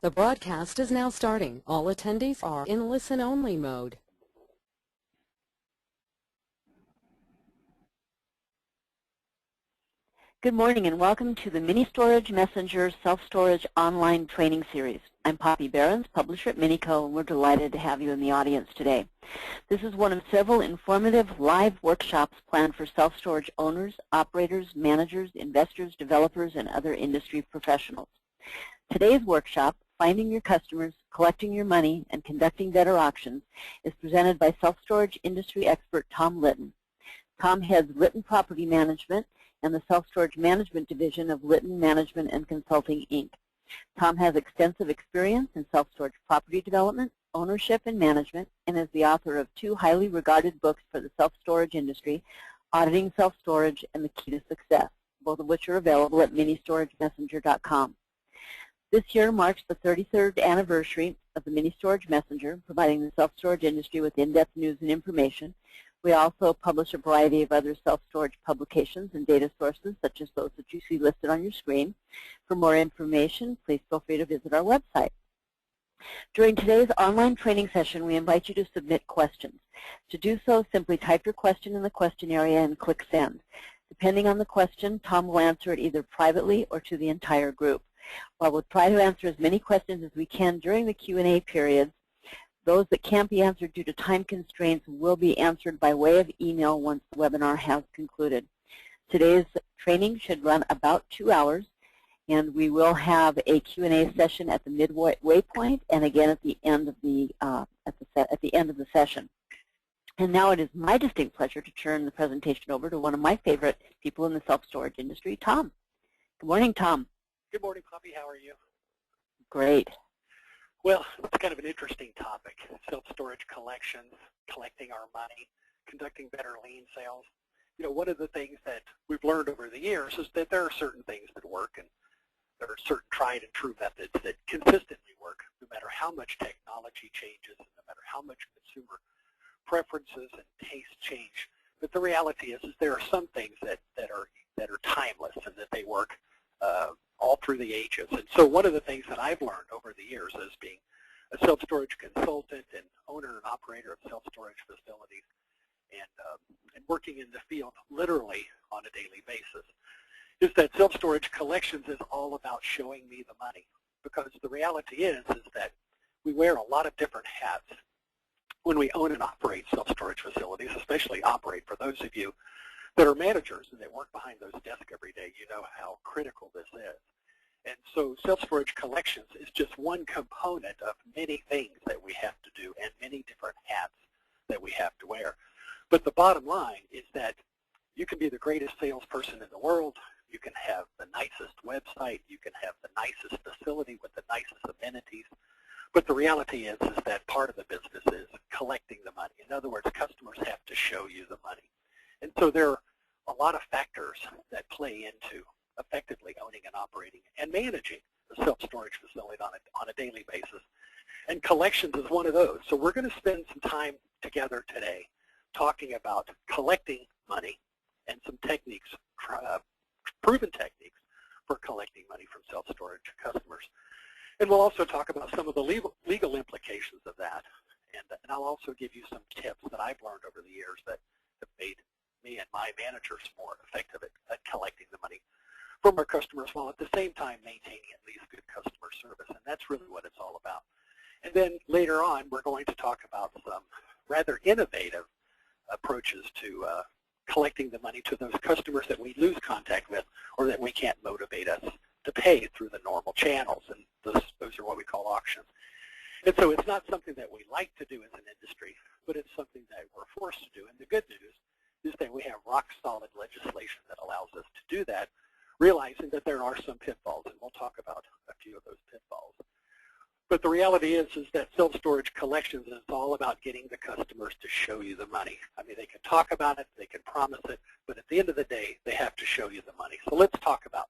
The broadcast is now starting. All attendees are in listen-only mode. Good morning and welcome to the Mini Storage Messenger Self-Storage Online Training Series. I'm Poppy Behrens, publisher at Minico, and we're delighted to have you in the audience today. This is one of several informative live workshops planned for self-storage owners, operators, managers, investors, developers, and other industry professionals. Today's workshop, Finding Your Customers, Collecting Your Money, and Conducting Better Auctions, is presented by self-storage industry expert Tom Litton. Tom heads Litton Property Management and the Self-Storage Management Division of Litton Management and Consulting, Inc. Tom has extensive experience in self-storage property development, ownership, and management, and is the author of 2 highly regarded books for the self-storage industry, Auditing Self-Storage and The Key to Success, both of which are available at ministoragemessenger.com. This year marks the 33rd anniversary of the Mini Storage Messenger, providing the self-storage industry with in-depth news and information. We also publish a variety of other self-storage publications and data sources, such as those that you see listed on your screen. For more information, please feel free to visit our website. During today's online training session, we invite you to submit questions. To do so, simply type your question in the question area and click Send. Depending on the question, Tom will answer it either privately or to the entire group. While we'll try to answer as many questions as we can during the Q&A periods, those that can't be answered due to time constraints will be answered by way of email once the webinar has concluded. Today's training should run about 2 hours, and we will have a Q&A session at the midway point and again at the end of the session. And now it is my distinct pleasure to turn the presentation over to one of my favorite people in the self-storage industry, Tom. Good morning, Tom. Good morning, Poppy. How are you? Great. Well, it's kind of an interesting topic, self-storage collections, collecting our money, conducting better lien sales. You know, one of the things that we've learned over the years is that there are certain things that work, and there are certain tried and true methods that consistently work, no matter how much technology changes, and no matter how much consumer preferences and tastes change. But the reality is there are some things that are timeless and that they work all through the ages. And so one of the things that I've learned over the years as being a self-storage consultant and owner and operator of self-storage facilities and working in the field literally on a daily basis is that self-storage collections is all about showing me the money. Because the reality is that we wear a lot of different hats when we own and operate self-storage facilities, especially operate. For those of you that are managers and that work behind those desks every day, you know how critical this is. And so self-storage collections is just one component of many things that we have to do and many different hats that we have to wear. But the bottom line is that you can be the greatest salesperson in the world, you can have the nicest website, you can have the nicest facility with the nicest amenities, but the reality is that part of the business is collecting the money. In other words, customers have to show you the money. And so there are a lot of factors that play into effectively owning and operating and managing a self-storage facility on a daily basis. And collections is one of those. So we're going to spend some time together today talking about collecting money and some techniques, proven techniques for collecting money from self-storage customers. And we'll also talk about some of the legal implications of that. And I'll also give you some tips that I've learned over the years that have made me and my managers more effective at collecting the money from our customers while at the same time maintaining at least good customer service. And that's really what it's all about. And then later on, we're going to talk about some rather innovative approaches to collecting the money to those customers that we lose contact with or that we can't motivate us to pay through the normal channels. And those are what we call auctions. And so it's not something that we like to do as an industry, but it's something that we're forced to do. And the good news is that we have rock-solid legislation that allows us to do that, realizing that there are some pitfalls, and we'll talk about a few of those pitfalls. But the reality is that self-storage collections is all about getting the customers to show you the money. I mean, they can talk about it, they can promise it, but at the end of the day, they have to show you the money. So let's talk about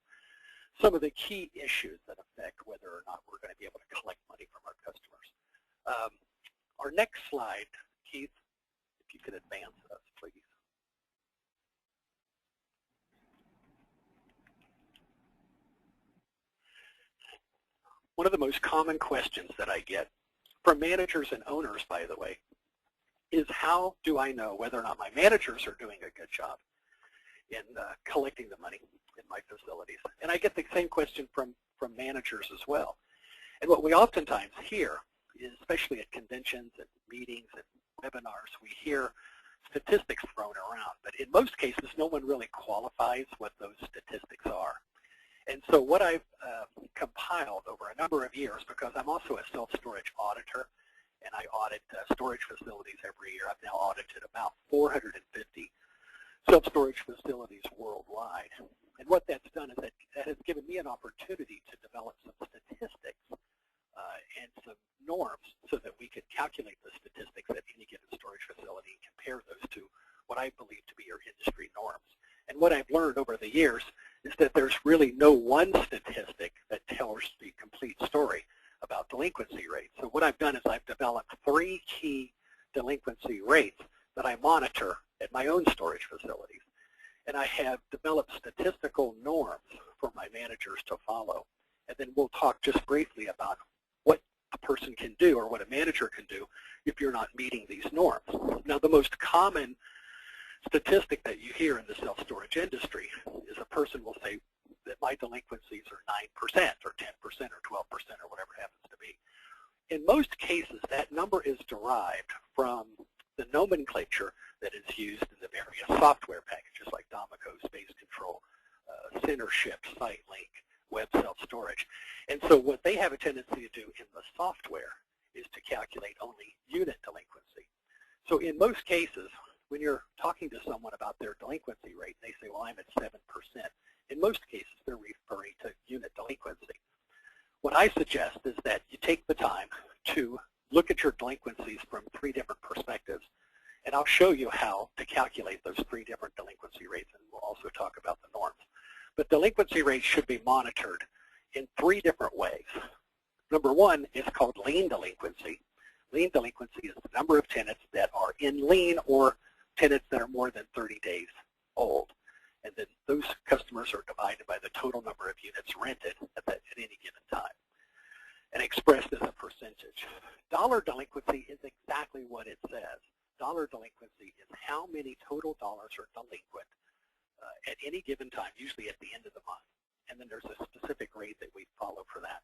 some of the key issues that affect whether or not we're going to be able to collect money from our customers. Our next slide, Keith, if you could advance us, please. one of the most common questions that I get from managers and owners, by the way, is how do I know whether or not my managers are doing a good job in collecting the money in my facilities? And I get the same question from managers as well. And what we oftentimes hear, is, especially at conventions and meetings and webinars, we hear statistics thrown around. But in most cases, no one really qualifies what those statistics are. And so what I've compiled over a number of years, because I'm also a self-storage auditor, and I audit storage facilities every year. I've now audited about 450 self-storage facilities worldwide. And what that's done is that has given me an opportunity to develop some statistics and some norms so that we could calculate the statistics at any given storage facility and compare those to what I believe to be your industry norms. And what I've learned over the years is that there's really no one statistic that tells the complete story about delinquency rates. So what I've done is I've developed 3 key delinquency rates that I monitor at my own storage facilities. And I have developed statistical norms for my managers to follow. And then we'll talk just briefly about what a person can do or what a manager can do if you're not meeting these norms. Now, the most common statistic that you hear in the self-storage industry is a person will say that my delinquencies are 9% or 10% or 12% or whatever it happens to be. In most cases, that number is derived from the nomenclature that is used in the various software packages like Domico, Space Control, Centership, SiteLink, Web Self-Storage. And so what they have a tendency to do in the software is to calculate only unit delinquency. So in most cases, when you're talking to someone about their delinquency rate, they say, well, I'm at 7%. In most cases, they're referring to unit delinquency. What I suggest is that you take the time to look at your delinquencies from 3 different perspectives, and I'll show you how to calculate those 3 different delinquency rates, and we'll also talk about the norms. But delinquency rates should be monitored in 3 different ways. Number 1 is called lien delinquency. Lien delinquency is the number of tenants that are in lien or tenants that are more than 30 days old. And then those customers are divided by the total number of units rented at any given time and expressed as a percentage. Dollar delinquency is exactly what it says. Dollar delinquency is how many total dollars are delinquent at any given time, usually at the end of the month. And then there's a specific rate that we follow for that.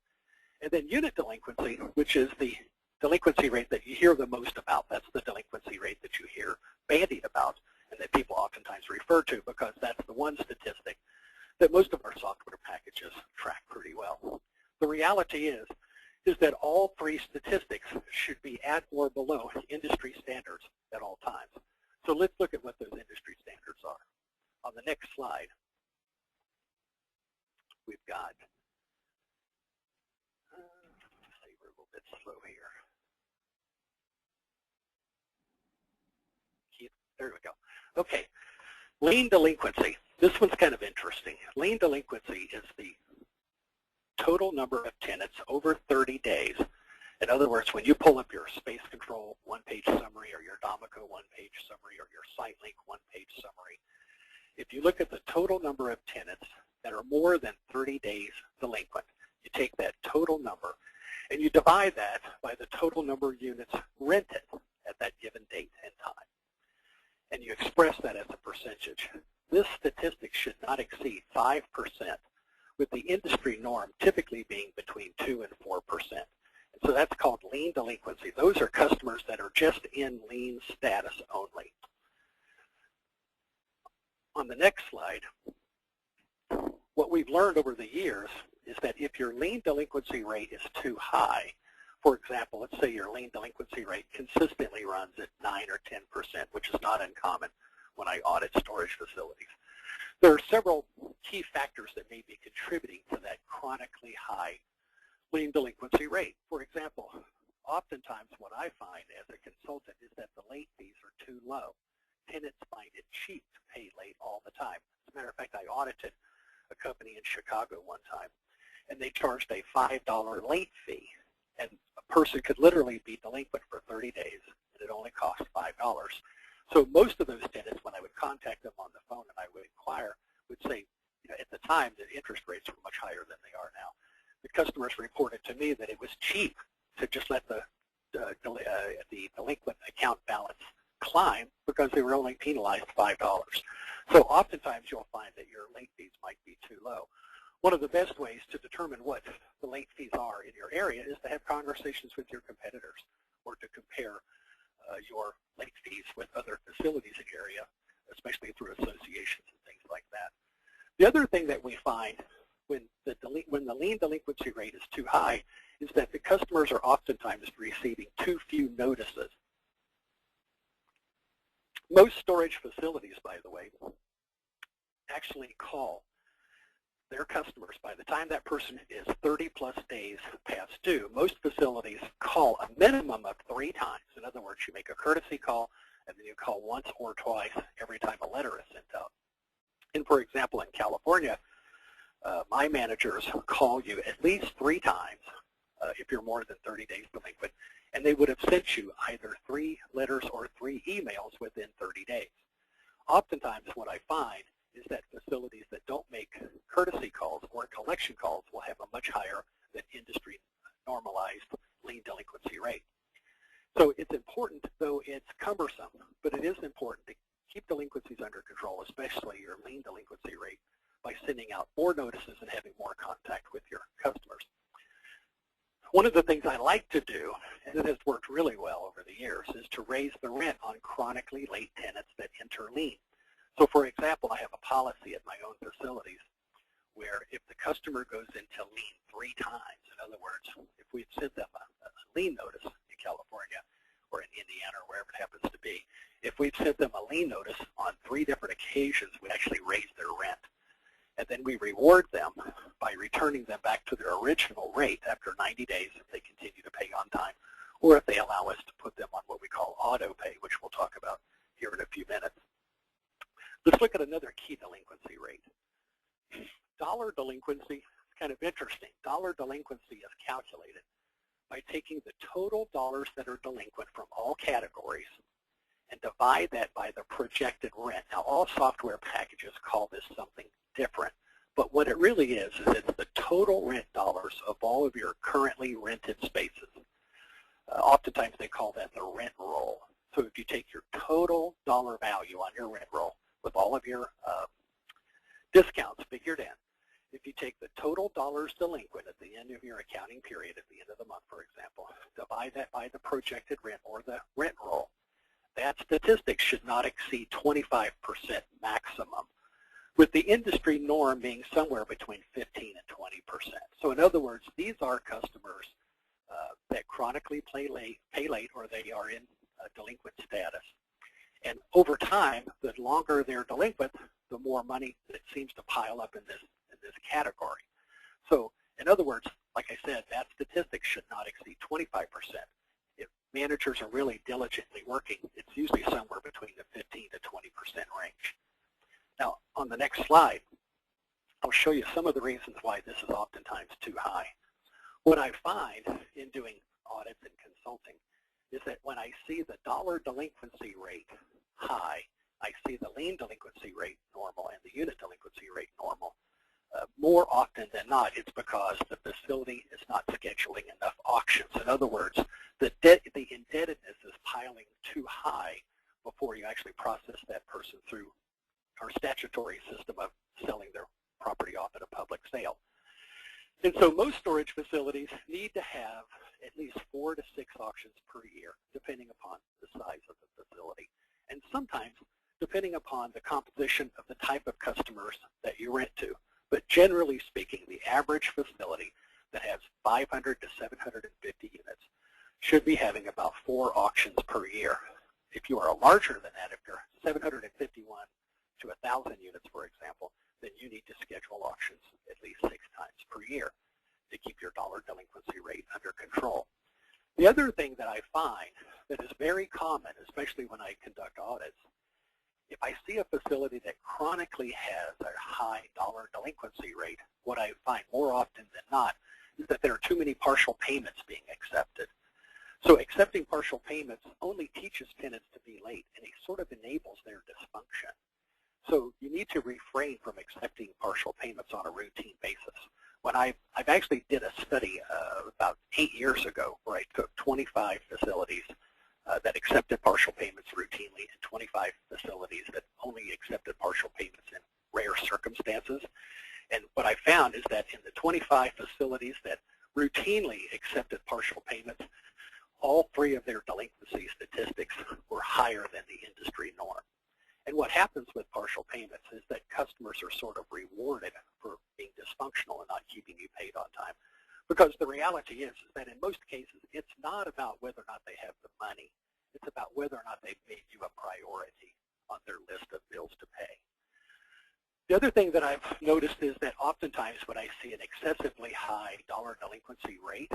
And then unit delinquency, which is the delinquency rate that you hear the most about. That's the delinquency rate that you hear bandied about and that people oftentimes refer to because that's the one statistic that most of our software packages track pretty well. The reality is that all 3 statistics should be at or below industry standards at all times. So let's look at what those industry standards are. On the next slide, we've got, say we're a little bit slow here. There we go. Okay, lien delinquency. This one's kind of interesting. Lien delinquency is the total number of tenants over 30 days. In other words, when you pull up your Space Control one-page summary or your Domico one-page summary or your SiteLink one-page summary, if you look at the total number of tenants that are more than 30 days delinquent, you take that total number and you divide that by the total number of units rented at that given date and time. And you express that as a percentage. This statistic should not exceed 5%, with the industry norm typically being between 2 and 4%. And so that's called lien delinquency. Those are customers that are just in lien status only. On the next slide, what we've learned over the years is that if your lien delinquency rate is too high, for example, let's say your lien delinquency rate consistently runs at 9 or 10%, which is not uncommon when I audit storage facilities. There are several key factors that may be contributing to that chronically high lien delinquency rate. For example, oftentimes what I find as a consultant is that the late fees are too low. Tenants find it cheap to pay late all the time. As a matter of fact, I audited a company in Chicago one time, and they charged a $5 late fee. And a person could literally be delinquent for 30 days, and it only cost $5. So most of those tenants, when I would contact them on the phone and I would inquire, would say, you know, at the time, the interest rates were much higher than they are now. the customers reported to me that it was cheap to just let the delinquent account balance climb because they were only penalized $5. So oftentimes you'll find that your late fees might be too low. One of the best ways to determine what the late fees are in your area is to have conversations with your competitors or to compare your late fees with other facilities in your area, especially through associations and things like that. The other thing that we find when the lien delinquency rate is too high is that the customers are oftentimes receiving too few notices. Most storage facilities, by the way, actually call their customers by the time that person is 30-plus days past due. Most facilities call a minimum of 3 times. In other words, you make a courtesy call, and then you call once or twice every time a letter is sent out. And for example, in California, my managers call you at least 3 times if you're more than 30 days delinquent, and they would have sent you either 3 letters or 3 emails within 30 days. Oftentimes what I find is that facilities that don't make courtesy calls or collection calls will have a much higher than industry normalized lien delinquency rate. So it's important, though it's cumbersome, but it is important to keep delinquencies under control, especially your lien delinquency rate, by sending out more notices and having more contact with your customers. One of the things I like to do, and it has worked really well over the years, is to raise the rent on chronically late tenants that enter lien. So for example, I have a policy at my own facilities where if the customer goes into lien 3 times, in other words, if we've sent them a lien notice in California or in Indiana or wherever it happens to be, if we've sent them a lien notice on 3 different occasions, we actually raise their rent. And then we reward them by returning them back to their original rate after 90 days if they continue to pay on time, or if they allow us to put them on what we call auto pay, which we'll talk about here in a few minutes. Let's look at another key delinquency rate. Dollar delinquency is kind of interesting. Dollar delinquency is calculated by taking the total dollars that are delinquent from all categories and divide that by the projected rent. Now, all software packages call this something different, but what it really is it's the total rent dollars of all of your currently rented spaces. Oftentimes they call that the rent roll. So if you take your total dollar value on your rent roll with all of your discounts figured in, if you take the total dollars delinquent at the end of your accounting period, at the end of the month, for example, divide that by the projected rent or the rent roll, that statistic should not exceed 25% maximum, with the industry norm being somewhere between 15 and 20%. So in other words, these are customers that chronically pay late or they are in delinquent status. And over time, the longer they're delinquent, the more money that seems to pile up in this category. So in other words, like I said, that statistic should not exceed 25%. If managers are really diligently working, it's usually somewhere between the 15 to 20% range. Now, on the next slide, I'll show you some of the reasons why this is oftentimes too high. What I find in doing audits and consulting is that when I see the dollar delinquency rate high, I see the lien delinquency rate normal and the unit delinquency rate normal. More often than not, it's because the facility is not scheduling enough auctions. In other words, the indebtedness is piling too high before you actually process that person through our statutory system of selling their property off at a public sale. And so most storage facilities need to have at least 4 to 6 auctions per year, depending upon the size of the facility. And sometimes, depending upon the composition of the type of customers that you rent to. But generally speaking, the average facility that has 500 to 750 units should be having about 4 auctions per year. If you are larger than that, if you're 751 to 1,000 units, for example, then you need to schedule auctions at least 6 times per year to keep your dollar delinquency rate under control. The other thing that I find that is very common, especially when I conduct audits, if I see a facility that chronically has a high dollar delinquency rate, what I find more often than not is that there are too many partial payments being accepted. So accepting partial payments only teaches tenants to be late, and it sort of enables their dysfunction. So you need to refrain from accepting partial payments on a routine basis. when I've actually did a study about 8 years ago where I took 25 facilities that accepted partial payments routinely and 25 facilities that only accepted partial payments in rare circumstances. And what I found is that in the 25 facilities that routinely accepted partial payments, all 3 of their delinquency statistics were higher than the industry norm. And what happens with partial payments is that customers are sort of rewarded for being dysfunctional and not keeping you paid on time. Because the reality is that in most cases, it's not about whether or not they have the money. It's about whether or not they've made you a priority on their list of bills to pay. The other thing that I've noticed is that oftentimes when I see an excessively high dollar delinquency rate,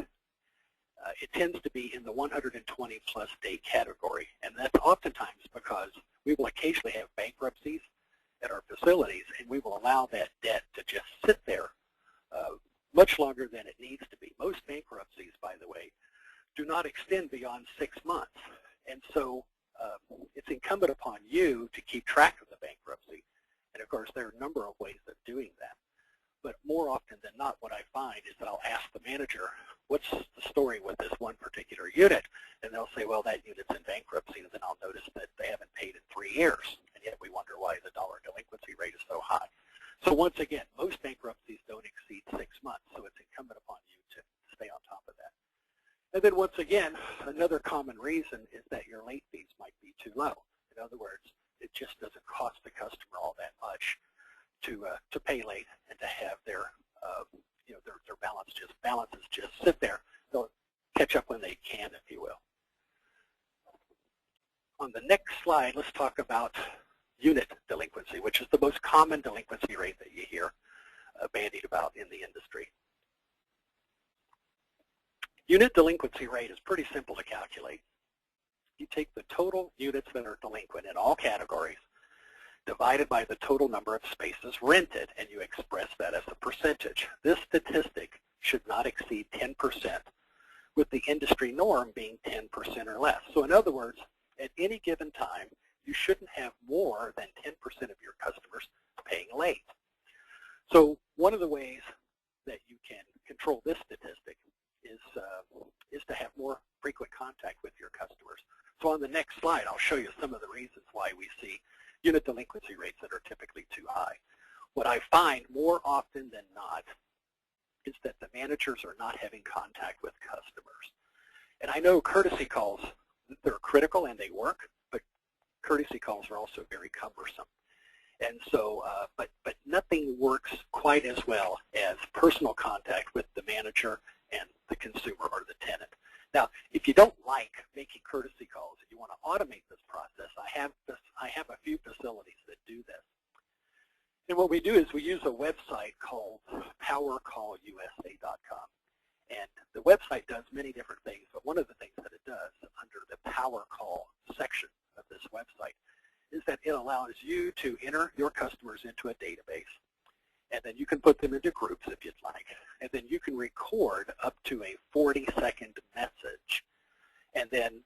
it tends to be in the 120-plus day category, and that's oftentimes because we will occasionally have bankruptcies at our facilities, and we will allow that debt to just sit there much longer than it needs to be. Most bankruptcies, by the way, do not extend beyond 6 months, and so it's incumbent upon you to keep track of the bankruptcy, and of course there are a number of ways of doing that. But more often than not, what I find is that I'll ask the manager, what's the story with this one particular unit? And they'll say, well, that unit's in bankruptcy, and then I'll notice that they haven't paid in 3 years, and yet we wonder why the dollar delinquency rate is so high. So once again, most bankruptcies don't exceed 6 months, so it's incumbent upon you to stay on top of that. And then once again, another common reason is that your late fees might be too low. In other words, it just doesn't cost the customer all that much to pay late and to have their their balances just sit there. They'll catch up when they can, if you will. On the next slide, let's talk about unit delinquency, which is the most common delinquency rate that you hear bandied about in the industry. Unit delinquency rate is pretty simple to calculate. You take the total units that are delinquent in all categories divided by the total number of spaces rented, and you express that as a percentage. This statistic should not exceed 10%, with the industry norm being 10% or less. So in other words, at any given time, you shouldn't have more than 10% of your customers paying late. So one of the ways that you can control this statistic is to have more frequent contact with your customers. So on the next slide, I'll show you some of the reasons why we see unit delinquency rates that are typically too high. What I find more often than not is that the managers are not having contact with customers. And I know courtesy calls, they're critical and they work, but courtesy calls are also very cumbersome. And so, but nothing works quite as well as personal contact with the manager and the consumer or the tenant. Now, if you don't like making courtesy calls, if you want to automate this process, I have a few facilities that do this. And what we do is we use a website called powercallusa.com. And the website does many different things, but one of the things that it does under the Power Call section of this website is that it allows you to enter your customers into a database, and then you can put them into groups if you'd like, and then you can record up to a 40-second message, and then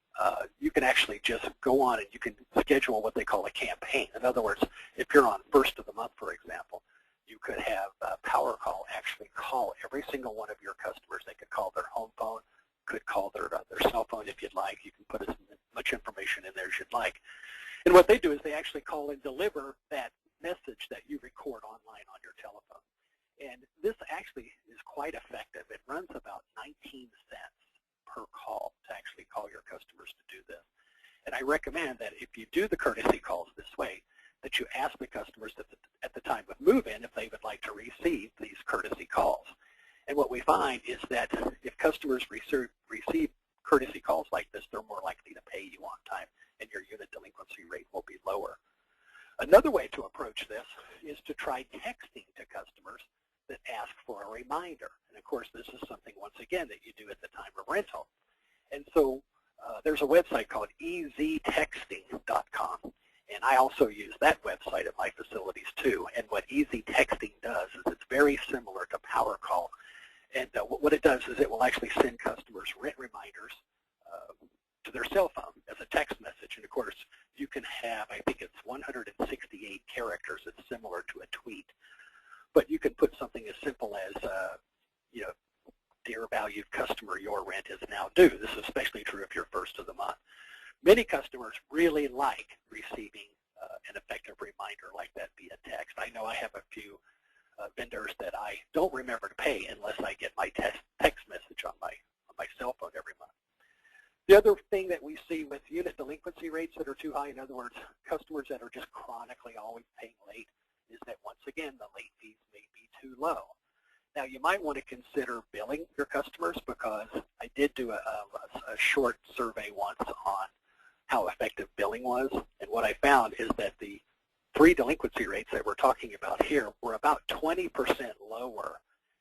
you can actually just go on and you can schedule what they call a campaign. In other words, if you're on first of the month, for example, you could have Power Call actually call every single one of your customers. They could call their home phone, could call their cell phone if you'd like. You can put as much information in there as you'd like. And what they do is they actually call and deliver that message that you record online on your telephone. And this actually is quite effective. It runs about 19 cents per call to actually call your customers to do this. And I recommend that if you do the courtesy calls this way, that you ask the customers at the time of move-in if they would like to receive these courtesy calls. And what we find is that if customers receive courtesy calls like this, they're more likely to pay you on time, and your unit delinquency rate will be lower. Another way to approach this is to try texting to customers that ask for a reminder. And of course, this is something, once again, that you do at the time of rental. And so there's a website called easytexting.com. And I also use that website at my facilities too. And what Easy Texting does is it's very similar to Power Call. And what it does is it will actually send customers rent reminders to their cell phone as a text message. And of course, you can have, I think it's 168 characters. It's similar to a tweet. But you can put something as simple as, dear valued customer, your rent is now due. This is especially true if you're first of the month. Many customers really like receiving an effective reminder like that via text. I know I have a few vendors that I don't remember to pay unless I get my text message on my cell phone every month. The other thing that we see with unit delinquency rates that are too high, in other words, customers that are just chronically always paying late, is that once again the late fees may be too low. Now, you might want to consider billing your customers, because I did do a short survey once on how effective billing was, and what I found is that the 3 delinquency rates that we're talking about here were about 20% lower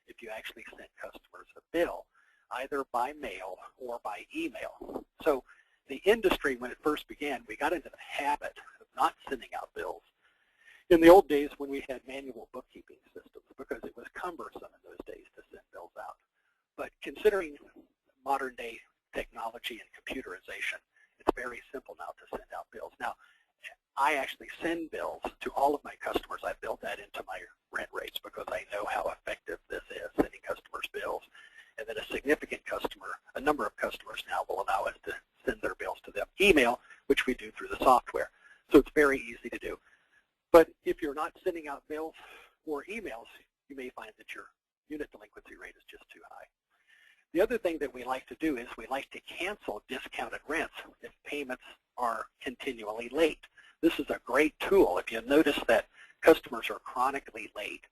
if you actually sent customers a bill, either by mail or by email. So the industry, when it first began, we got into the habit of not sending out bills in the old days when we had manual bookkeeping systems, because it was cumbersome in those days to send bills out. But considering modern day technology and computerization, it's very simple now to send out bills. Now, I actually send bills to all of my customers. I built that into my rent rates because I know how effective this is, sending customers bills. And then a significant customer, a number of customers now will allow us to send their bills to them email, which we do through the software. So it's very easy to do. But if you're not sending out bills or emails, you may find that your unit delinquency rate is just too high. The other thing that we like to do is we like to cancel discounted rents if payments are continually late. This is a great tool. If you notice that customers are chronically late,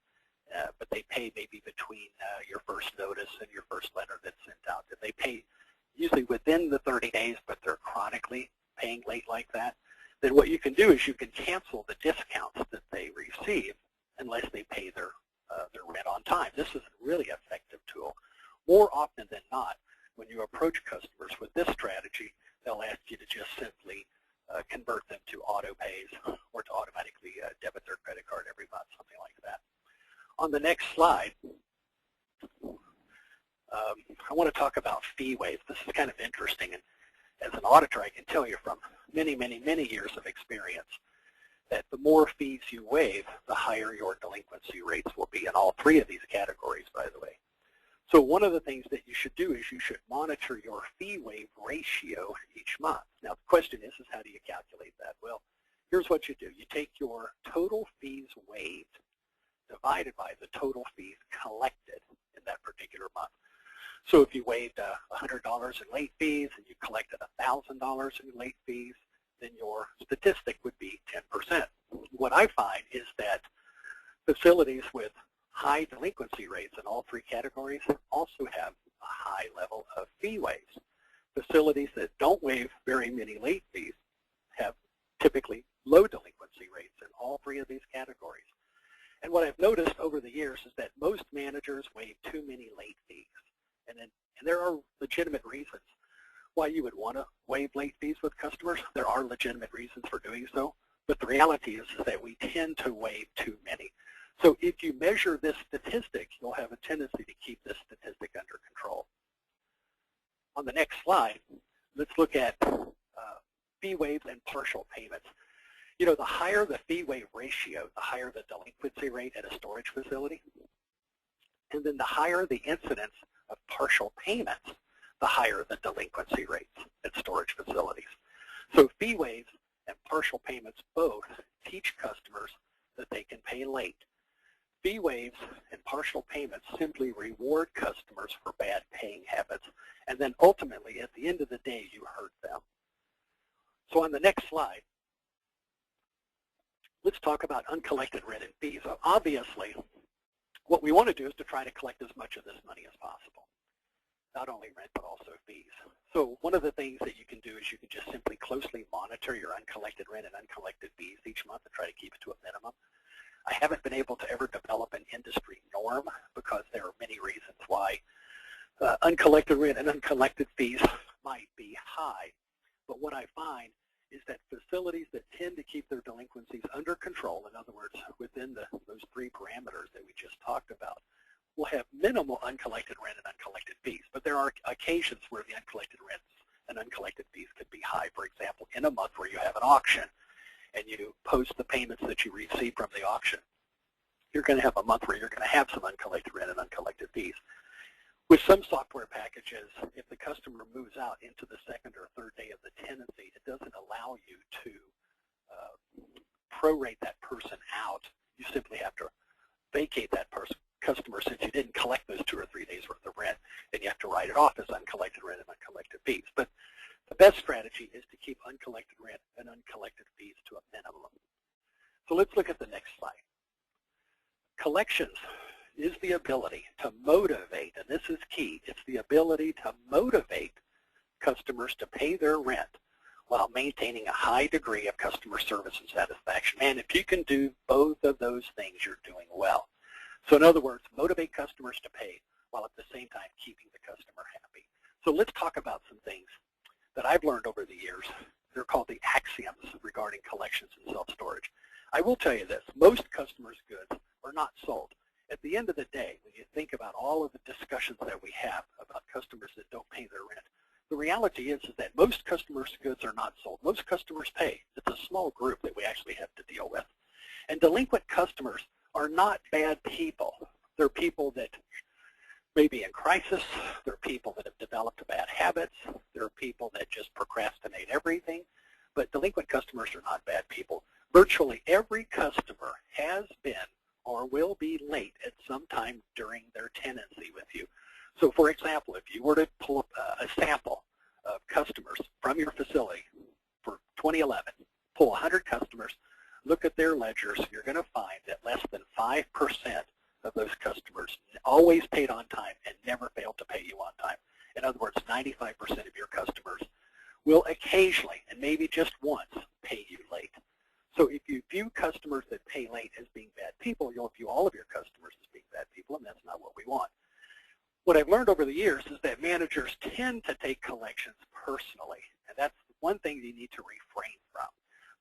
but they pay maybe between your first notice and your first letter that's sent out, if they pay usually within the 30 days, but they're chronically paying late like that, then what you can do is you can cancel the discounts that they receive unless they pay their rent on time. This is a really effective tool. More often than not, when you approach customers with this strategy, they'll ask you to just simply convert them to auto pays or to automatically debit their credit card every month, something like that. On the next slide, I want to talk about fee waves. This is kind of interesting, and as an auditor, I can tell you from many, many, many years of experience that the more fees you waive, the higher your delinquency rates will be in all 3 of these categories, by the way. So one of the things that you should do is you should monitor your fee waive ratio each month. Now, the question is how do you calculate that? Well, here's what you do. You take your total fees waived divided by the total fees collected in that particular month. So if you waived $100 in late fees and you collected $1,000 in late fees, then your statistic would be 10%. What I find is that facilities with high delinquency rates in all 3 categories also have a high level of fee waives. Facilities that don't waive very many late fees have typically low delinquency rates in all 3 of these categories. And what I've noticed over the years is that most managers waive too many late fees. And there are legitimate reasons why you would want to waive late fees with customers. There are legitimate reasons for doing so. But the reality is that we tend to waive too many. So if you measure this statistic, you'll have a tendency to keep this statistic under control. On the next slide, let's look at fee waives and partial payments. You know, the higher the fee waive ratio, the higher the delinquency rate at a storage facility. And then the higher the incidence of partial payments, the higher the delinquency rates at storage facilities. So fee waives and partial payments both teach customers that they can pay late. Fee waives and partial payments simply reward customers for bad paying habits, and then ultimately, at the end of the day, you hurt them. So on the next slide, let's talk about uncollected rent and fees. So obviously, what we want to do is to try to collect as much of this money as possible, not only rent, but also fees. So one of the things that you can do is you can just simply closely monitor your uncollected rent and uncollected fees each month and try to keep it to a minimum. I haven't been able to ever develop an industry norm because there are many reasons why uncollected rent and uncollected fees might be high. But what I find is that facilities that tend to keep their delinquencies under control, in other words, within those 3 parameters that we just talked about, will have minimal uncollected rent and uncollected fees. But there are occasions where the uncollected rents and uncollected fees could be high. For example, in a month where you have an auction and you post the payments that you receive from the auction, you're going to have a month where you're going to have some uncollected rent and uncollected fees. With some software packages, if the customer moves out into the second or third day of the tenancy, it doesn't allow you to prorate that person out. You simply have to vacate that customer since you didn't collect those 2 or 3 days worth of rent, and you have to write it off as uncollected rent and uncollected fees. But the best strategy is to keep uncollected rent and uncollected fees to a minimum. So let's look at the next slide. Collections is the ability to motivate, and this is key, it's the ability to motivate customers to pay their rent while maintaining a high degree of customer service and satisfaction. And if you can do both of those things, you're doing well. So in other words, motivate customers to pay while at the same time keeping the customer happy. So let's talk about some things that I've learned over the years. They're called the axioms regarding collections and self-storage. I will tell you this, most customers' goods are not sold. At the end of the day, when you think about all of the discussions that we have about customers that don't pay their rent, the reality is that most customers' goods are not sold. Most customers pay. It's a small group that we actually have to deal with. And delinquent customers are not bad people. They're people that may be in crisis. They're people that have developed bad habits. They're people that just procrastinate everything. But delinquent customers are not bad people. Virtually every customer has been or will be late at some time during their tenancy with you. So for example, if you were to pull up a sample of customers from your facility for 2011, pull 100 customers, look at their ledgers, you're going to find that less than 5% of those customers always paid on time and never failed to pay you on time. In other words, 95% of your customers will occasionally, and maybe just once, pay you late. So if you view customers that pay late as being bad people, you'll view all of your customers as being bad people, and that's not what we want. What I've learned over the years is that managers tend to take collections personally, and that's one thing you need to refrain from.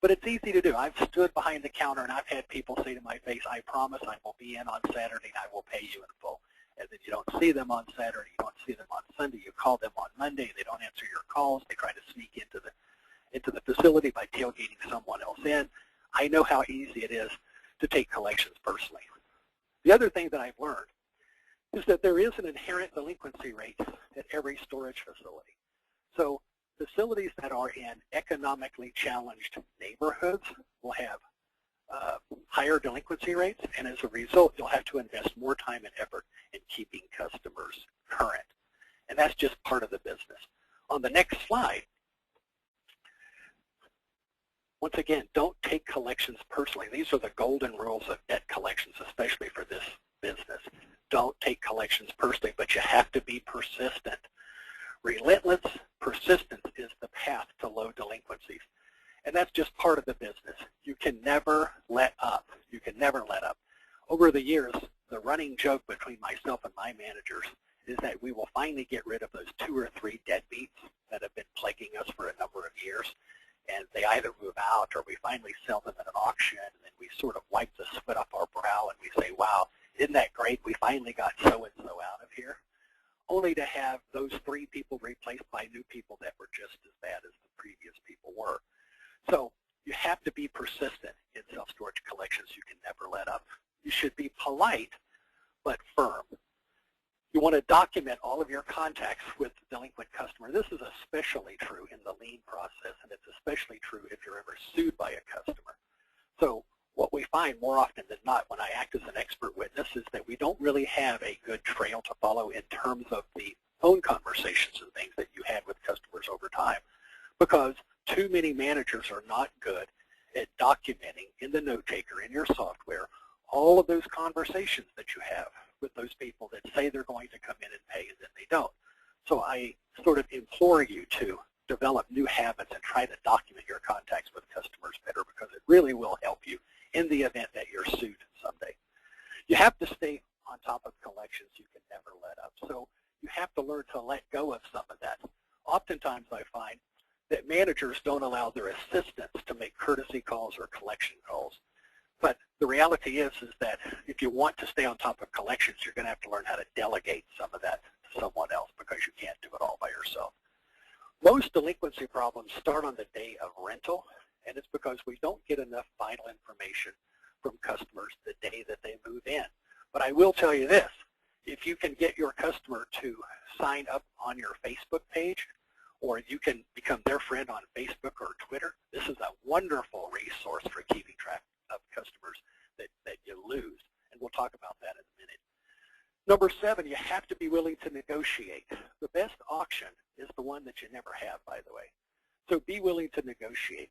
But it's easy to do. I've stood behind the counter and I've had people say to my face, I promise I will be in on Saturday and I will pay you in full. And then you don't see them on Saturday, you don't see them on Sunday, you call them on Monday, they don't answer your calls, they try to sneak into the facility by tailgating someone else in. I know how easy it is to take collections personally. The other thing that I've learned is that there is an inherent delinquency rate at every storage facility. So facilities that are in economically challenged neighborhoods will have higher delinquency rates, and as a result, you'll have to invest more time and effort in keeping customers current. And that's just part of the business. On the next slide, once again, don't take collections personally. These are the golden rules of debt collections, especially for this business. Don't take collections personally, but you have to be persistent. Relentless persistence is the path to low delinquencies. And that's just part of the business. You can never let up. You can never let up. Over the years, the running joke between myself and my managers is that we will finally get rid of those 2 or 3 deadbeats that have been plaguing us for a number of years. And they either move out or we finally sell them at an auction, and then we sort of wipe the sweat off our brow and we say, wow, isn't that great? We finally got so-and-so out of here. Only to have those 3 people replaced by new people that were just as bad as the previous people were. So you have to be persistent in self-storage collections. You can never let up. You should be polite but firm. You want to document all of your contacts with the delinquent customer. This is especially true in the lien process, and it's especially true if you're ever sued by a customer. So what we find more often than not when I act as an expert witness is that we don't really have a good trail to follow in terms of the phone conversations and things that you had with customers over time, because too many managers are not good at documenting in the note taker in your software all of those conversations that you have with those people that say they're going to come in and pay and then they don't. So I sort of implore you to develop new habits and try to document your contacts with customers better, because it really will help you in the event that you're sued someday. You have to stay on top of collections. You can never let up. So you have to learn to let go of some of that. Oftentimes I find that managers don't allow their assistants to make courtesy calls or collection calls. But the reality is that if you want to stay on top of collections, you're going to have to learn how to delegate some of that to someone else, because you can't do it all by yourself. Most delinquency problems start on the day of rental, and it's because we don't get enough vital information from customers the day that they move in. But I will tell you this, if you can get your customer to sign up on your Facebook page, or you can become their friend on Facebook or Twitter, this is a wonderful resource for keeping track of customers that you lose. And we'll talk about that in a minute. Number 7, you have to be willing to negotiate. The best auction is the one that you never have, by the way. So be willing to negotiate.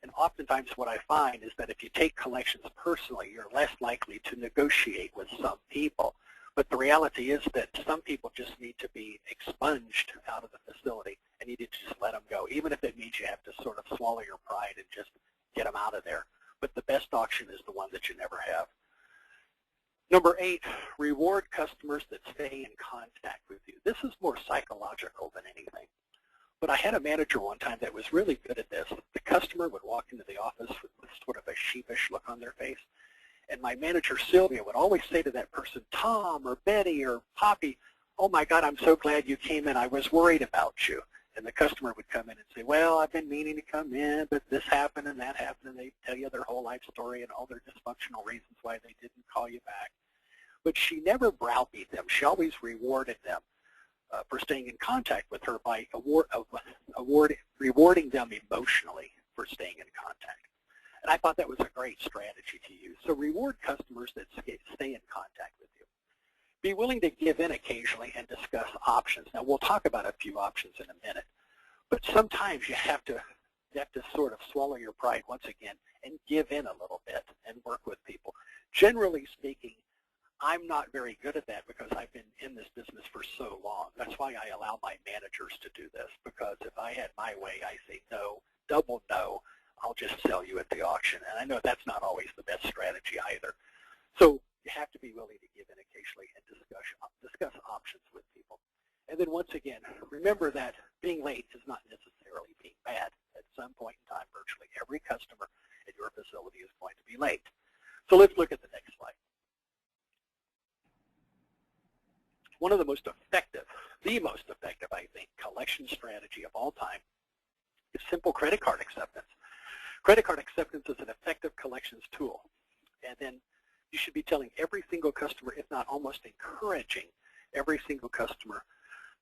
And oftentimes what I find is that if you take collections personally, you're less likely to negotiate with some people. But the reality is that some people just need to be expunged out of the facility, and you need to just let them go, even if it means you have to sort of swallow your pride and just get them out of there. But the best auction is the one that you never have. Number 8, reward customers that stay in contact with you. This is more psychological than anything. But I had a manager one time that was really good at this. The customer would walk into the office with sort of a sheepish look on their face. And my manager, Sylvia, would always say to that person, Tom or Betty or Poppy, oh my God, I'm so glad you came in. I was worried about you. And the customer would come in and say, well, I've been meaning to come in, but this happened and that happened. And they tell you their whole life story and all their dysfunctional reasons why they didn't call you back. But she never browbeat them. She always rewarded them for staying in contact with her by rewarding them emotionally for staying in contact. And I thought that was a great strategy to use. So reward customers that stay in contact with you. Be willing to give in occasionally and discuss options. Now, we'll talk about a few options in a minute. But sometimes you have to sort of swallow your pride once again and give in a little bit and work with people. Generally speaking, I'm not very good at that because I've been in this business for so long. That's why I allow my managers to do this, because if I had my way, I say no, double no, I'll just sell you at the auction. And I know that's not always the best strategy either. So you have to be willing to give in occasionally and discuss options with people. And then once again, remember that being late is not necessarily being bad. At some point in time, virtually every customer at your facility is going to be late. So let's look at the next slide. One of the most effective, I think, collection strategy of all time is simple credit card acceptance. Credit card acceptance is an effective collections tool. And then you should be telling every single customer, if not almost encouraging every single customer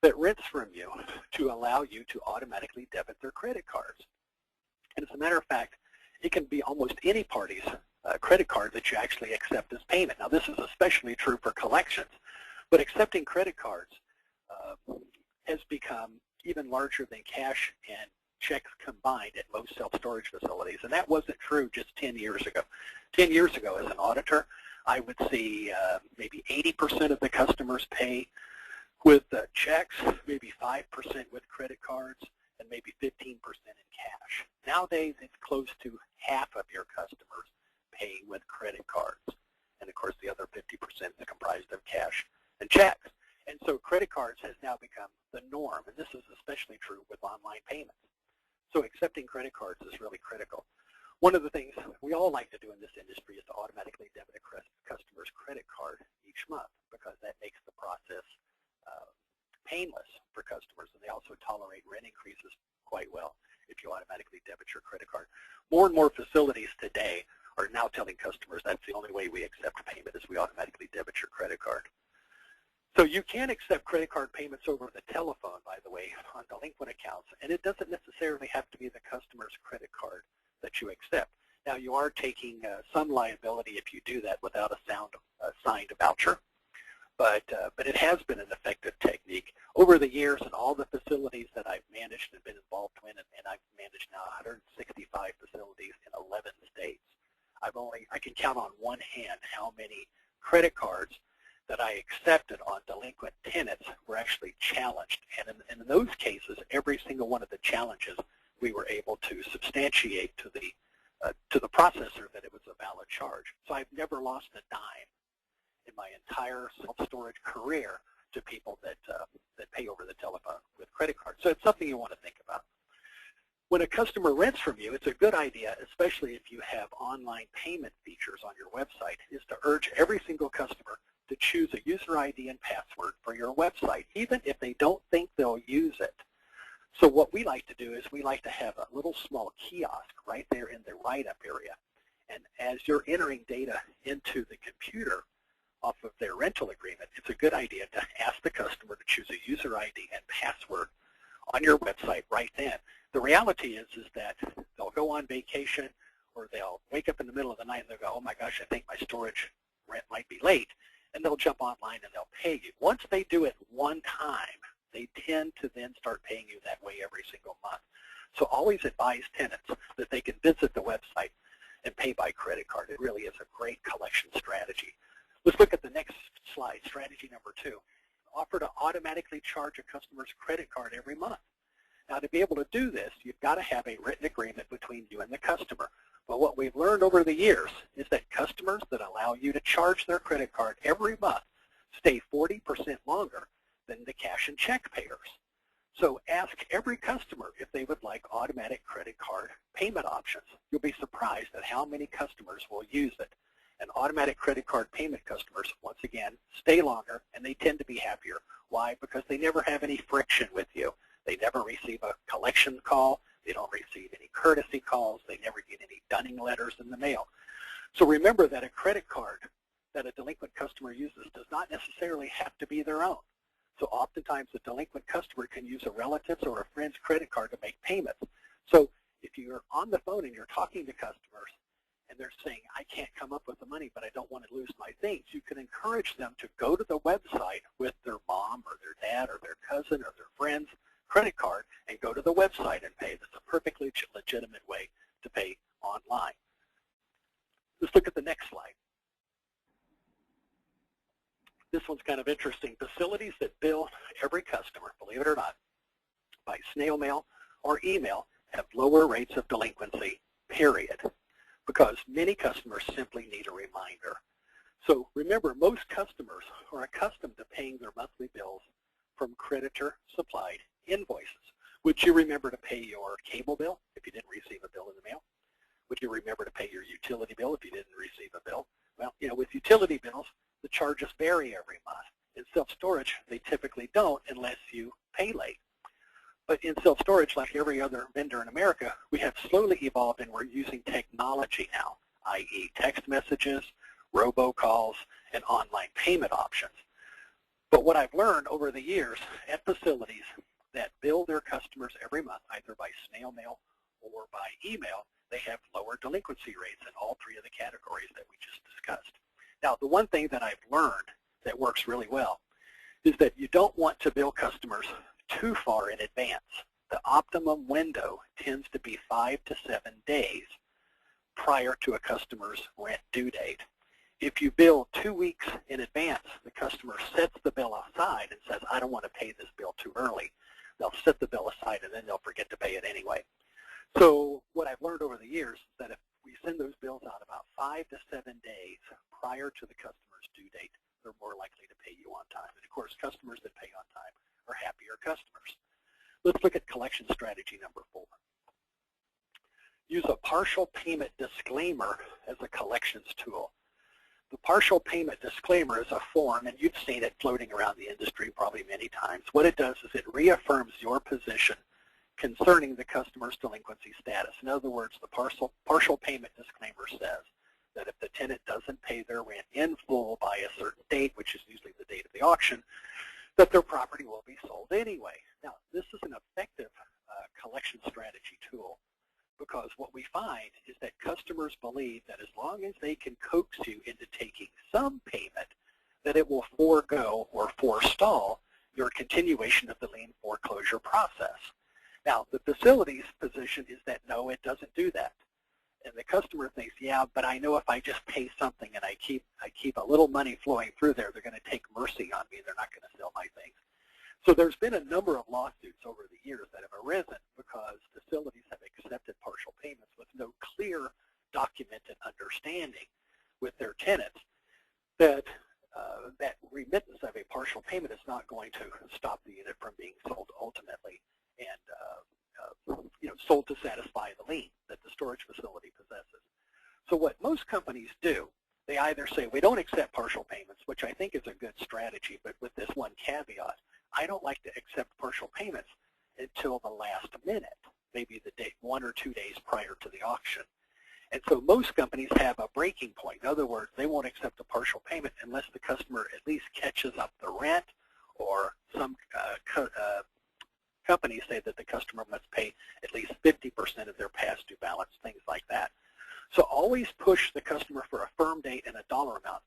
that rents from you to allow you to automatically debit their credit cards. And as a matter of fact, it can be almost any party's credit card that you actually accept as payment. Now, this is especially true for collections. But accepting credit cards has become even larger than cash and checks combined at most self-storage facilities. And that wasn't true just 10 years ago. 10 years ago, as an auditor, I would see maybe 80% of the customers pay with checks, maybe 5% with credit cards, and maybe 15% in cash. Nowadays, it's close to half of your customers pay with credit cards. And of course, the other 50% is comprised of cash and checks. And so credit cards has now become the norm, and this is especially true with online payments. So accepting credit cards is really critical. One of the things we all like to do in this industry is to automatically debit a customer's credit card each month, because that makes the process painless for customers, and they also tolerate rent increases quite well if you automatically debit your credit card. More and more facilities today are now telling customers that's the only way we accept payment is we automatically debit your credit card. So you can accept credit card payments over the telephone, by the way, on delinquent accounts, and it doesn't necessarily have to be the customer's credit card that you accept. Now, you are taking some liability if you do that without a signed voucher, but it has been an effective technique. Over the years, in all the facilities that I've managed and been involved in, and I've managed now 165 facilities in 11 states, I can count on one hand how many credit cards that I accepted on delinquent tenants were actually challenged. And in those cases, every single one of the challenges we were able to substantiate to the processor that it was a valid charge. So I've never lost a dime in my entire self-storage career to people that pay over the telephone with credit cards. So it's something you want to think about. When a customer rents from you, it's a good idea, especially if you have online payment features on your website, is to urge every single customer to choose a user ID and password for your website, even if they don't think they'll use it. So what we like to do is we like to have a little small kiosk right there in the write-up area. And as you're entering data into the computer off of their rental agreement, it's a good idea to ask the customer to choose a user ID and password on your website right then. The reality is that they'll go on vacation or they'll wake up in the middle of the night and they'll go, oh my gosh, I think my storage rent might be late, and they'll jump online and they'll pay you. Once they do it one time, they tend to then start paying you that way every single month. So always advise tenants that they can visit the website and pay by credit card. It really is a great collection strategy. Let's look at the next slide, strategy number 2. Offer to automatically charge a customer's credit card every month. Now, to be able to do this, you've got to have a written agreement between you and the customer. But what we've learned over the years is that customers that allow you to charge their credit card every month stay 40% longer than the cash and check payers. So ask every customer if they would like automatic credit card payment options. You'll be surprised at how many customers will use it. And automatic credit card payment customers, once again, stay longer, and they tend to be happier. Why? Because they never have any friction with you. They never receive a collection call. They don't receive any courtesy calls. They never get any dunning letters in the mail. So remember that a credit card that a delinquent customer uses does not necessarily have to be their own. So oftentimes a delinquent customer can use a relative's or a friend's credit card to make payments. So if you're on the phone and you're talking to customers and they're saying, I can't come up with the money, but I don't want to lose my things, you can encourage them to go to the website with their mom or their dad or their cousin or their friend's credit card and go to the website and pay. That's a perfectly legitimate way to pay online. Let's look at the next slide. This one's kind of interesting. Facilities that bill every customer, believe it or not, by snail mail or email have lower rates of delinquency, period, because many customers simply need a reminder. So remember, most customers are accustomed to paying their monthly bills from creditor-supplied invoices. Would you remember to pay your cable bill if you didn't receive a bill in the mail? Would you remember to pay your utility bill if you didn't receive a bill? Well, with utility bills, the charges vary every month. In self-storage, they typically don't unless you pay late. But in self-storage, like every other vendor in America, we have slowly evolved and we're using technology now, i.e. text messages, robocalls, and online payment options. But what I've learned over the years at facilities that bill their customers every month, either by snail mail or by email, they have lower delinquency rates in all three of the categories that we just discussed. Now, the one thing that I've learned that works really well is that you don't want to bill customers too far in advance. The optimum window tends to be 5 to 7 days prior to a customer's rent due date. If you bill 2 weeks in advance, the customer sets the bill aside and says, I don't want to pay this bill too early. They'll set the bill aside and then they'll forget to pay it anyway. So what I've learned over the years is that if we send those bills out about 5 to 7 days prior to the customer's due date, they're more likely to pay you on time. And of course, customers that pay on time are happier customers. Let's look at collection strategy number 4. Use a partial payment disclaimer as a collections tool. The partial payment disclaimer is a form, and you've seen it floating around the industry probably many times. What it does is it reaffirms your position concerning the customer's delinquency status. In other words, the partial payment disclaimer says that if the tenant doesn't pay their rent in full by a certain date, which is usually the date of the auction, that their property will be sold anyway. Now, this is an effective collection strategy tool because what we find is that customers believe that as long as they can coax you into taking some payment, that it will forego or forestall your continuation of the lien foreclosure process. Now, the facility's position is that no, it doesn't do that. And the customer thinks, yeah, but I know if I just pay something and I keep a little money flowing through there, they're going to take mercy on me. They're not going to sell my things. So there's been a number of lawsuits over the years that have arisen because facilities have accepted partial payments with no clear documented understanding with their tenants that that remittance of a partial payment is not going to stop the unit from being sold ultimately and sold to satisfy the lien that the storage facility possesses. So what most companies do, they either say, we don't accept partial payments, which I think is a good strategy, but with this one caveat, I don't like to accept partial payments until the last minute, maybe the day 1 or 2 days prior to the auction. And so most companies have a breaking point. In other words, they won't accept a partial payment unless the customer at least catches up the rent, or some companies say that the customer must pay at least 50% of their past due balance, things like that. So always push the customer for a firm date and a dollar amount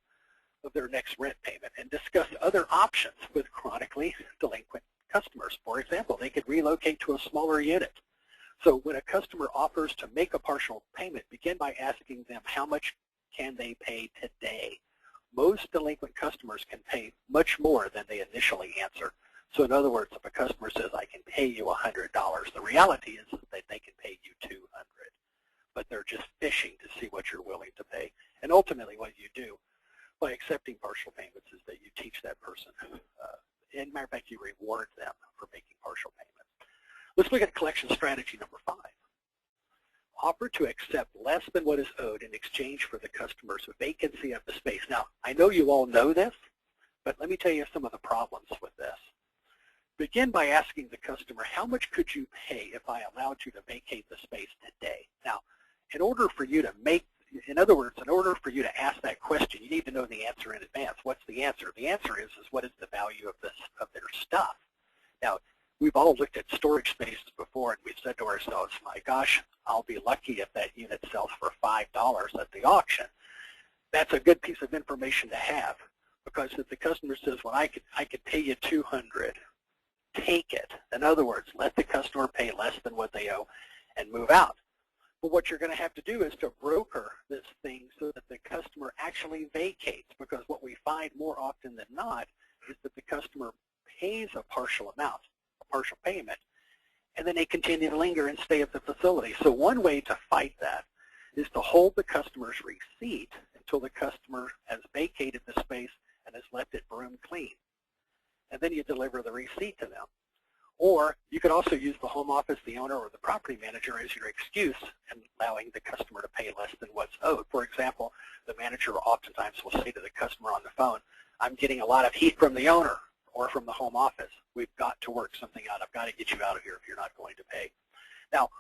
of their next rent payment, and discuss other options with chronically delinquent customers. For example, they could relocate to a smaller unit. So when a customer offers to make a partial payment, begin by asking them how much can they pay today. Most delinquent customers can pay much more than they initially answer. So in other words, if a customer says, I can pay you $100, the reality is that they can pay you $200. But they're just fishing to see what you're willing to pay. And ultimately what you do by accepting partial payments is that you teach that person. As a matter of fact, you reward them for making partial payments. Let's look at collection strategy number 5. Offer to accept less than what is owed in exchange for the customer's vacancy of the space. Now, I know you all know this, but let me tell you some of the problems with this. Begin by asking the customer, how much could you pay if I allowed you to vacate the space today? Now, in order for you to ask that question, you need to know the answer in advance. What's the answer? The answer is what is the value of their stuff? Now, we've all looked at storage spaces before, and we've said to ourselves, my gosh, I'll be lucky if that unit sells for $5 at the auction. That's a good piece of information to have, because if the customer says, well, I could pay you $200, take it. In other words, let the customer pay less than what they owe and move out. But what you're going to have to do is to broker this thing so that the customer actually vacates, because what we find more often than not is that the customer pays a partial amount, a partial payment, and then they continue to linger and stay at the facility. So one way to fight that is to hold the customer's receipt until the customer has vacated the space and has left it broom clean. And then you deliver the receipt to them. Or you could also use the home office, the owner, or the property manager as your excuse in allowing the customer to pay less than what's owed. For example, the manager oftentimes will say to the customer on the phone, I'm getting a lot of heat from the owner or from the home office. We've got to work something out. I've got to get you out of here if you're not going to pay. Now,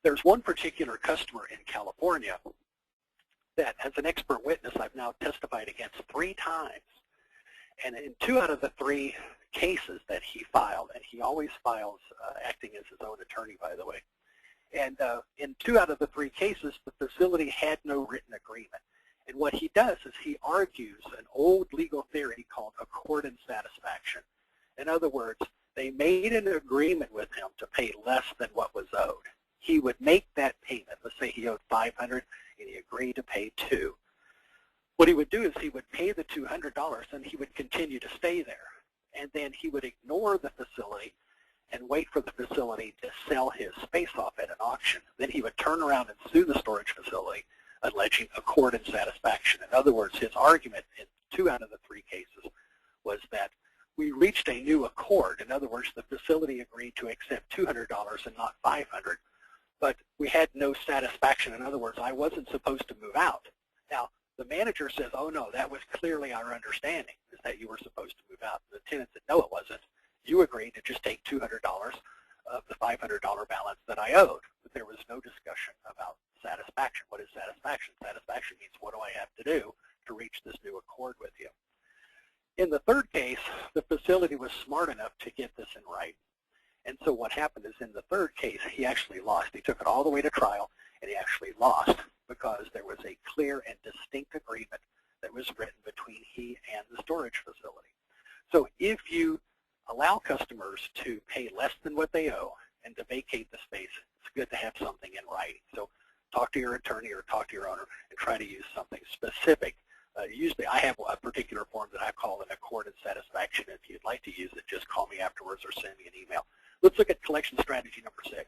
there's one particular customer in California that, as an expert witness, I've now testified against 3 times. And in 2 out of the 3 cases that he filed, and he always files acting as his own attorney, by the way, and in 2 out of the 3 cases, the facility had no written agreement. And what he does is he argues an old legal theory called accord and satisfaction. In other words, they made an agreement with him to pay less than what was owed. He would make that payment. Let's say he owed $500 and he agreed to pay $200. What he would do is he would pay the $200 and he would continue to stay there. And then he would ignore the facility and wait for the facility to sell his space off at an auction. Then he would turn around and sue the storage facility, alleging accord and satisfaction. In other words, his argument in 2 out of the 3 cases was that we reached a new accord. In other words, the facility agreed to accept $200 and not $500, but we had no satisfaction. In other words, I wasn't supposed to move out. Now, the manager says, oh no, that was clearly our understanding, is that you were supposed to move out. The tenant said, no, it wasn't. You agreed to just take $200 of the $500 balance that I owed. But there was no discussion about satisfaction. What is satisfaction? Satisfaction means, what do I have to do to reach this new accord with you? In the 3rd case, the facility was smart enough to get this in writing. And so what happened is, in the 3rd case, he actually lost. He took it all the way to trial, and he actually lost because there was a clear and distinct agreement that was written between he and the storage facility. So if you allow customers to pay less than what they owe and to vacate the space, it's good to have something in writing. So talk to your attorney or talk to your owner and try to use something specific. Usually I have a particular form that I call an accord and satisfaction. If you'd like to use it, just call me afterwards or send me an email. Let's look at collection strategy number 6.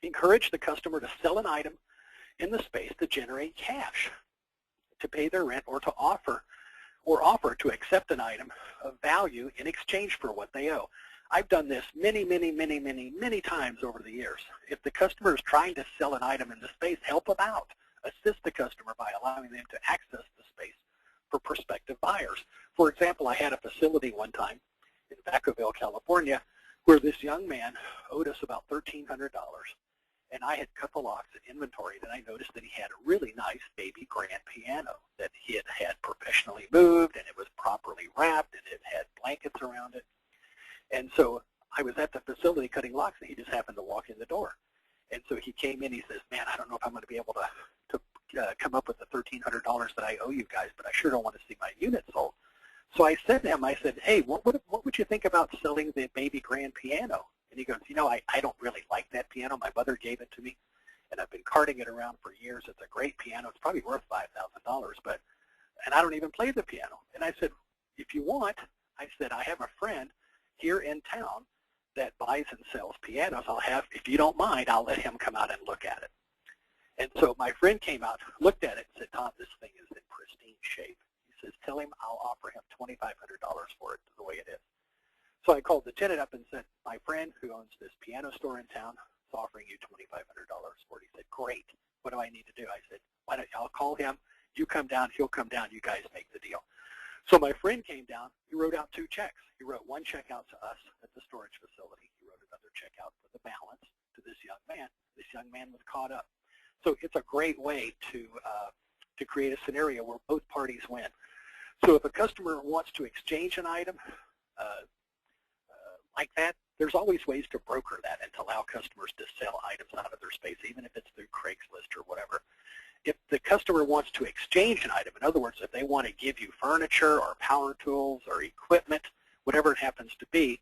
Encourage the customer to sell an item in the space to generate cash, to pay their rent, or to offer to accept an item of value in exchange for what they owe. I've done this many times over the years. If the customer is trying to sell an item in the space, help them out. Assist the customer by allowing them to access the space for prospective buyers. For example, I had a facility one time in Vacaville, California, where this young man owed us about $1,300. And I had cut the locks and inventoried, and I noticed that he had a really nice baby grand piano that he had professionally moved, and it was properly wrapped, and it had blankets around it. And so I was at the facility cutting locks, and he just happened to walk in the door. And so he came in, he says, man, I don't know if I'm going to be able to come up with the $1,300 that I owe you guys, but I sure don't want to see my unit sold. So I said to him, I said, hey, what would you think about selling the baby grand piano? And he goes, you know, I don't really like that piano. My mother gave it to me, and I've been carting it around for years. It's a great piano. It's probably worth $5,000, and I don't even play the piano. And I said, if you want, I said, I have a friend here in town that buys and sells pianos. If you don't mind, I'll let him come out and look at it. And so my friend came out, looked at it, and said, Tom, this thing is in pristine shape. He says, tell him I'll offer him $2,500 for it the way it is. So I called the tenant up and said, my friend who owns this piano store in town is offering you $2,500 for it. He said, great. What do I need to do? I said, why don't I'll call him. You come down. He'll come down. You guys make the deal. So my friend came down. He wrote out 2 checks. He wrote one check out to us at the storage facility. He wrote another check out for the balance to this young man. This young man was caught up. So it's a great way to create a scenario where both parties win. So if a customer wants to exchange an item like that, there's always ways to broker that and to allow customers to sell items out of their space, even if it's through Craigslist or whatever. If the customer wants to exchange an item, in other words, if they want to give you furniture or power tools or equipment, whatever it happens to be,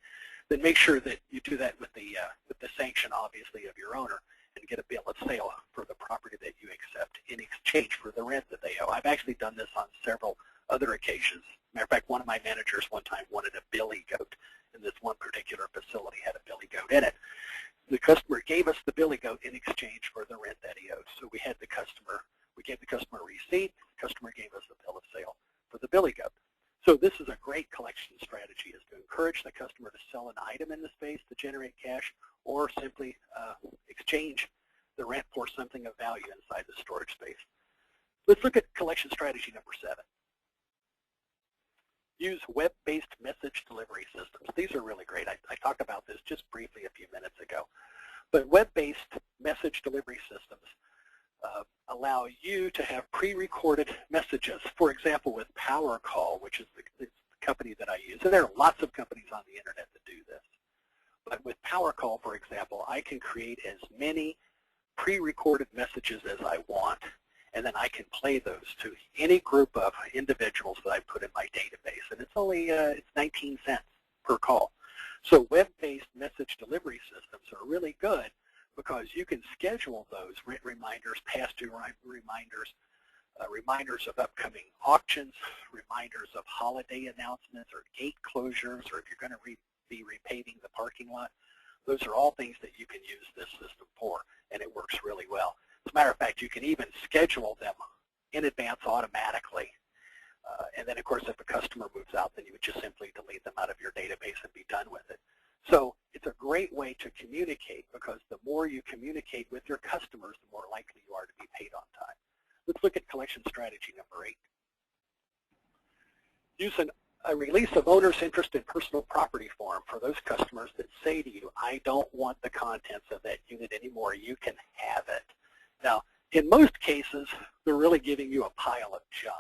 then make sure that you do that with the sanction, obviously, of your owner, and get a bill of sale for the property that you accept in exchange for the rent that they owe. I've actually done this on several other occasions. Matter of fact, one of my managers one time wanted a billy goat, and this one particular facility had a billy goat in it. The customer gave us the billy goat in exchange for the rent that he owed. So we gave the customer a receipt, the customer gave us a bill of sale for the billy goat. So this is a great collection strategy, is to encourage the customer to sell an item in the space to generate cash, or simply exchange the rent for something of value inside the storage space. Let's look at collection strategy number 7. Use web-based message delivery systems. These are really great. I talked about this just briefly a few minutes ago. But web-based message delivery systems allow you to have pre-recorded messages. For example, with PowerCall, which is the company that I use. And there are lots of companies on the internet that do this. But with PowerCall, for example, I can create as many pre-recorded messages as I want, and then I can play those to any group of individuals that I put in my database. And it's only it's 19 cents per call. So web-based message delivery systems are really good because you can schedule those reminders, past due reminders, reminders of upcoming auctions, reminders of holiday announcements or gate closures, or if you're going to be repaving the parking lot. Those are all things that you can use this system for, and it works really well. As a matter of fact, you can even schedule them in advance automatically. And then, of course, if a customer moves out, then you would just simply delete them out of your database and be done with it. So it's a great way to communicate, because the more you communicate with your customers, the more likely you are to be paid on time. Let's look at collection strategy number 8. Use a release of owner's interest in personal property form for those customers that say to you, I don't want the contents of that unit anymore, you can have it. Now, in most cases, they're really giving you a pile of junk.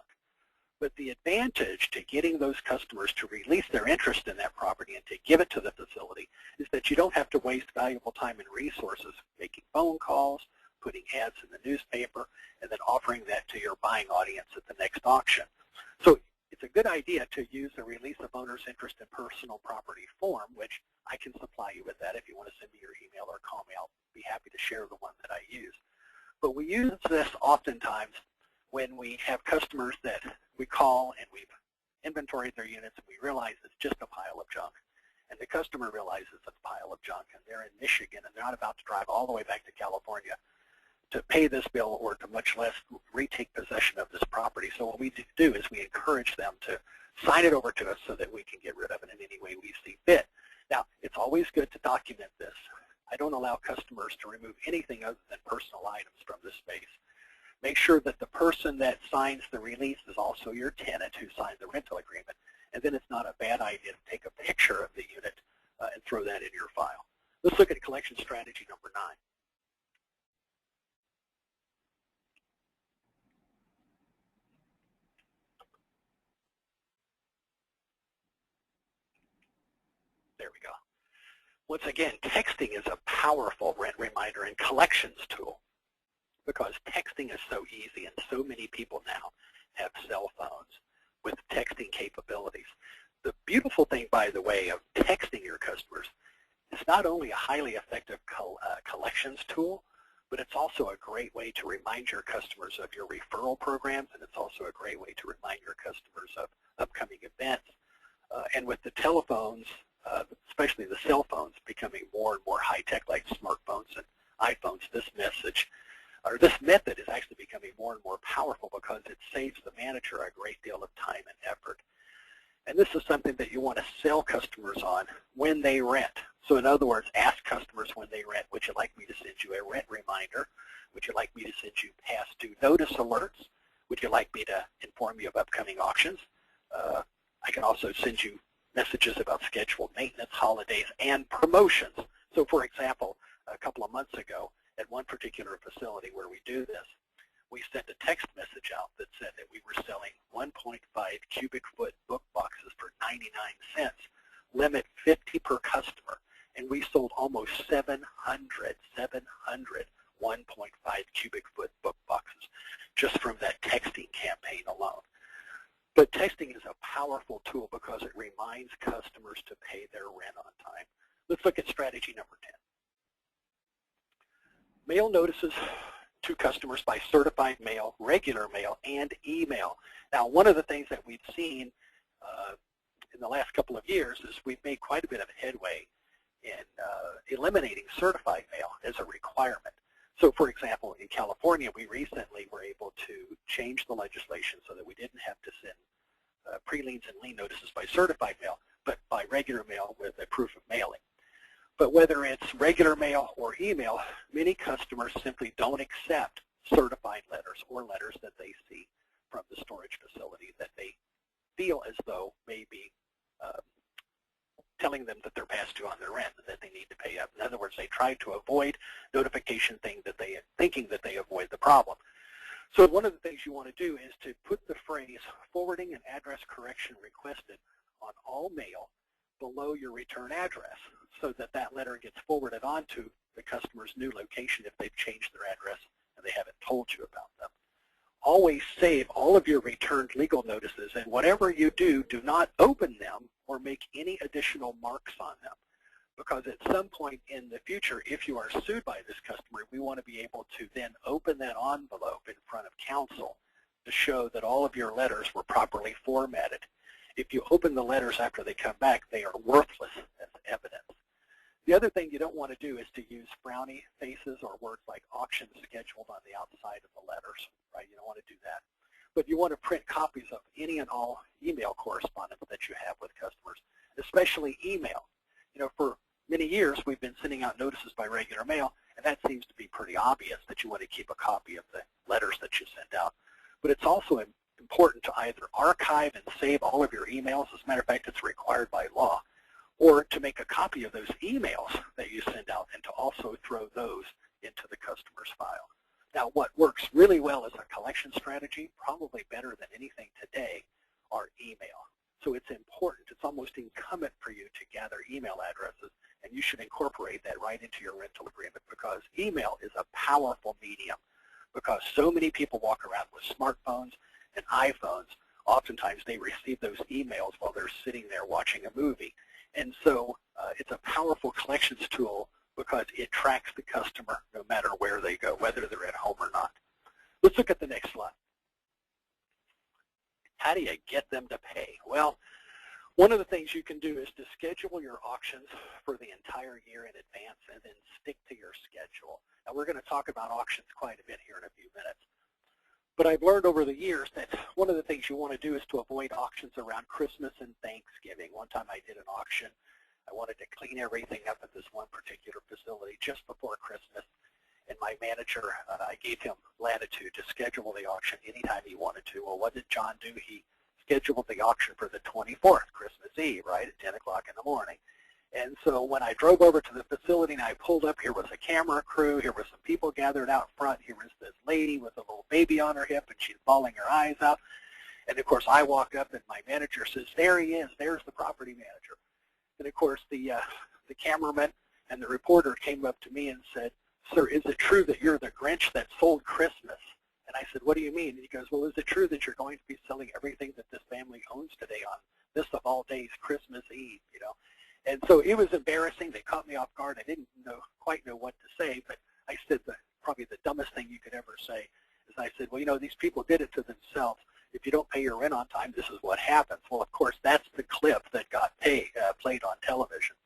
But the advantage to getting those customers to release their interest in that property and to give it to the facility is that you don't have to waste valuable time and resources making phone calls, putting ads in the newspaper, and then offering that to your buying audience at the next auction. So it's a good idea to use a release of owner's interest in personal property form, which I can supply you with that. If you want to send me your email or call me, I'll be happy to share the one that I use. But we use this oftentimes when we have customers that we call and we've inventoried their units and we realize it's just a pile of junk. And the customer realizes it's a pile of junk, and they're in Michigan and they're not about to drive all the way back to California to pay this bill, or to much less retake possession of this property. So what we do is we encourage them to sign it over to us so that we can get rid of it in any way we see fit. Now, it's always good to document this. I don't allow customers to remove anything other than personal items from this space. Make sure that the person that signs the release is also your tenant who signed the rental agreement. And then it's not a bad idea to take a picture of the unit and throw that in your file. Let's look at collection strategy number 9. There we go. Once again, texting is a powerful rent reminder and collections tool because texting is so easy, and so many people now have cell phones with texting capabilities. The beautiful thing, by the way, of texting your customers, it's not only a highly effective collections tool, but it's also a great way to remind your customers of your referral programs, and it's also a great way to remind your customers of upcoming events. And with the telephones, especially the cell phones, becoming more and more high-tech like smartphones and iPhones, this method is actually becoming more and more powerful because it saves the manager a great deal of time and effort. And this is something that you want to sell customers on when they rent. So in other words, ask customers when they rent, would you like me to send you a rent reminder? Would you like me to send you past due notice alerts? Would you like me to inform you of upcoming auctions? I can also send you messages about scheduled maintenance, holidays, and promotions. So for example, a couple of months ago at one particular facility where we do this, we sent a text message out that said that we were selling 1.5 cubic foot book boxes for 99 cents, limit 50 per customer, and we sold almost 700 1.5 cubic foot book boxes just from that texting campaign alone. But texting is a powerful tool because it reminds customers to pay their rent on time. Let's look at strategy number 10. Mail notices to customers by certified mail, regular mail, and email. Now, one of the things that we've seen in the last couple of years is we've made quite a bit of headway in eliminating certified mail as a requirement. So, for example, in California, we recently were able to change the legislation so that we didn't have to send pre-liens and lien notices by certified mail, but by regular mail with a proof of mailing. But whether it's regular mail or email, many customers simply don't accept certified letters or letters that they see from the storage facility that they feel as though may be telling them that they're past due on their rent and that they need to pay up. In other words, they try to avoid notification thinking that they avoid the problem. So one of the things you want to do is to put the phrase forwarding an address correction requested on all mail below your return address so that that letter gets forwarded on to the customer's new location if they've changed their address and they haven't told you about them. Always save all of your returned legal notices, and whatever you do, do not open them or make any additional marks on them, because at some point in the future, if you are sued by this customer, we want to be able to then open that envelope in front of counsel to show that all of your letters were properly formatted. If you open the letters after they come back, they are worthless as evidence. The other thing you don't want to do is to use frowny faces or words like auction scheduled on the outside of the letters, right? You don't want to do that. But you want to print copies of any and all email correspondence that you have with customers, especially email. You know, for many years we've been sending out notices by regular mail, and that seems to be pretty obvious that you want to keep a copy of the letters that you send out. But it's also important to either archive and save all of your emails, as a matter of fact, it's required by law, or to make a copy of those emails that you send out and to also throw those into the customer's file. Now, what works really well as a collection strategy, probably better than anything today, are email. So it's important, it's almost incumbent for you to gather email addresses, and you should incorporate that right into your rental agreement, because email is a powerful medium, because so many people walk around with smartphones and iPhones. Oftentimes they receive those emails while they're sitting there watching a movie. And so it's a powerful collections tool because it tracks the customer no matter where they go, whether they're at home or not. Let's look at the next slide. How do you get them to pay? Well, one of the things you can do is to schedule your auctions for the entire year in advance and then stick to your schedule. Now, we're going to talk about auctions quite a bit here in a few minutes. But I've learned over the years that one of the things you want to do is to avoid auctions around Christmas and Thanksgiving. One time I did an auction. I wanted to clean everything up at this one particular facility just before Christmas. And my manager, I gave him latitude to schedule the auction anytime he wanted to. Well, what did John do? He scheduled the auction for the 24th, Christmas Eve, right, at 10 o'clock in the morning. And so when I drove over to the facility and I pulled up, here was a camera crew, here were some people gathered out front, here was this lady with a little baby on her hip, and she's bawling her eyes out. And of course I walk up and my manager says, there he is, there's the property manager. And of course, the cameraman and the reporter came up to me and said, "Sir, is it true that you're the Grinch that sold Christmas?" And I said, "What do you mean?" And he goes, "Well, is it true that you're going to be selling everything that this family owns today on this of all days, Christmas Eve?" You know, and so it was embarrassing. They caught me off guard. I didn't quite know what to say, but I said probably the dumbest thing you could ever say is I said, "Well, you know, these people did it to themselves. If you don't pay your rent on time, this is what happens." Well, of course, that's the clip that got played on television.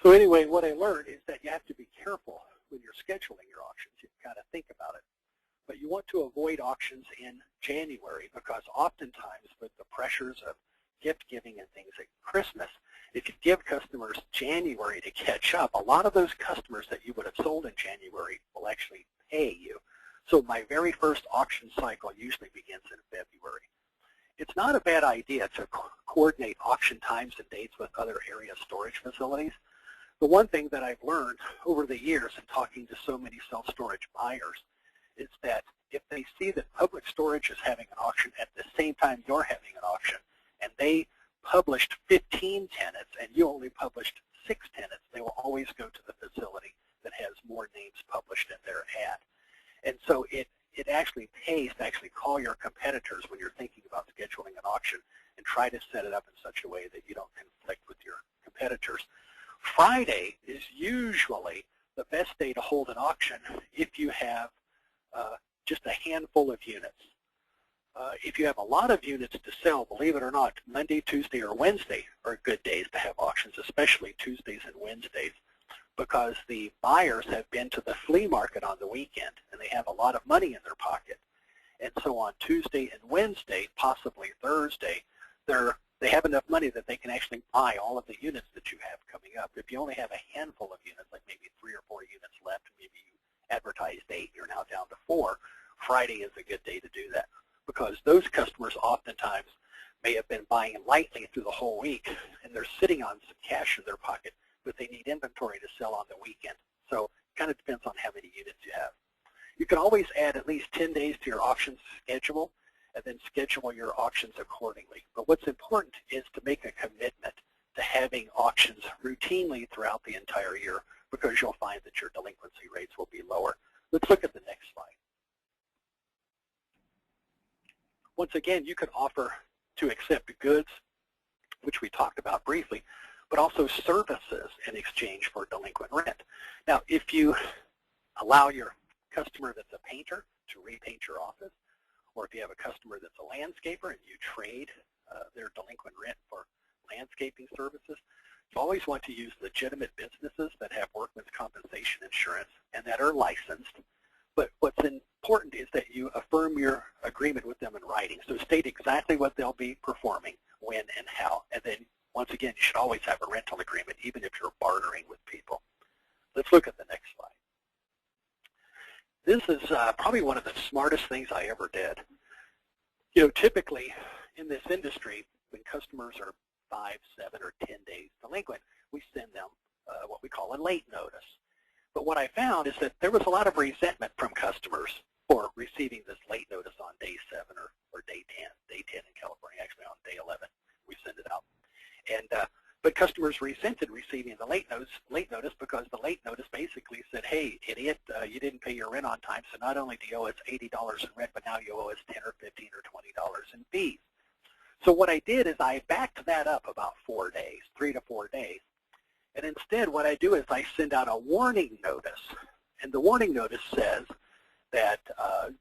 So anyway, what I learned is that you have to be careful when you're scheduling your auctions. You've got to think about it. But you want to avoid auctions in January because oftentimes with the pressures of gift giving and things at Christmas, if you give customers January to catch up, a lot of those customers that you would have sold in January will actually pay you. So my very first auction cycle usually begins in February. It's not a bad idea to coordinate auction times and dates with other area storage facilities. The one thing that I've learned over the years in talking to so many self-storage buyers is that if they see that Public Storage is having an auction at the same time you're having an auction, and they published 15 tenants and you only published 6 tenants, they will always go to the facility that has more names published in their ad. And so it actually pays to actually call your competitors when you're thinking about scheduling an auction and try to set it up in such a way that you don't conflict with your competitors. Friday is usually the best day to hold an auction if you have just a handful of units. If you have a lot of units to sell, believe it or not, Monday, Tuesday, or Wednesday are good days to have auctions, especially Tuesdays and Wednesdays, because the buyers have been to the flea market on the weekend and they have a lot of money in their pocket. And so on Tuesday and Wednesday, possibly Thursday, they have enough money that they can actually buy all of the units that you have coming up. If you only have a handful of units, like maybe 3 or 4 units left, maybe you advertised 8, you're now down to 4, Friday is a good day to do that, because those customers oftentimes may have been buying lightly through the whole week and they're sitting on some cash in their pocket, but they need inventory to sell on the weekend. So it kind of depends on how many units you have. You can always add at least 10 days to your auction schedule and then schedule your auctions accordingly. But what's important is to make a commitment to having auctions routinely throughout the entire year, because you'll find that your delinquency rates will be lower. Let's look at the next slide. Once again, you can offer to accept goods, which we talked about briefly, but also services in exchange for delinquent rent. Now, if you allow your customer that's a painter to repaint your office, or if you have a customer that's a landscaper and you trade their delinquent rent for landscaping services, you always want to use legitimate businesses that have workman's compensation insurance and that are licensed. But what's important is that you affirm your agreement with them in writing. So state exactly what they'll be performing, when and how. And then, once again, you should always have a rental agreement, even if you're bartering with people. Let's look at the next slide. This is probably one of the smartest things I ever did. You know, typically in this industry, when customers are 5, 7, or 10 days delinquent, we send them what we call a late notice. But what I found is that there was a lot of resentment from customers for receiving this late notice on day 7 or day 10. Day 10 in California, actually on day 11, we send it out. And but customers resented receiving the late notice because the late notice basically said, "Hey, idiot, you didn't pay your rent on time, so not only do you owe us $80 in rent, but now you owe us $10 or $15 or $20 in fees." So what I did is I backed that up about 4 days, 3 to 4 days. And instead, what I do is I send out a warning notice. And the warning notice says that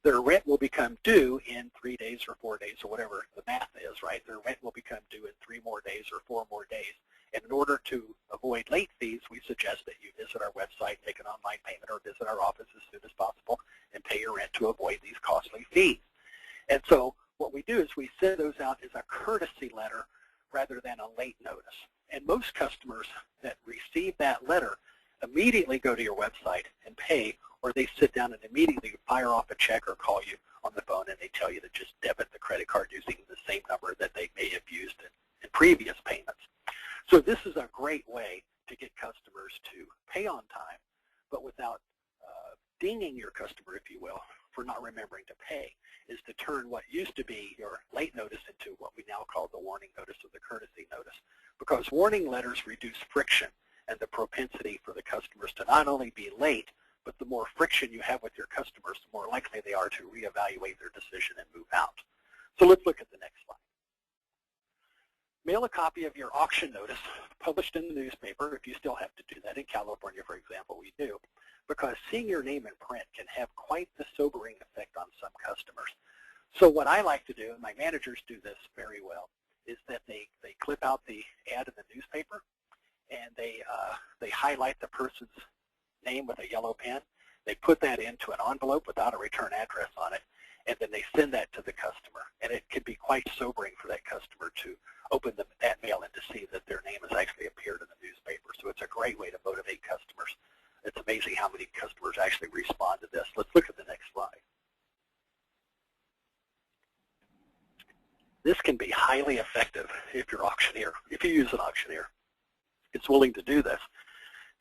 their rent will become due in 3 days or 4 days or whatever the math is, right? Their rent will become due in 3 more days or 4 more days. And in order to avoid late fees, we suggest that you visit our website, make an online payment, or visit our office as soon as possible and pay your rent to avoid these costly fees. And so what we do is we send those out as a courtesy letter rather than a late notice. And most customers that receive that letter immediately go to your website and pay, or they sit down and immediately fire off a check or call you on the phone and they tell you to just debit the credit card using the same number that they may have used in previous payments. So this is a great way to get customers to pay on time, but without dinging your customer, if you will, for not remembering to pay, is to turn what used to be your late notice into what we now call the warning notice or the courtesy notice. because warning letters reduce friction and the propensity for the customers to not only be late, but the more friction you have with your customers, the more likely they are to reevaluate their decision and move out. So let's look at the next slide. Mail a copy of your auction notice published in the newspaper, if you still have to do that. In California, for example, we do, because seeing your name in print can have quite the sobering effect on some customers. So what I like to do, and my managers do this very well, is that they clip out the ad in the newspaper, and they highlight the person's name with a yellow pen. They put that into an envelope without a return address on it, and then they send that to the customer. And it can be quite sobering for that customer to open that mail and to see that their name has actually appeared in the newspaper. So it's a great way to motivate customers. It's amazing how many customers actually respond to this. Let's look at the next slide. This can be highly effective if you're auctioneer, if you use an auctioneer. It's willing to do this.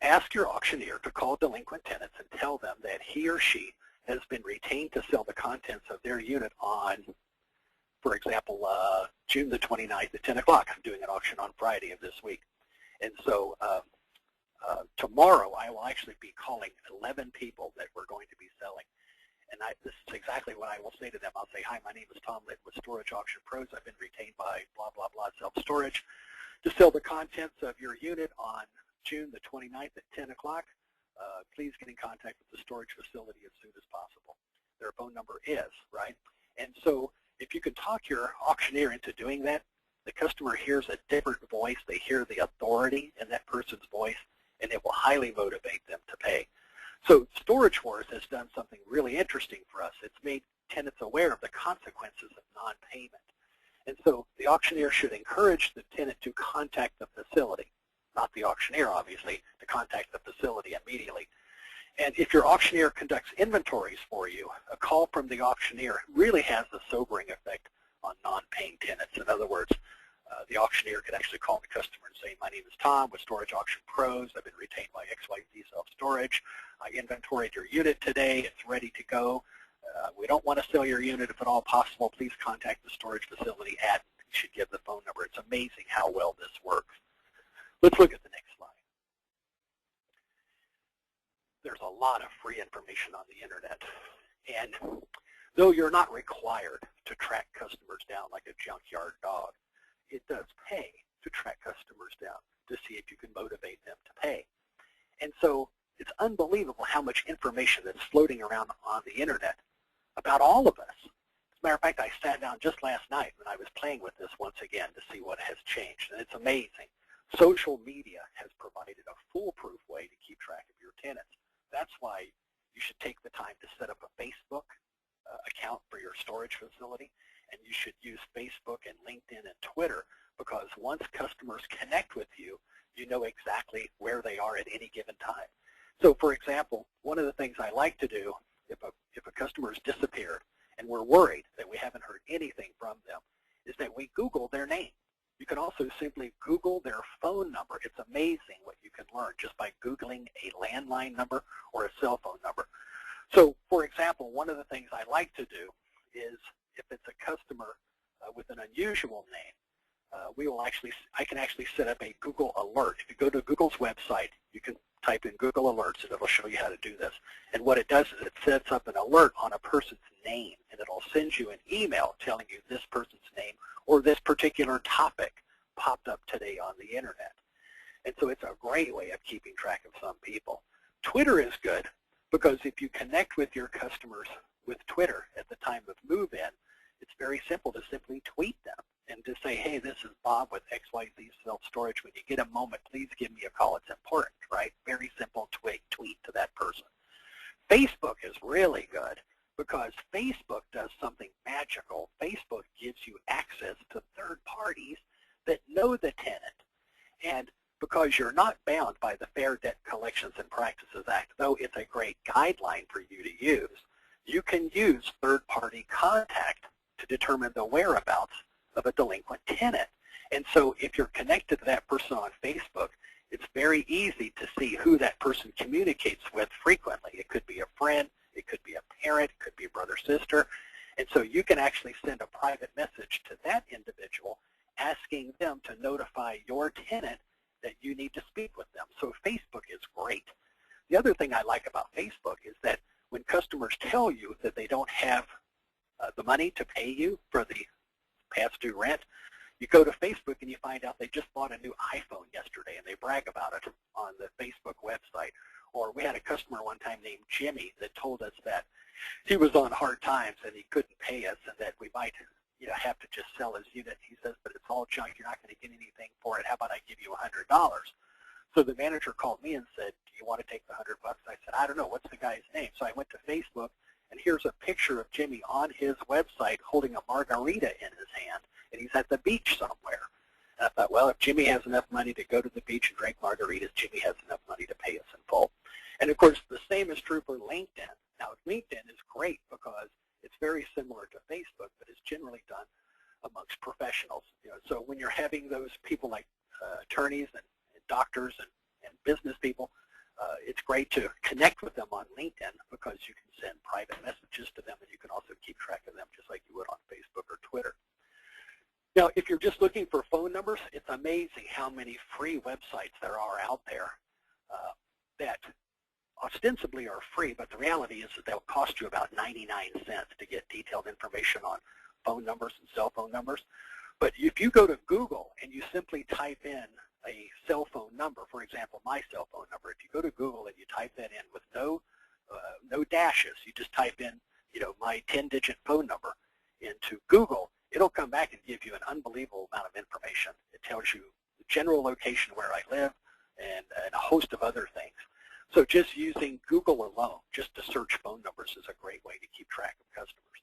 Ask your auctioneer to call delinquent tenants and tell them that he or she has been retained to sell the contents of their unit on, for example, June the 29th at 10 o'clock. I'm doing an auction on Friday of this week. And so tomorrow I will actually be calling 11 people that we're going to be selling. And this is exactly what I will say to them. I'll say, hi, my name is Tom Litt with Storage Auction Pros. I've been retained by blah, blah, blah, self-storage to sell the contents of your unit on June the 29th at 10 o'clock. Please get in contact with the storage facility as soon as possible. Their phone number is, right? And so if you can talk your auctioneer into doing that, the customer hears a different voice. They hear the authority in that person's voice, and it will highly motivate them to pay. So Storage Wars has done something really interesting for us. It's made tenants aware of the consequences of non-payment. And so the auctioneer should encourage the tenant to contact the facility, not the auctioneer, obviously, to contact the facility immediately. And if your auctioneer conducts inventories for you, a call from the auctioneer really has a sobering effect on non-paying tenants. In other words, the auctioneer could actually call the customer and say, my name is Tom with Storage Auction Pros. I've been retained by XYZ Self-Storage. I inventoried your unit today. It's ready to go. We don't want to sell your unit if at all possible. Please contact the storage facility at, you should give the phone number. It's amazing how well this works. Let's look at the next slide. There's a lot of free information on the internet. And though you're not required to track customers down like a junkyard dog, it does pay to track customers down to see if you can motivate them to pay. And so it's unbelievable how much information that's floating around on the internet about all of us. As a matter of fact, I sat down just last night when I was playing with this once again to see what has changed, and it's amazing. Social media has provided a foolproof way to keep track of your tenants. That's why you should take the time to set up a Facebook account for your storage facility, and you should use Facebook and LinkedIn and Twitter, because once customers connect with you, you know exactly where they are at any given time. So for example, one of the things I like to do if a customer has disappeared and we're worried that we haven't heard anything from them is that we Google their name. You can also simply Google their phone number. It's amazing what you can learn just by Googling a landline number or a cell phone number. So for example, one of the things I like to do is if it's a customer with an unusual name, I can actually set up a Google alert. If you go to Google's website, you can type in Google Alerts, and it'll show you how to do this. And what it does is it sets up an alert on a person's name, and it'll send you an email telling you this person's name or this particular topic popped up today on the internet. And so it's a great way of keeping track of some people. Twitter is good because if you connect with your customers with Twitter at the time of move-in, it's very simple to simply tweet them and to say, hey, this is Bob with XYZ Self-Storage. When you get a moment, please give me a call. It's important, right? Very simple tweet to that person. Facebook is really good because Facebook does something magical. Facebook gives you access to third parties that know the tenant. And because you're not bound by the Fair Debt Collections and Practices Act, though it's a great guideline for you to use, you can use third-party contact to determine the whereabouts of a delinquent tenant. And so if you're connected to that person on Facebook, it's very easy to see who that person communicates with frequently. It could be a friend, it could be a parent, it could be a brother, sister. And so you can actually send a private message to that individual asking them to notify your tenant that you need to speak with them. So Facebook is great. The other thing I like about Facebook is that when customers tell you that they don't have the money to pay you for the past due rent, you go to Facebook and you find out they just bought a new iPhone yesterday and they brag about it on the Facebook website. Or we had a customer one time named Jimmy that told us that he was on hard times and he couldn't pay us and that we might have to just sell his unit. He says, but it's all junk. You're not going to get anything for it. How about I give you $100? So the manager called me and said, do you want to take the $100? I said, I don't know. What's the guy's name? So I went to Facebook, and here's a picture of Jimmy on his website holding a margarita in his hand, and he's at the beach somewhere. And I thought, well, if Jimmy has enough money to go to the beach and drink margaritas, Jimmy has enough money to pay us in full. And, of course, the same is true for LinkedIn. Now, LinkedIn is great because it's very similar to Facebook, but it's generally done amongst professionals. So when you're having those people like attorneys and doctors and business people, it's great to connect with them on LinkedIn because you can send private messages to them and you can also keep track of them just like you would on Facebook or Twitter. Now, if you're just looking for phone numbers, it's amazing how many free websites there are out there that ostensibly are free, but the reality is that they'll cost you about 99 cents to get detailed information on phone numbers and cell phone numbers. But if you go to Google and you simply type in a cell phone number, for example, my cell phone number, if you go to Google and you type that in with no dashes, you just type in, my 10-digit phone number into Google, it'll come back and give you an unbelievable amount of information. It tells you the general location where I live and a host of other things. So just using Google alone, just to search phone numbers, is a great way to keep track of customers.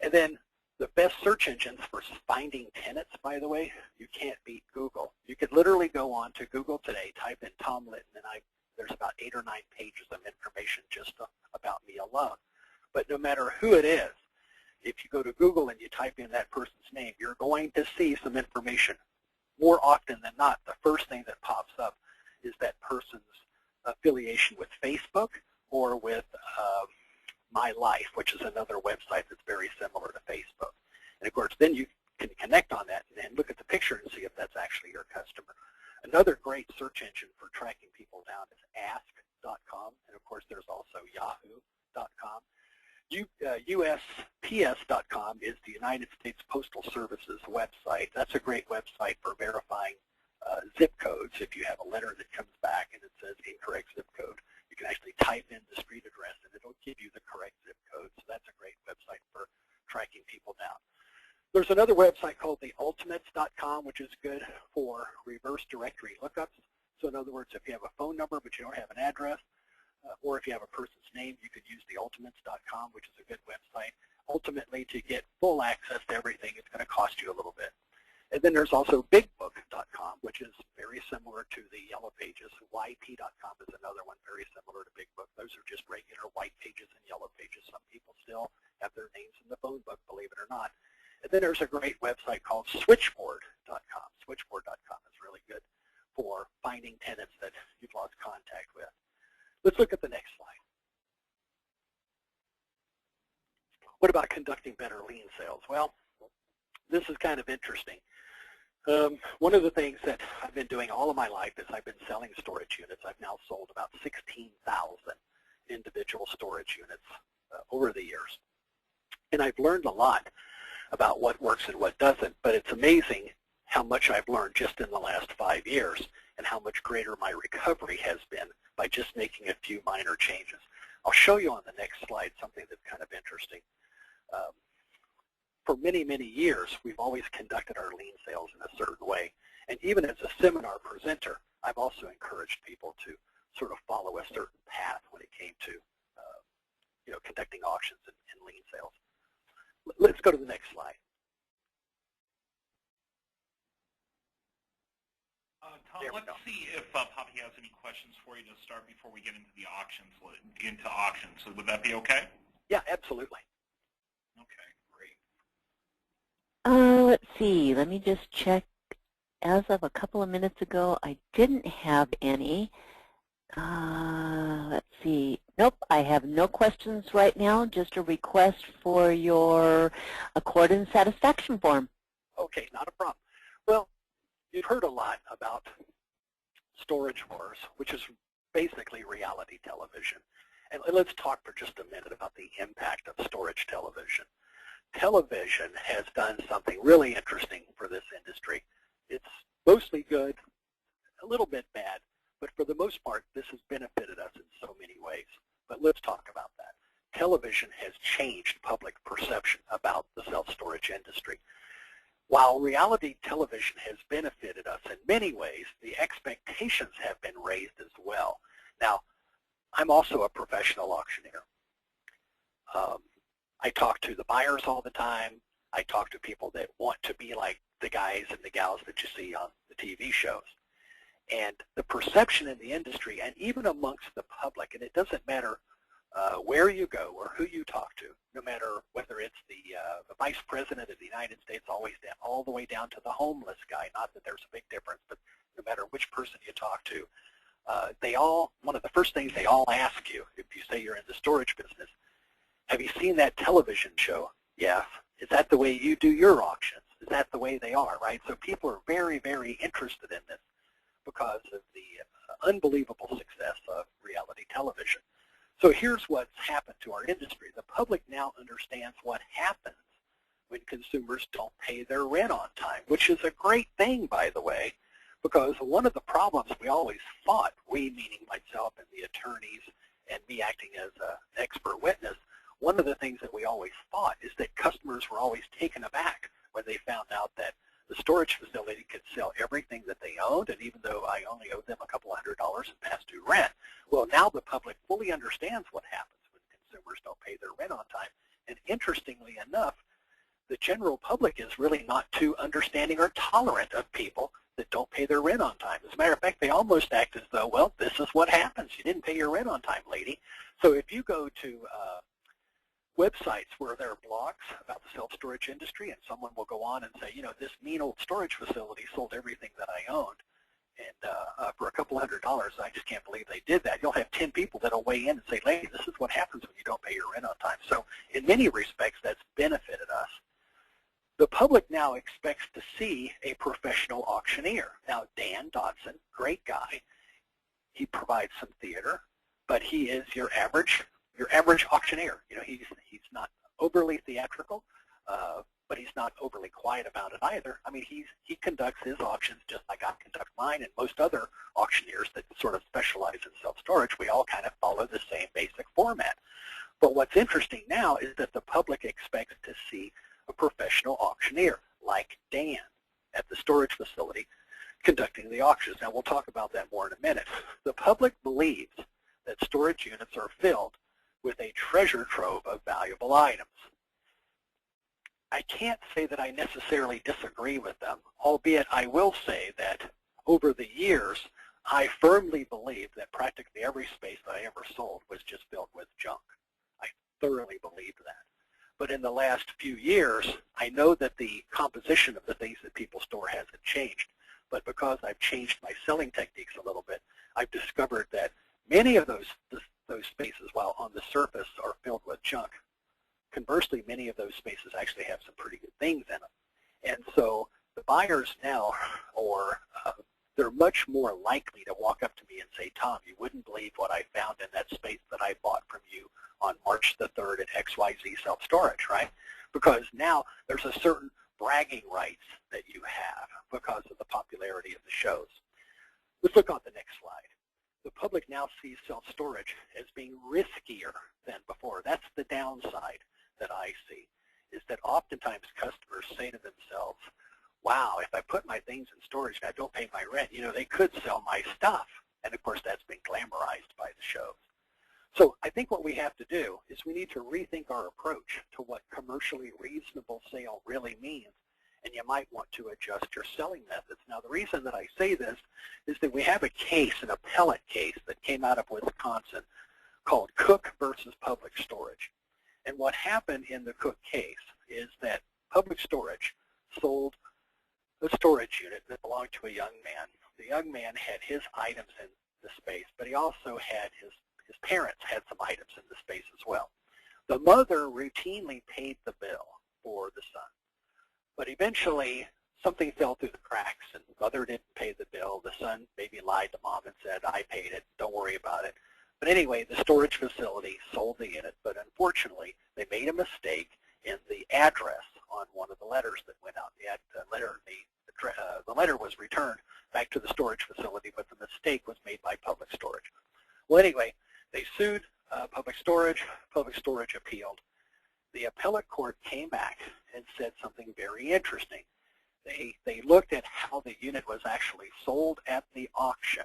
And then the best search engines for finding tenants, by the way, you can't beat Google. You could literally go on to Google today, type in Tom Litton, and there's about 8 or 9 pages of information just about me alone. But no matter who it is, if you go to Google and you type in that person's name, you're going to see some information. More often than not, the first thing that pops up is that person's affiliation with Facebook or with My Life, which is another website that's very similar to Facebook. And of course, then you can connect on that and look at the picture and see if that's actually your customer. Another great search engine for tracking people down is ask.com, and of course there's also yahoo.com. USPS.com is the United States Postal Service's website. That's a great website for verifying zip codes. If you have a letter that comes back and it says incorrect zip code, you can actually type in the street address and it'll give you the correct zip code. So that's a great website for tracking people down. There's another website called the ultimates.com, which is good for reverse directory lookups. So in other words, if you have a phone number but you don't have an address, or if you have a person's name, you could use the ultimates.com, which is a good website. Ultimately, to get full access to everything, it's going to cost you a little bit. And then there's also bigbook.com, which is very similar to the Yellow Pages. YP.com is another one very similar to Big Book. Those are just regular white pages and yellow pages. Some people still have their names in the phone book, believe it or not. And then there's a great website called switchboard.com. Switchboard.com is really good for finding tenants that you've lost contact with. Let's look at the next slide. What about conducting better lien sales? Well, this is kind of interesting. One of the things that I've been doing all of my life is I've been selling storage units. I've now sold about 16,000 individual storage units over the years. And I've learned a lot about what works and what doesn't, but it's amazing how much I've learned just in the last 5 years and how much greater my recovery has been by just making a few minor changes. I'll show you on the next slide something that's kind of interesting. For many, many years, we've always conducted our lien sales in a certain way. And even as a seminar presenter, I've also encouraged people to sort of follow a certain path when it came to conducting auctions and lien sales. Let's go to the next slide. Tom, let's see if Poppy has any questions for you to start before we get into the auctions. So would that be okay? Yeah, absolutely. Okay, great. Let's see. Let me just check. As of a couple of minutes ago, I didn't have any. Let's see. Nope, I have no questions right now. Just a request for your accord and satisfaction form. Okay, not a problem. Well, you've heard a lot about storage wars, which is basically reality television. And let's talk for just a minute about the impact of storage television. Television has done something really interesting for this industry. It's mostly good, a little bit bad, but for the most part, this has benefited us in so many ways. But let's talk about that. Television has changed public perception about the self-storage industry. While reality television has benefited us in many ways, the expectations have been raised as well. Now, I'm also a professional auctioneer. I talk to the buyers all the time. I talk to people that want to be like the guys and the gals that you see on the TV shows. And the perception in the industry, and even amongst the public, and it doesn't matter where you go or who you talk to, no matter whether it's the Vice President of the United States all the way down to the homeless guy, not that there's a big difference, but no matter which person you talk to, one of the first things they all ask you, if you say you're in the storage business, have you seen that television show? Yes. Is that the way you do your auctions? Is that the way they are, right? So people are very, very interested in this because of the unbelievable success of reality television. So here's what's happened to our industry. The public now understands what happens when consumers don't pay their rent on time, which is a great thing, by the way, because one of the problems we always fought, we meaning myself and the attorneys and me acting as an expert witness, one of the things that we always fought is that customers were always taken aback when they found out that the storage facility could sell everything that they owned, and even though I only owed them a couple $100 in past due rent, well, now the public fully understands what happens when consumers don't pay their rent on time. And interestingly enough, the general public is really not too understanding or tolerant of people that don't pay their rent on time. As a matter of fact, they almost act as though, well, this is what happens. You didn't pay your rent on time, lady. So if you go to websites where there are blogs about the self-storage industry, and someone will go on and say, you know, this mean old storage facility sold everything that I owned, and for a couple $100, I just can't believe they did that. You'll have 10 people that'll weigh in and say, lady, this is what happens when you don't pay your rent on time. So in many respects, that's benefited us. The public now expects to see a professional auctioneer. Now, Dan Dodson, great guy. He provides some theater, but he is your average auctioneer. You know, he's not overly theatrical, but he's not overly quiet about it either. I mean, he conducts his auctions just like I conduct mine, and most other auctioneers that sort of specialize in self-storage. We all kind of follow the same basic format. But what's interesting now is that the public expects to see a professional auctioneer like Dan at the storage facility conducting the auctions. Now, we'll talk about that more in a minute. The public believes that storage units are filled with a treasure trove of valuable items. I can't say that I necessarily disagree with them, albeit I will say that over the years, I firmly believe that practically every space that I ever sold was just filled with junk. I thoroughly believe that. But in the last few years, I know that the composition of the things that people store hasn't changed. But because I've changed my selling techniques a little bit, I've discovered that many of those spaces, while on the surface are filled with junk, conversely, many of those spaces actually have some pretty good things in them. And so the buyers now, they're much more likely to walk up to me and say, Tom, you wouldn't believe what I found in that space that I bought from you on March the 3rd at XYZ Self-Storage, right? Because now there's a certain bragging rights that you have because of the popularity of the shows. Let's look on the next slide. The public now sees self-storage as being riskier than before. That's the downside that I see, is that oftentimes customers say to themselves, wow, if I put my things in storage and I don't pay my rent, you know, they could sell my stuff. And of course, that's been glamorized by the shows. So I think what we have to do is we need to rethink our approach to what commercially reasonable sale really means. And you might want to adjust your selling methods. Now, the reason that I say this is that we have a case, an appellate case that came out of Wisconsin called Cook versus Public Storage. And what happened in the Cook case is that Public Storage sold a storage unit that belonged to a young man. The young man had his items in the space, but he also had his parents had some items in the space as well. The mother routinely paid the bill for the son, but eventually something fell through the cracks, and mother didn't pay the bill. The son maybe lied to mom and said, I paid it, don't worry about it. But anyway, the storage facility sold the unit, but unfortunately, they made a mistake in the address on one of the letters that went out. The letter was returned back to the storage facility, but the mistake was made by Public Storage. Well, anyway, they sued Public Storage. Public Storage appealed. The appellate court came back and said something very interesting. They looked at how the unit was actually sold at the auction,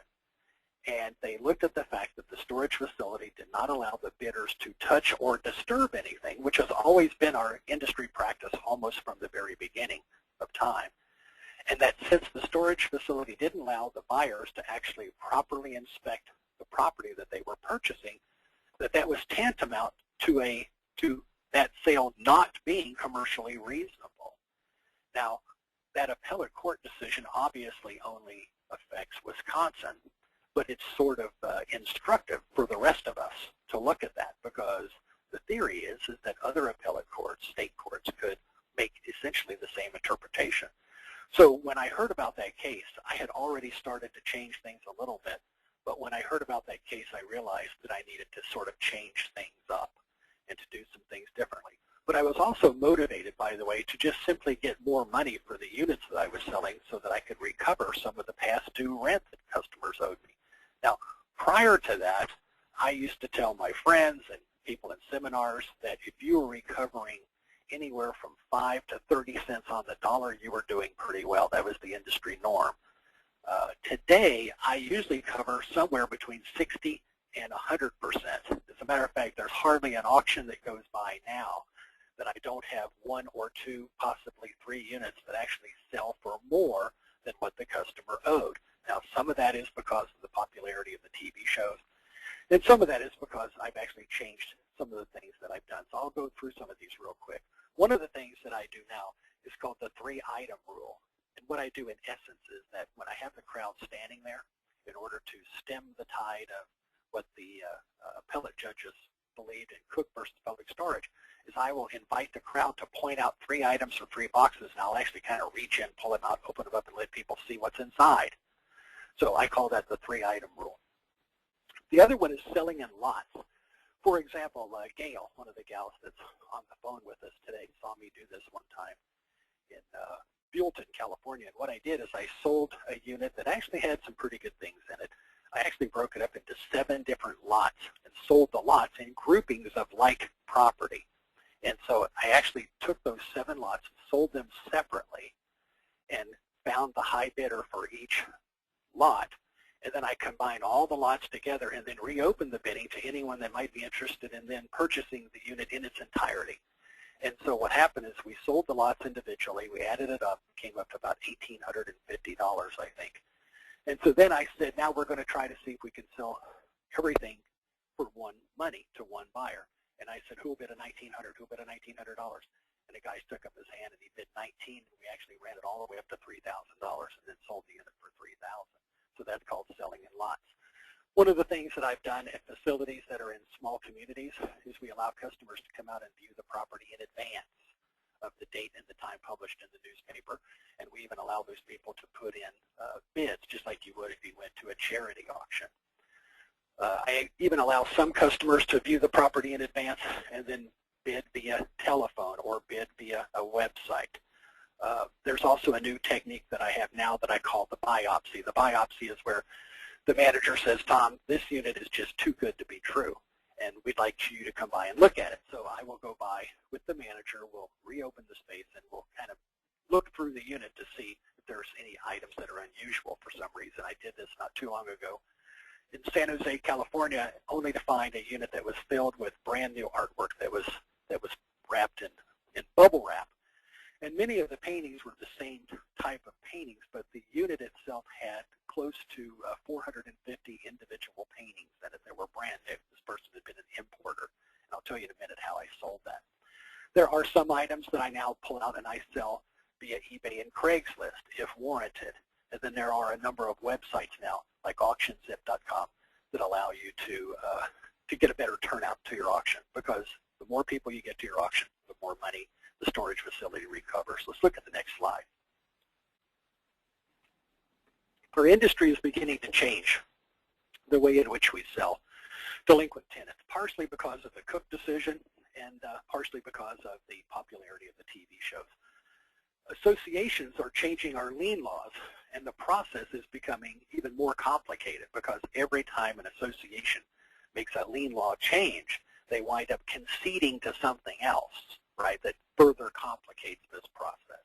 and they looked at the fact that the storage facility did not allow the bidders to touch or disturb anything, which has always been our industry practice almost from the very beginning of time. And that since the storage facility didn't allow the buyers to actually properly inspect the property that they were purchasing, that was tantamount to that sale not being commercially reasonable. Now, that appellate court decision obviously only affects Wisconsin, but it's sort of instructive for the rest of us to look at that, because the theory is that other appellate courts, state courts, could make essentially the same interpretation. So when I heard about that case, I had already started to change things a little bit, but when I heard about that case, I realized that I needed to sort of change things up and to do some things differently. But I was also motivated, by the way, to just simply get more money for the units that I was selling so that I could recover some of the past due rent that customers owed me. Now, prior to that, I used to tell my friends and people in seminars that if you were recovering anywhere from 5 to 30 cents on the dollar, you were doing pretty well. That was the industry norm. Today, I usually cover somewhere between 60 and 100%. As a matter of fact, there's hardly an auction that goes by now that I don't have 1 or 2, possibly 3 units that actually sell for more than what the customer owed. Now, some of that is because of the popularity of the TV shows, and some of that is because I've actually changed some of the things that I've done. So I'll go through some of these real quick. One of the things that I do now is called the 3-item rule. And what I do in essence is that when I have the crowd standing there, in order to stem the tide of what the appellate judges believed in Cook versus Public Storage, is I will invite the crowd to point out 3 items or 3 boxes, and I'll actually kind of reach in, pull them out, open them up, and let people see what's inside. So I call that the 3-item rule. The other one is selling in lots. For example, Gail, one of the gals that's on the phone with us today, saw me do this one time in Buellton, California. And what I did is I sold a unit that actually had some pretty good things in it. I actually broke it up into 7 different lots and sold the lots in groupings of like property. And so I actually took those 7 lots and sold them separately and found the high bidder for each lot. And then I combined all the lots together and then reopened the bidding to anyone that might be interested in then purchasing the unit in its entirety. And so what happened is we sold the lots individually, we added it up, came up to about $1,850, I think. And so then I said, now we're going to try to see if we can sell everything for one money to one buyer. And I said, who will bid a $1,900? Who will bid a $1,900? And the guy stuck up his hand and he bid 19, and we actually ran it all the way up to $3,000 and then sold the unit for $3,000. So that's called selling in lots. One of the things that I've done at facilities that are in small communities is we allow customers to come out and view the property in advance of the date and the time published in the newspaper, and we even allow those people to put in bids just like you would if you went to a charity auction. I even allow some customers to view the property in advance and then bid via telephone or bid via a website. There's also a new technique that I have now that I call the biopsy. The biopsy is where the manager says, Tom, this unit is just too good to be true, and we'd like you to come by and look at it. So I will go by with the manager, we'll reopen the space, and we'll kind of look through the unit to see if there's any items that are unusual for some reason. I did this not too long ago in San Jose, California, only to find a unit that was filled with brand new artwork that was wrapped in bubble wrap. And many of the paintings were the same type of paintings, but the unit itself had close to 450 individual paintings in it that were brand new. This person had been an importer, and I'll tell you in a minute how I sold that. There are some items that I now pull out and I sell via eBay and Craigslist if warranted. And then there are a number of websites now, like auctionzip.com, that allow you to get a better turnout to your auction, because the more people you get to your auction, the more money the storage facility recovers. Let's look at the next slide. our industry is beginning to change the way in which we sell delinquent tenants, partially because of the Cook decision and partially because of the popularity of the TV shows. Associations are changing our lien laws, and the process is becoming even more complicated because every time an association makes a lien law change, they wind up conceding to something else, right, that further complicates this process.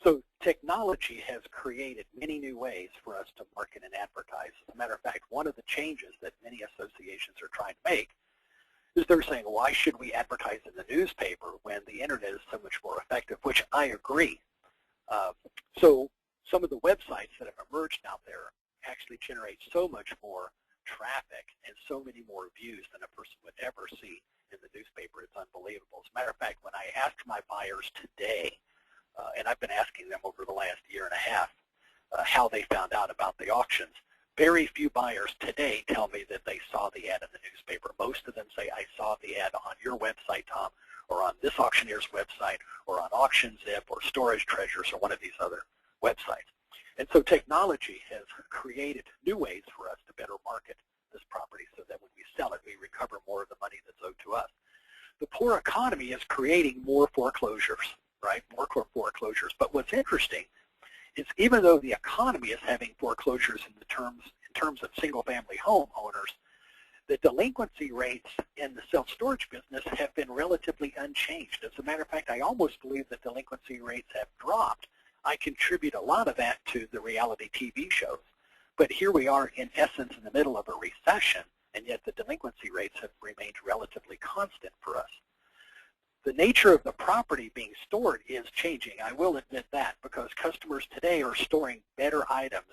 So technology has created many new ways for us to market and advertise. As a matter of fact, one of the changes that many associations are trying to make is they're saying, why should we advertise in the newspaper when the internet is so much more effective, which I agree. So some of the websites that have emerged out there actually generate so much more traffic and so many more views than a person would ever see in the newspaper. It's unbelievable. As a matter of fact, when I asked my buyers today, and I've been asking them over the last year and a half how they found out about the auctions, very few buyers today tell me that they saw the ad in the newspaper. Most of them say, I saw the ad on your website, Tom, or on this auctioneer's website, or on AuctionZip, or Storage Treasures, or one of these other websites. And so technology has created new ways for us to better market this property so that when we sell it, we recover more of the money that's owed to us. The poor economy is creating more foreclosures, right? More foreclosures. But what's interesting is even though the economy is having foreclosures in terms of single-family home owners, the delinquency rates in the self-storage business have been relatively unchanged. As a matter of fact, I almost believe that delinquency rates have dropped. I contribute a lot of that to the reality TV shows. But here we are, in essence, in the middle of a recession, and yet the delinquency rates have remained relatively constant for us. The nature of the property being stored is changing. I will admit that, because customers today are storing better items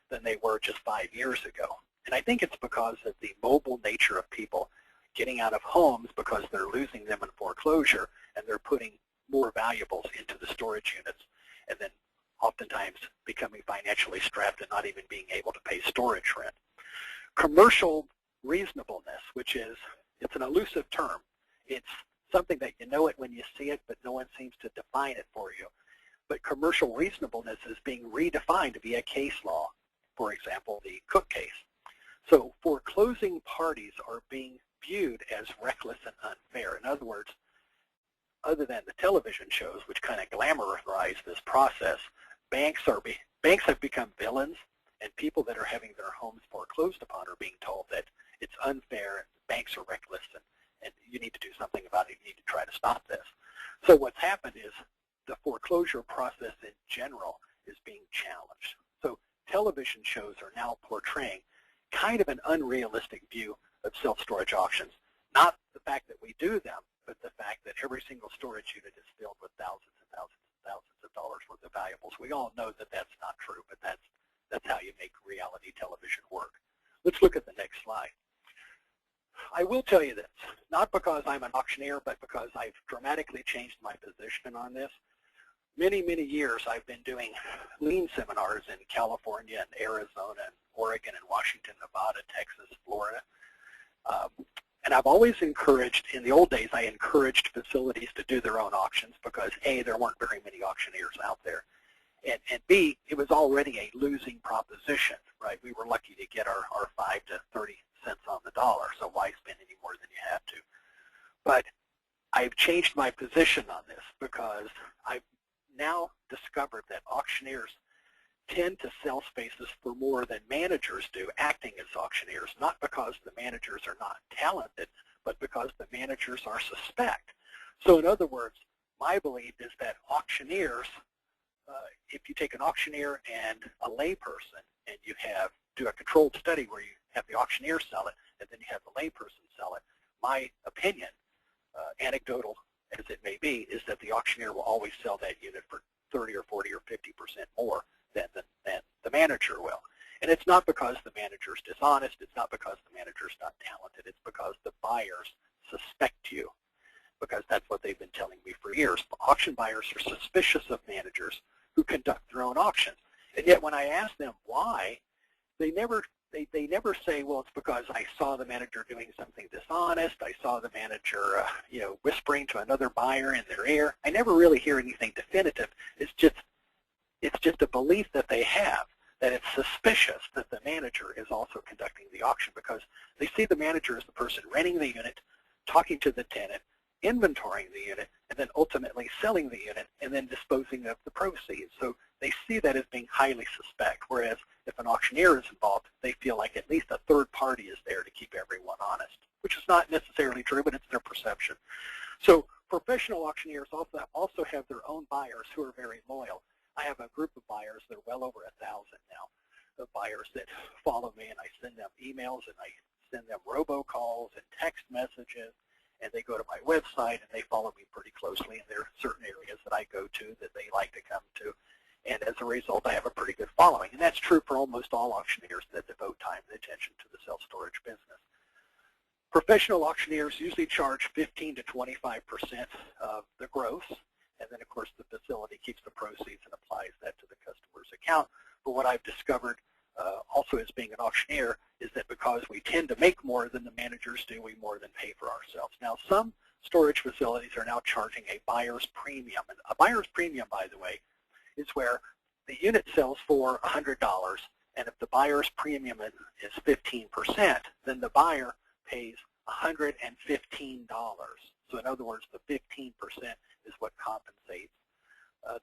than they were just 5 years ago. And I think it's because of the mobile nature of people getting out of homes because they're losing them in foreclosure, and they're putting more valuables into the storage units, and then oftentimes becoming financially strapped and not even being able to pay storage rent. Commercial reasonableness, which is, it's an elusive term. It's something that you know it when you see it, but no one seems to define it for you. But commercial reasonableness is being redefined via case law. For example, the Cook case. So foreclosing parties are being viewed as reckless and unfair. In other words, other than the television shows, which kind of glamorize this process, banks have become villains, and people that are having their homes foreclosed upon are being told that it's unfair, and banks are reckless, and you need to do something about it. You need to try to stop this. So what's happened is the foreclosure process in general is being challenged. So television shows are now portraying kind of an unrealistic view of self-storage auctions. Not the fact that we do them, but the fact that every single storage unit is filled with thousands and thousands and thousands of dollars worth of valuables. We all know that that's not true, but that's how you make reality television work. Let's look at the next slide. I will tell you this, not because I'm an auctioneer, but because I've dramatically changed my position on this. Many, many years I've been doing lien seminars in California and Arizona and Oregon and Washington, Nevada, Texas, Florida. And I've always encouraged, in the old days, I encouraged facilities to do their own auctions because A, there weren't very many auctioneers out there, and B, it was already a losing proposition, right? We were lucky to get our 5 to 30 cents on the dollar, so why spend any more than you have to? But I've changed my position on this because I've now discovered that auctioneers tend to sell spaces for more than managers do acting as auctioneers, not because the managers are not talented, but because the managers are suspect. So in other words, my belief is that auctioneers, if you take an auctioneer and a layperson and you do a controlled study where you have the auctioneer sell it and then you have the layperson sell it, my opinion, anecdotal as it may be, is that the auctioneer will always sell that unit for 30 or 40 or 50% more than the manager will. And it's not because the manager's dishonest, it's not because the manager's not talented, it's because the buyers suspect you, because that's what they've been telling me for years. Auction buyers are suspicious of managers who conduct their own auctions. And yet when I ask them why, they never say, well, it's because I saw the manager doing something dishonest, I saw the manager whispering to another buyer in their ear. I never really hear anything definitive. It's just a belief that they have that it's suspicious that the manager is also conducting the auction, because they see the manager as the person renting the unit, talking to the tenant, inventorying the unit, and then ultimately selling the unit and then disposing of the proceeds. So they see that as being highly suspect, whereas if an auctioneer is involved, they feel like at least a third party is there to keep everyone honest, which is not necessarily true, but it's their perception. So professional auctioneers also have their own buyers who are very loyal. I have a group of buyers that are well over 1,000 now, of buyers that follow me, and I send them emails and I send them robocalls and text messages, and they go to my website and they follow me pretty closely, and there are certain areas that I go to that they like to come to. And as a result, I have a pretty good following. And that's true for almost all auctioneers that devote time and attention to the self-storage business. Professional auctioneers usually charge 15 to 25% of the gross, and then of course the facility keeps the proceeds and applies that to the customer's account. But what I've discovered also as being an auctioneer is that because we tend to make more than the managers do, we more than pay for ourselves. Now, some storage facilities are now charging a buyer's premium. And a buyer's premium, by the way, is where the unit sells for $100, and if the buyer's premium is 15%, then the buyer pays $115. So in other words, the 15% is what compensates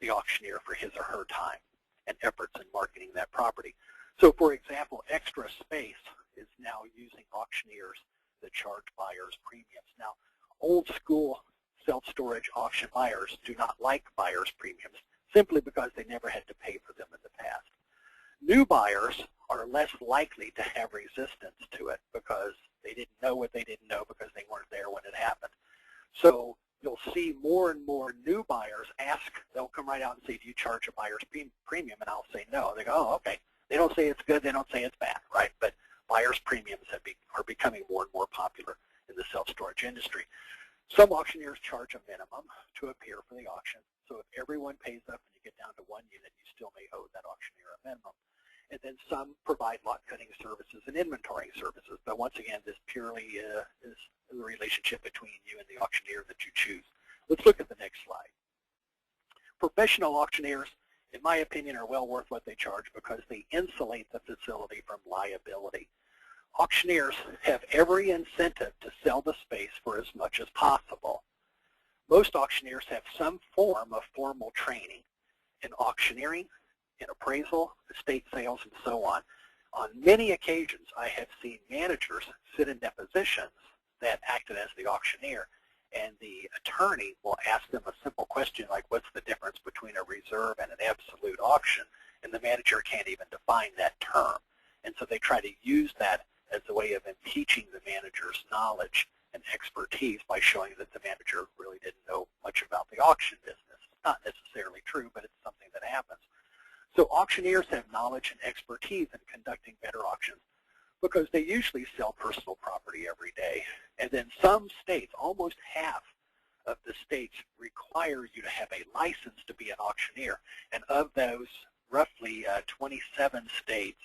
the auctioneer for his or her time and efforts in marketing that property. So for example, Extra Space is now using auctioneers that charge buyers premiums. Now, old school self-storage auction buyers do not like buyers premiums simply because they never had to pay for them in the past. New buyers are less likely to have resistance to it because they didn't know what they didn't know because they weren't there when it happened. So you'll see more and more new buyers ask, they'll come right out and say, do you charge a buyer's premium? And I'll say no. They go, oh, okay. They don't say it's good, they don't say it's bad, right? But buyer's premiums are becoming more and more popular in the self-storage industry. Some auctioneers charge a minimum to appear for the auction. So if everyone pays up and you get down to one unit, you still may owe that auctioneer a minimum. And then some provide lot cutting services and inventorying services. But once again, this purely is the relationship between you and the auctioneer that you choose. Let's look at the next slide. Professional auctioneers, in my opinion, are well worth what they charge because they insulate the facility from liability. Auctioneers have every incentive to sell the space for as much as possible. Most auctioneers have some form of formal training in auctioneering, in appraisal, estate sales, and so on. On many occasions, I have seen managers sit in depositions that acted as the auctioneer, and the attorney will ask them a simple question like, what's the difference between a reserve and an absolute auction? And the manager can't even define that term. And so they try to use that as a way of impeaching the manager's knowledge and expertise by showing that the manager really didn't know much about the auction business. It's not necessarily true, but it's something that happens. So auctioneers have knowledge and expertise in conducting better auctions because they usually sell personal property every day. And then some states, almost half of the states, require you to have a license to be an auctioneer. And of those roughly 27 states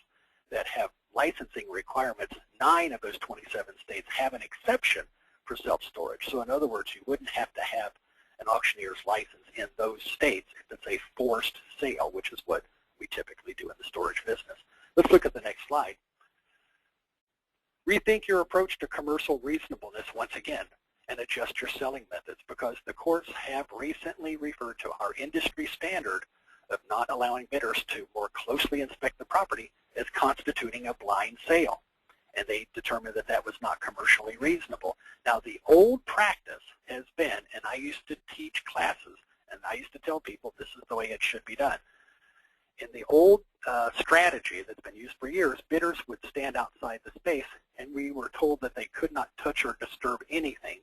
that have licensing requirements, 9 of those 27 states have an exception for self-storage. So in other words, you wouldn't have to have an auctioneer's license in those states if it's a forced sale, which is what we typically do in the storage business. Let's look at the next slide. Rethink your approach to commercial reasonableness once again and adjust your selling methods because the courts have recently referred to our industry standard of not allowing bidders to more closely inspect the property as constituting a blind sale. And they determined that that was not commercially reasonable. Now, the old practice has been, and I used to teach classes, and I used to tell people this is the way it should be done. In the old strategy that's been used for years, bidders would stand outside the space, and we were told that they could not touch or disturb anything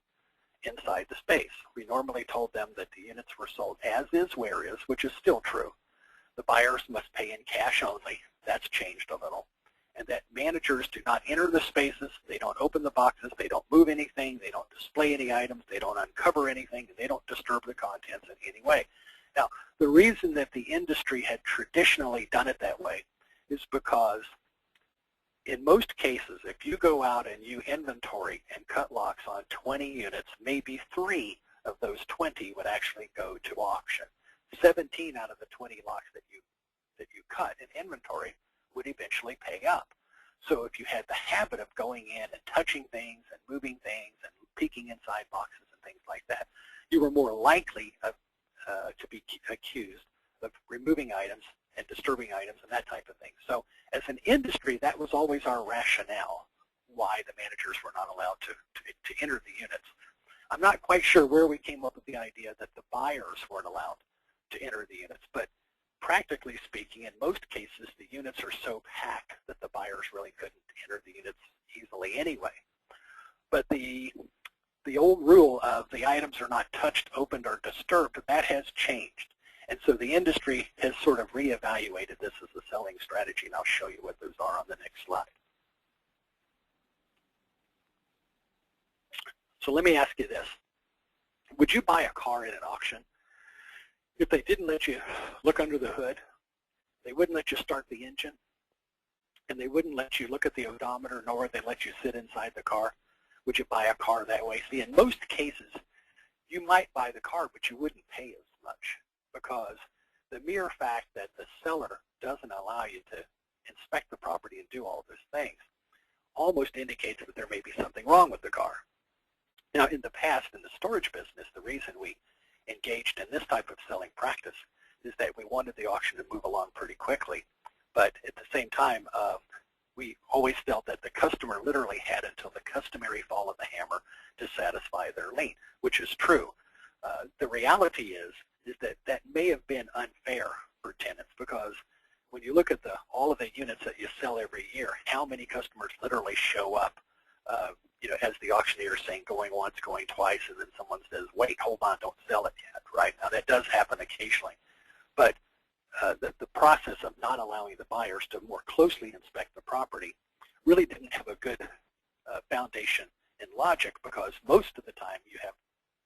inside the space. We normally told them that the units were sold as is, where is, which is still true. The buyers must pay in cash only. That's changed a little. And that managers do not enter the spaces, they don't open the boxes, they don't move anything, they don't display any items, they don't uncover anything, and they don't disturb the contents in any way. Now, the reason that the industry had traditionally done it that way is because in most cases, if you go out and you inventory and cut locks on 20 units, maybe 3 of those 20 would actually go to auction. 17 out of the 20 locks that you cut in inventory would eventually pay up. So if you had the habit of going in and touching things and moving things and peeking inside boxes and things like that, you were more likely to be accused of removing items and disturbing items and that type of thing. So as an industry, that was always our rationale why the managers were not allowed to enter the units. I'm not quite sure where we came up with the idea that the buyers weren't allowed to enter the units, but practically speaking, in most cases, the units are so packed that the buyers really couldn't enter the units easily anyway. But the old rule of the items are not touched, opened, or disturbed, that has changed. And so the industry has sort of reevaluated this as a selling strategy, and I'll show you what those are on the next slide. So let me ask you this. Would you buy a car in an auction if they didn't let you look under the hood, they wouldn't let you start the engine, and they wouldn't let you look at the odometer, nor would they let you sit inside the car? Would you buy a car that way? See, in most cases, you might buy the car, but you wouldn't pay as much, because the mere fact that the seller doesn't allow you to inspect the property and do all those things almost indicates that there may be something wrong with the car. Now, in the past, in the storage business, the reason we engaged in this type of selling practice is that we wanted the auction to move along pretty quickly, but at the same time, we always felt that the customer literally had until the customary fall of the hammer to satisfy their lien, which is true. The reality is that that may have been unfair for tenants, because when you look at all of the units that you sell every year, how many customers literally show up, as the auctioneer is saying going once, going twice, and then someone says, wait, hold on, don't sell it yet, right? Now that does happen occasionally, but the process of not allowing the buyers to more closely inspect the property really didn't have a good foundation in logic, because most of the time you have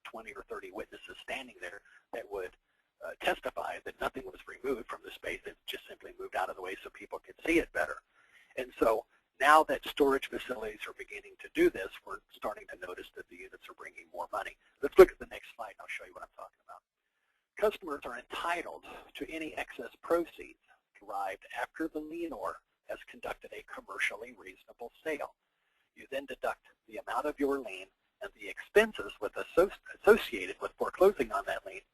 20 or 30 witnesses standing there that would testify that nothing was removed from the space. It just simply moved out of the way so people could see it better. And so now that storage facilities are beginning to do this, we're starting to notice that the units are bringing more money. Let's look at the next slide and I'll show you what I'm talking about. Customers are entitled to any excess proceeds derived after the lienor has conducted a commercially reasonable sale. You then deduct the amount of your lien and the expenses associated with foreclosing on that lien,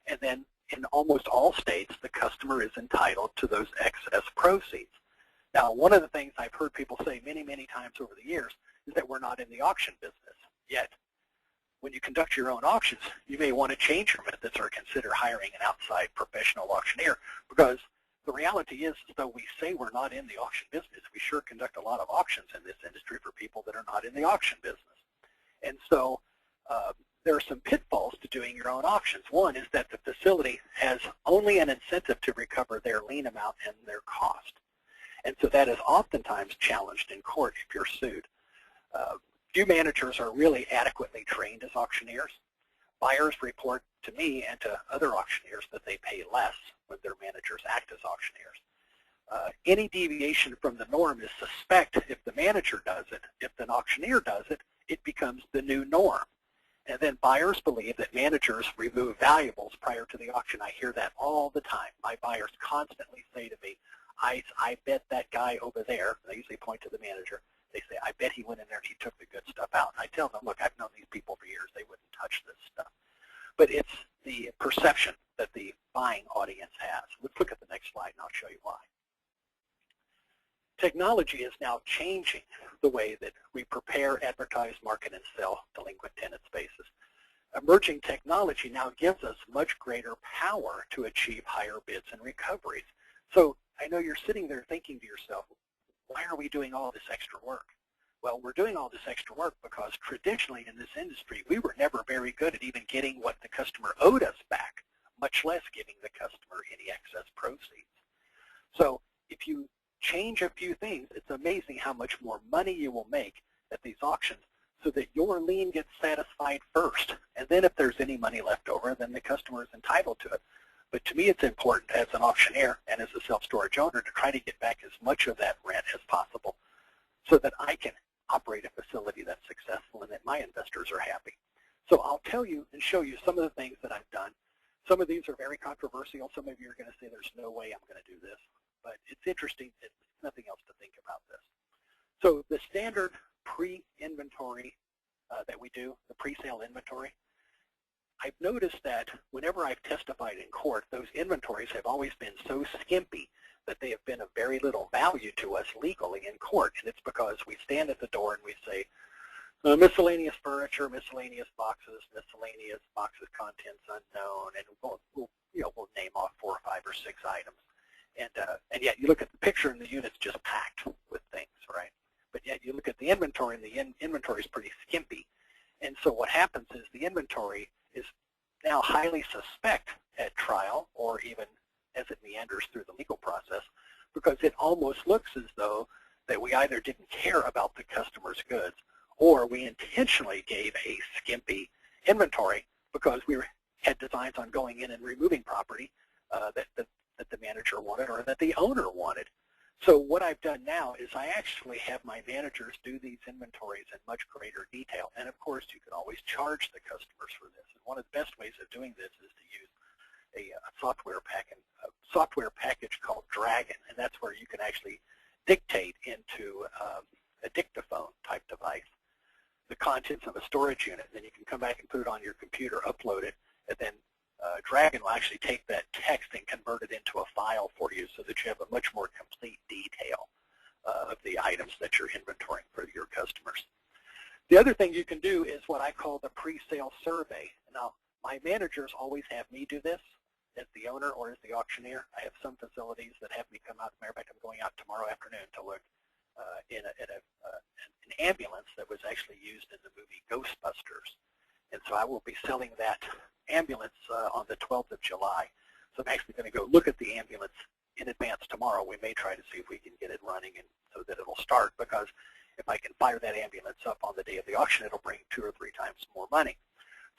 and then in almost all states, the customer is entitled to those excess proceeds. Now, one of the things I've heard people say many, many times over the years is that we're not in the auction business. Yet, when you conduct your own auctions, you may want to change your methods or consider hiring an outside professional auctioneer, because the reality is, though we say we're not in the auction business, we sure conduct a lot of auctions in this industry for people that are not in the auction business. And so there are some pitfalls to doing your own auctions. One is that the facility has only an incentive to recover their lien amount and their cost. And so that is oftentimes challenged in court if you're sued. Few managers are really adequately trained as auctioneers. Buyers report to me and to other auctioneers that they pay less when their managers act as auctioneers. Any deviation from the norm is suspect if the manager does it. If an auctioneer does it, it becomes the new norm. And then buyers believe that managers remove valuables prior to the auction. I hear that all the time. My buyers constantly say to me, I bet that guy over there, and I usually point to the manager, they say, I bet he went in there and he took the good stuff out. And I tell them, look, I've known these people for years. They wouldn't touch this stuff. But it's the perception that the buying audience has. Let's look at the next slide and I'll show you why. Technology is now changing the way that we prepare, advertise, market, and sell delinquent tenant spaces. Emerging technology now gives us much greater power to achieve higher bids and recoveries. So I know you're sitting there thinking to yourself, why are we doing all this extra work? Well, we're doing all this extra work because traditionally in this industry, we were never very good at even getting what the customer owed us back, much less giving the customer any excess proceeds. So if you change a few things, it's amazing how much more money you will make at these auctions, so that your lien gets satisfied first. And then if there's any money left over, then the customer is entitled to it. But to me, it's important as an auctioneer and as a self-storage owner to try to get back as much of that rent as possible so that I can operate a facility that's successful and that my investors are happy. So I'll tell you and show you some of the things that I've done. Some of these are very controversial. Some of you are going to say, there's no way I'm going to do this. But it's interesting. nothing else to think about this. So the standard pre-inventory that we do, the pre-sale inventory, I've noticed that whenever I've testified in court, those inventories have always been so skimpy that they have been of very little value to us legally in court. And it's because we stand at the door and we say, miscellaneous furniture, miscellaneous boxes contents unknown, and we'll name off 4 or 5 or 6 items. And yet you look at the picture and the unit's just packed with things, right? But yet you look at the inventory and the inventory is pretty skimpy. And so what happens is the inventory is now highly suspect at trial, or even as it meanders through the legal process, because it almost looks as though that we either didn't care about the customer's goods, or we intentionally gave a skimpy inventory because we had designs on going in and removing property that the manager wanted or that the owner wanted. So what I've done now is I actually have my managers do these inventories in much greater detail. And of course, you can always charge the customers for this. And one of the best ways of doing this is to use a software package called Dragon, and that's where you can actually dictate into a dictaphone type device the contents of a storage unit. Then you can come back and put it on your computer, upload it, and then Dragon will actually take that text and convert it into a file for you so that you have a much more complete detail of the items that you're inventorying for your customers. The other thing you can do is what I call the pre-sale survey. Now, my managers always have me do this as the owner or as the auctioneer. I have some facilities that have me come out. Matter of fact, I'm going out tomorrow afternoon to look in an ambulance that was actually used in the movie Ghostbusters. And so I will be selling that ambulance on the 12th of July. So I'm actually going to go look at the ambulance in advance tomorrow. We may try to see if we can get it running and so that it'll start, because if I can fire that ambulance up on the day of the auction, it'll bring 2 or 3 times more money.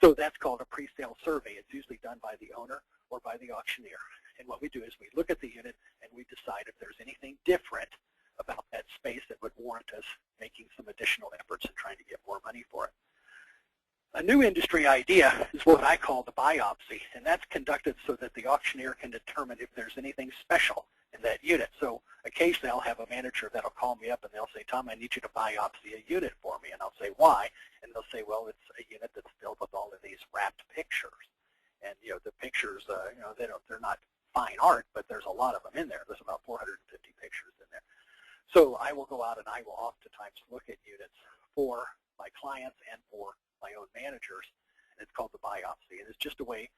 So that's called a pre-sale survey. It's usually done by the owner or by the auctioneer. And what we do is we look at the unit and we decide if there's anything different about that space that would warrant us making some additional efforts and trying to get more money for it. A new industry idea is what I call the biopsy, and that's conducted so that the auctioneer can determine if there's anything special in that unit. So occasionally I'll have a manager that'll call me up and they'll say, Tom, I need you to biopsy a unit for me. And I'll say, why? And they'll say, well, it's a unit that's filled with all of these wrapped pictures. And the pictures, they're not fine art, but there's a lot of them in there. There's about 450 pictures in there. So I will go out and I will oftentimes look at units for my clients and for my own managers, and it's called the biopsy. And it's just a way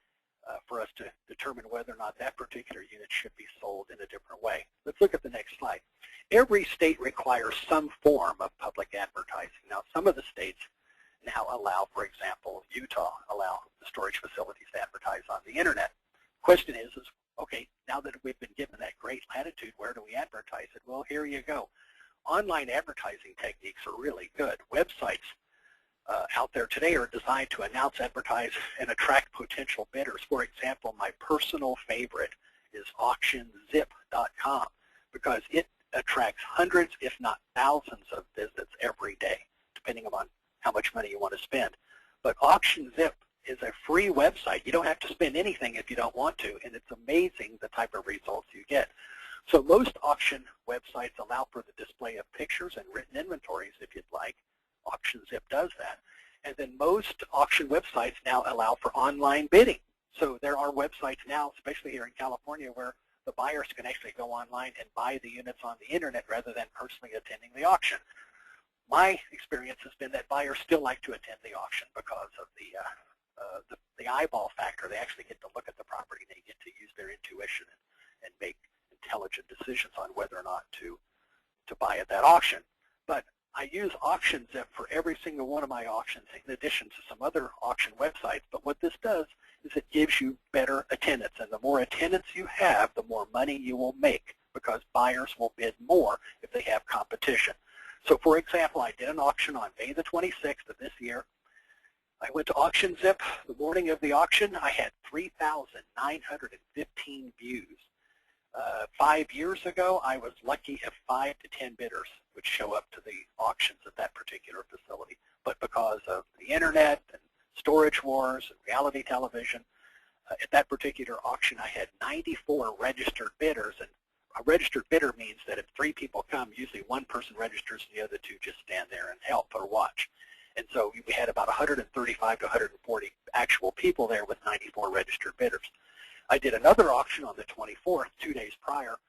for us to determine whether or not that particular unit should be sold in a different way. Let's look at the next slide. Every state requires some form of public advertising. Now, some of the states now allow, for example, Utah allow the storage facilities to advertise on the internet. Question is okay, now that we've been given that great latitude, where do we advertise it? Well, here you go. Online advertising techniques are really good. Websites out there today are designed to announce, advertise, and attract potential bidders. For example, my personal favorite is auctionzip.com because it attracts hundreds, if not thousands, of visits every day, depending upon how much money you want to spend. But AuctionZip is a free website. You don't have to spend anything if you don't want to, and it's amazing the type of results you get. So most auction websites allow for the display of pictures and written inventories if you'd like. AuctionZip does that. And then most auction websites now allow for online bidding. So there are websites now, especially here in California, where the buyers can actually go online and buy the units on the internet rather than personally attending the auction. My experience has been that buyers still like to attend the auction because of the eyeball factor. They actually get to look at the property. They get to use their intuition and make intelligent decisions on whether or not to buy at that auction. But I use AuctionZip for every single one of my auctions in addition to some other auction websites. But what this does is it gives you better attendance. And the more attendance you have, the more money you will make because buyers will bid more if they have competition. So, for example, I did an auction on May the 26th of this year. I went to AuctionZip. The morning of the auction, I had 3,915 views. 5 years ago, I was lucky if 5 to 10 bidders would show up to the auctions at that particular facility. But because of the internet and storage wars and reality television, at that particular auction, I had 94 registered bidders, and a registered bidder means that if 3 people come, usually one person registers and the other 2 just stand there and help or watch. And so we had about 135 to 140 actual people there with 94 registered bidders. I did another auction on the 24th, 2 days prior.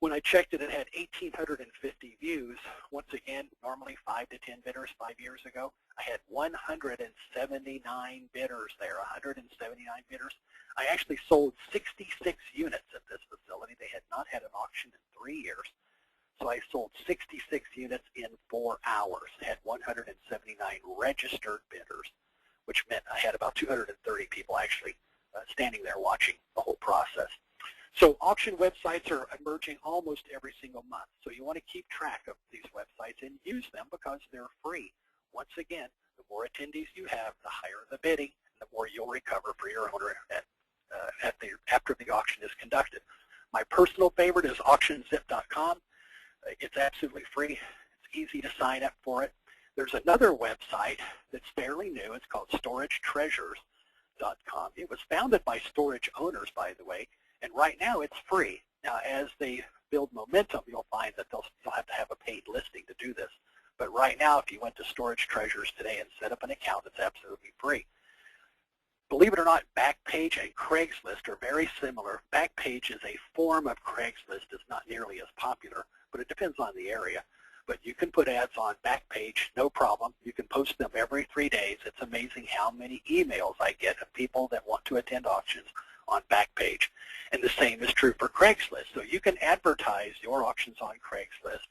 When I checked it, it had 1,850 views. Once again, normally 5 to 10 bidders 5 years ago. I had 179 bidders there, 179 bidders. I actually sold 66 units at this facility. They had not had an auction in 3 years. So I sold 66 units in 4 hours. I had 179 registered bidders, which meant I had about 230 people actually standing there watching the whole process. So auction websites are emerging almost every single month. So you want to keep track of these websites and use them because they're free. Once again, the more attendees you have, the higher the bidding, and the more you'll recover for your owner after the auction is conducted. My personal favorite is auctionzip.com. It's absolutely free. It's easy to sign up for it. There's another website that's fairly new. It's called storagetreasures.com. It was founded by storage owners, by the way, and right now it's free. Now, as they build momentum, you'll find that they'll have to have a paid listing to do this. But right now, if you went to Storage Treasures today and set up an account, it's absolutely free. Believe it or not, Backpage and Craigslist are very similar. Backpage is a form of Craigslist. It's not nearly as popular, but it depends on the area. But you can put ads on Backpage, no problem. You can post them every 3 days. It's amazing how many emails I get of people that want to attend auctions on Backpage. And the same is true for Craigslist. So you can advertise your auctions on Craigslist.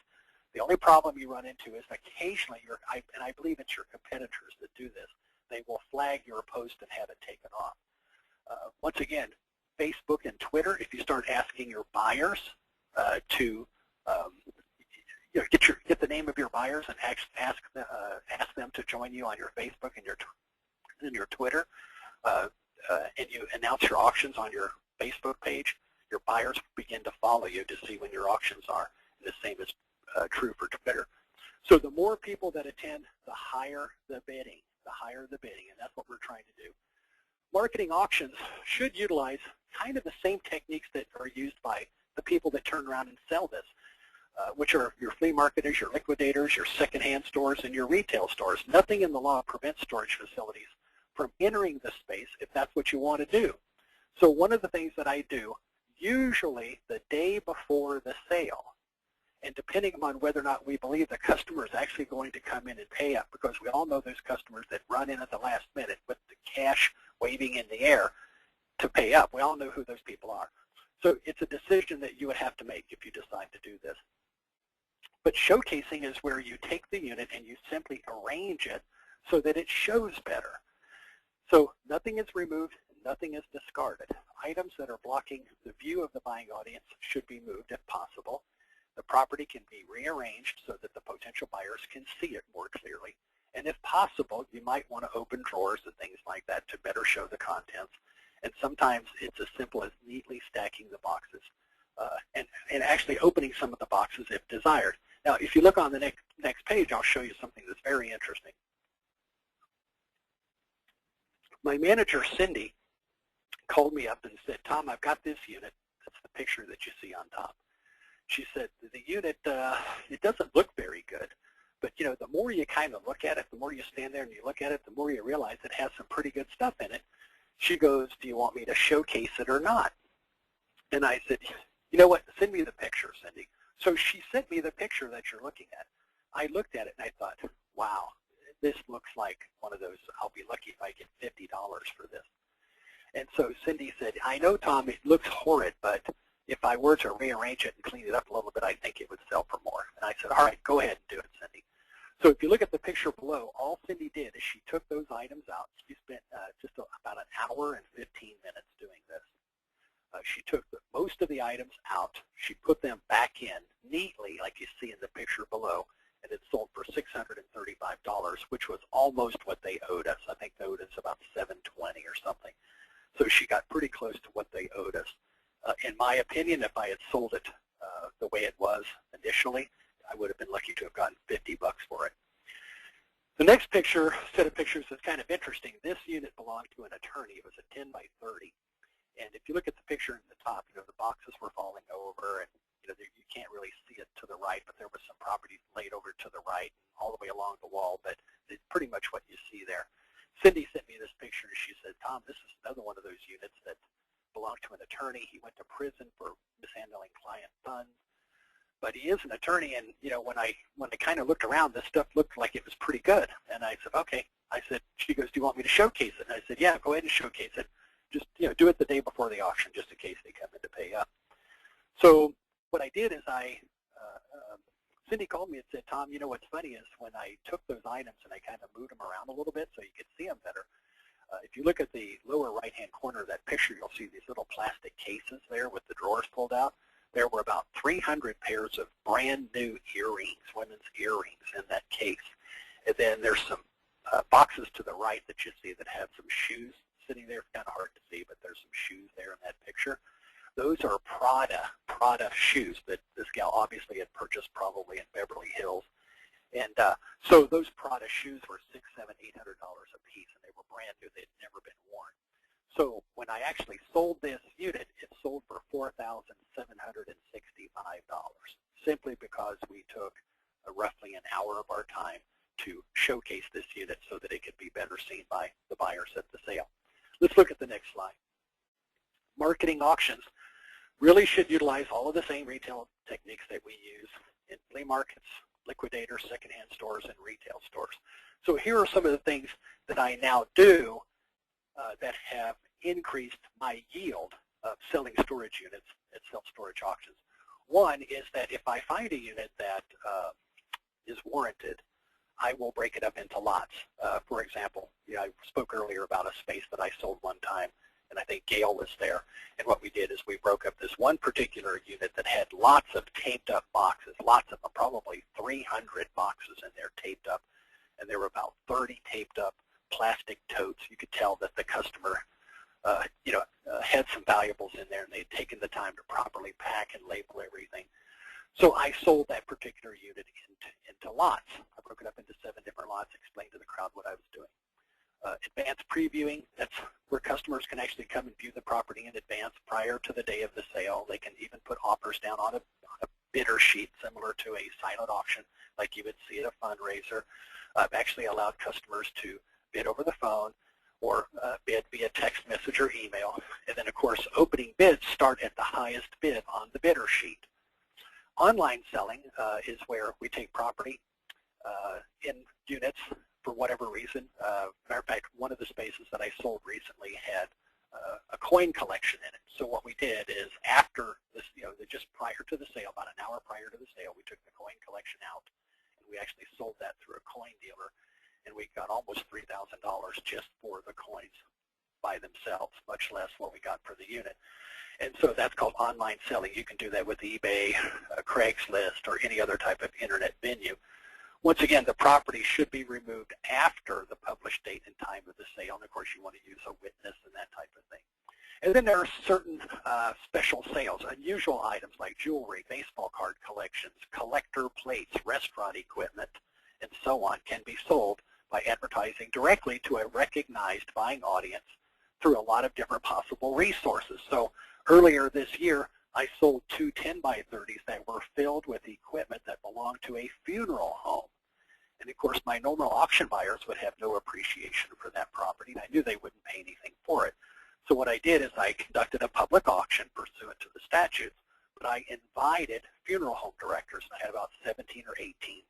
The only problem you run into is occasionally, and I believe it's your competitors that do this, they will flag your post and have it taken off. Once again, Facebook and Twitter, if you start asking your buyers to get the name of your buyers and ask them to join you on your Facebook and your Twitter, and you announce your auctions on your Facebook page, your buyers begin to follow you to see when your auctions are. And the same is true for Twitter. So the more people that attend, the higher the bidding, and that's what we're trying to do. Marketing auctions should utilize kind of the same techniques that are used by the people that turn around and sell this, which are your flea marketers, your liquidators, your secondhand stores, and your retail stores. Nothing in the law prevents storage facilities from entering the space if that's what you want to do. So one of the things that I do, usually the day before the sale, and depending on whether or not we believe the customer is actually going to come in and pay up, because we all know those customers that run in at the last minute with the cash waving in the air to pay up. We all know who those people are. So it's a decision that you would have to make if you decide to do this. But showcasing is where you take the unit and you simply arrange it so that it shows better. So nothing is removed, nothing is discarded. Items that are blocking the view of the buying audience should be moved if possible. The property can be rearranged so that the potential buyers can see it more clearly. And if possible, you might want to open drawers and things like that to better show the contents. And sometimes it's as simple as neatly stacking the boxes and actually opening some of the boxes if desired. Now, if you look on the next page, I'll show you something that's very interesting. My manager, Cindy, called me up and said, Tom, I've got this unit. That's the picture that you see on top. She said, the unit, it doesn't look very good, but you know, the more you kind of look at it, the more you stand there and you look at it, the more you realize it has some pretty good stuff in it. She goes, do you want me to showcase it or not? And I said, you know what, send me the picture, Cindy. So she sent me the picture that you're looking at. I looked at it and I thought, wow, this looks like one of those, I'll be lucky if I get $50 for this. And so Cindy said, I know, Tom, it looks horrid, but if I were to rearrange it and clean it up a little bit, I think it would sell for more. And I said, all right, go ahead and do it, Cindy. So if you look at the picture below, all Cindy did is she took those items out. She spent just about an hour and 15 minutes doing this. She took most of the items out. She put them back in neatly, like you see in the picture below, and it sold for $635, which was almost what they owed us. I think they owed us about $720 or something. So she got pretty close to what they owed us. In my opinion, if I had sold it the way it was initially, I would have been lucky to have gotten $50 for it. The next set of pictures is kind of interesting. This unit belonged to an attorney. It was a 10 by 30. And if you look at the picture in the top, you know, the boxes were falling over and you can't really see it to the right, but there was some property laid over to the right, all the way along the wall, but it's pretty much what you see there. Cindy sent me this picture, and she said, Tom, this is another one of those units that belonged to an attorney. He went to prison for mishandling client funds, but he is an attorney, and when I kind of looked around, this stuff looked like it was pretty good. And I said, okay. I said, she goes, do you want me to showcase it? And I said, yeah, go ahead and showcase it. Just do it the day before the auction, just in case they come in to pay up. So what I did is Cindy called me and said, Tom, what's funny is when I took those items and I kind of moved them around a little bit so you could see them better, if you look at the lower right-hand corner of that picture, you'll see these little plastic cases there with the drawers pulled out. There were about 300 pairs of brand new earrings, women's earrings in that case. And then there's some boxes to the right that you see that have some shoes sitting there. It's kind of hard to see, but there's some shoes there in that picture. Those are Prada shoes that this gal obviously had purchased probably in Beverly Hills. And so those Prada shoes were $600, $700, $800 a piece, and they were brand new. They'd never been worn. So when I actually sold this unit, it sold for $4,765, simply because we took roughly an hour of our time to showcase this unit so that it could be better seen by the buyers at the sale. Let's look at the next slide. Marketing auctions really should utilize all of the same retail techniques that we use in flea markets, liquidators, secondhand stores, and retail stores. So here are some of the things that I now do that have increased my yield of selling storage units at self-storage auctions. One is that if I find a unit that is warranted, I will break it up into lots. For example, I spoke earlier about a space that I sold one time, and I think Gail was there. And what we did is we broke up this one particular unit that had lots of taped up boxes, lots of them, probably 300 boxes in there taped up. And there were about 30 taped up plastic totes. You could tell that the customer had some valuables in there, and they'd taken the time to properly pack and label everything. So I sold that particular unit into lots. I broke it up into 7 different lots, explained to the crowd what I was doing. Advanced previewing, that's where customers can actually come and view the property in advance prior to the day of the sale. They can even put offers down on a bidder sheet similar to a silent auction like you would see at a fundraiser. I've actually allowed customers to bid over the phone or bid via text message or email. And then, of course, opening bids start at the highest bid on the bidder sheet. Online selling is where we take property in units for whatever reason. Matter of fact, one of the spaces that I sold recently had a coin collection in it. So what we did is after this, just prior to the sale, about an hour prior to the sale, we took the coin collection out, and we actually sold that through a coin dealer, and we got almost $3,000 just for the coins by themselves, much less what we got for the unit. And so that's called online selling. You can do that with eBay, Craigslist, or any other type of internet venue. Once again, the property should be removed after the published date and time of the sale, and of course you want to use a witness and that type of thing. And then there are certain special sales, unusual items like jewelry, baseball card collections, collector plates, restaurant equipment, and so on can be sold by advertising directly to a recognized buying audience through a lot of different possible resources. So earlier this year, I sold 2 10x30s that were filled with equipment that belonged to a funeral home. And of course, my normal auction buyers would have no appreciation for that property, and I knew they wouldn't pay anything for it. So what I did is I conducted a public auction pursuant to the statutes, but I invited funeral home directors. I had about 17 or 18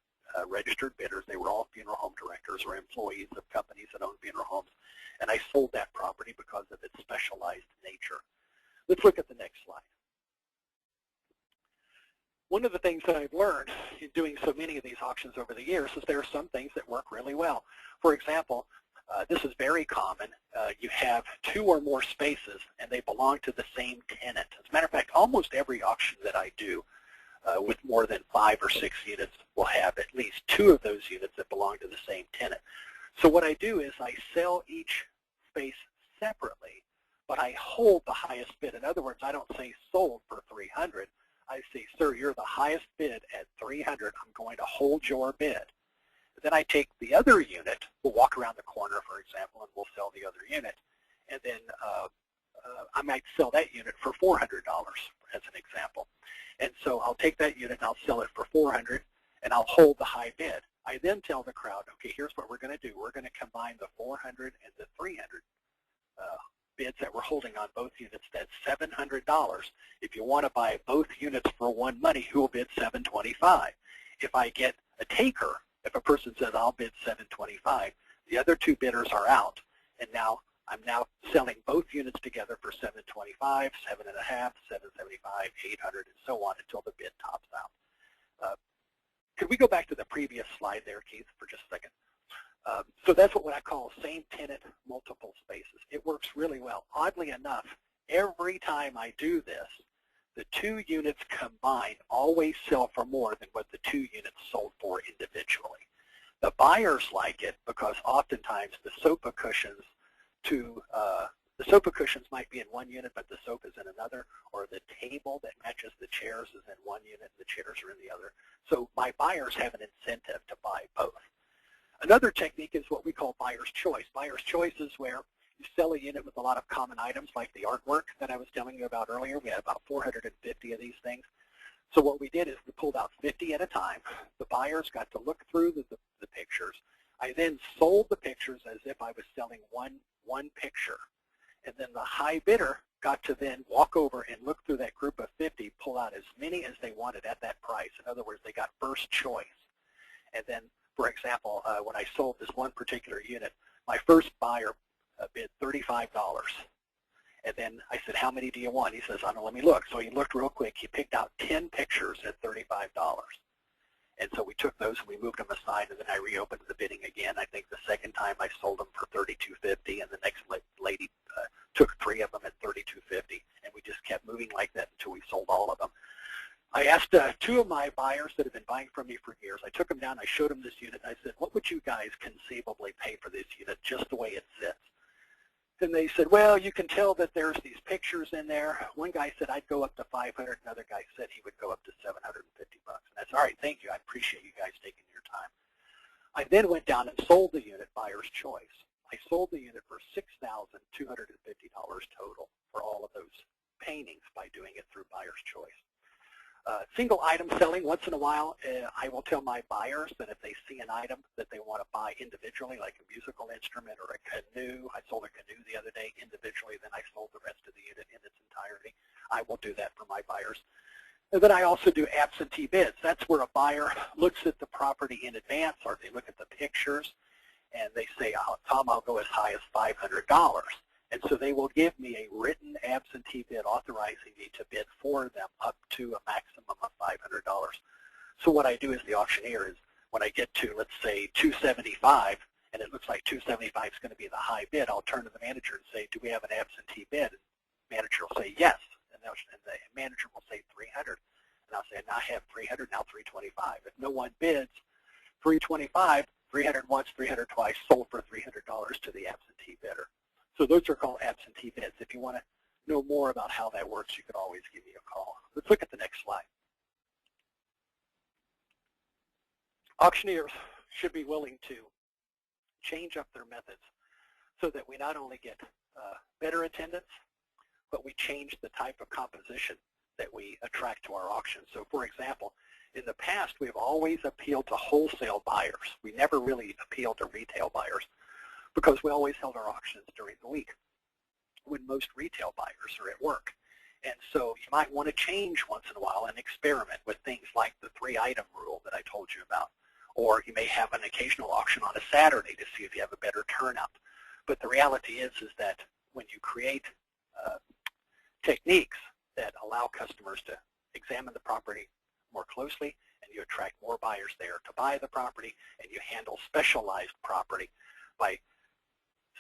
registered bidders. They were all funeral home directors or employees of companies that own funeral homes, and I sold that property because of its specialized nature. Let's look at the next slide. One of the things that I've learned in doing so many of these auctions over the years is there are some things that work really well. For example, this is very common. You have 2 or more spaces and they belong to the same tenant. As a matter of fact, almost every auction that I do with more than 5 or 6 units will have at least 2 of those units that belong to the same tenant. So what I do is I sell each space separately, but I hold the highest bid. In other words, I don't say sold for 300. I say, sir, you're the highest bid at 300. I'm going to hold your bid. Then I take the other unit. We'll walk around the corner, for example, and we'll sell the other unit. And then I might sell that unit for $400. as an example. And so I'll take that unit and I'll sell it for $400, and I'll hold the high bid. I then tell the crowd, okay, here's what we're going to do. We're going to combine the $400 and the $300 bids that we're holding on both units. That's $700. If you want to buy both units for one money, who will bid $725? If I get a taker, if a person says I'll bid $725, the other two bidders are out, and now I'm selling both units together for $725, $7.5, $775, $800, and so on until the bid tops out. Could we go back to the previous slide there, Keith, for just a second? So that's what I call same tenant, multiple spaces. It works really well. Oddly enough, every time I do this, the two units combined always sell for more than what the two units sold for individually. The buyers like it because oftentimes the sofa cushions might be in one unit, but the sofa is in another, or the table that matches the chairs is in one unit and the chairs are in the other. So my buyers have an incentive to buy both. Another technique is what we call buyer's choice. Buyer's choice is where you sell a unit with a lot of common items like the artwork that I was telling you about earlier. We had about 450 of these things. So what we did is we pulled out 50 at a time. The buyers got to look through the pictures. I then sold the pictures as if I was selling one picture. And then the high bidder got to then walk over and look through that group of 50, pull out as many as they wanted at that price. In other words, they got first choice. And then, for example, when I sold this one particular unit, my first buyer bid $35. And then I said, how many do you want? He says, I don't know, let me look. So he looked real quick. He picked out 10 pictures at $35. And so we took those and we moved them aside, and then I reopened the bidding again. I think the second time I sold them for $32.50, and the next lady took 3 of them at $32.50, and we just kept moving like that until we sold all of them. I asked 2 of my buyers that have been buying from me for years. I took them down, I showed them this unit, and I said, what would you guys conceivably pay for this unit just the way it sits? And they said, well, you can tell that there's these pictures in there. One guy said I'd go up to $500. Another guy said he would go up to $750. And I said, all right, thank you. I appreciate you guys taking your time. I then went down and sold the unit buyer's choice. I sold the unit for $6,250 total for all of those paintings by doing it through buyer's choice. Single item selling, once in a while, I will tell my buyers that if they see an item that they want to buy individually, like a musical instrument or a canoe, I sold a canoe the other day individually, then I sold the rest of the unit in its entirety. I will do that for my buyers. And then I also do absentee bids. That's where a buyer looks at the property in advance, or they look at the pictures, and they say, oh, Tom, I'll go as high as $500. And so they will give me a written absentee bid authorizing me to bid for them up to a maximum of $500. So what I do as the auctioneer is when I get to, let's say, $275, and it looks like $275 is going to be the high bid, I'll turn to the manager and say, do we have an absentee bid? And the manager will say yes, and the manager will say $300. And I'll say, now I have $300, now $325. If no one bids $325, $300 once, $300 twice, sold for $300 to the absentee bidder. So those are called absentee bids. If you want to know more about how that works, you could always give me a call. Let's look at the next slide. Auctioneers should be willing to change up their methods so that we not only get better attendance, but we change the type of composition that we attract to our auctions. So for example, in the past, we've always appealed to wholesale buyers. We never really appealed to retail buyers, because we always held our auctions during the week when most retail buyers are at work. And so you might want to change once in a while and experiment with things like the 3-item rule that I told you about. Or you may have an occasional auction on a Saturday to see if you have a better turnout. But the reality is that when you create techniques that allow customers to examine the property more closely, and you attract more buyers there to buy the property, and you handle specialized property by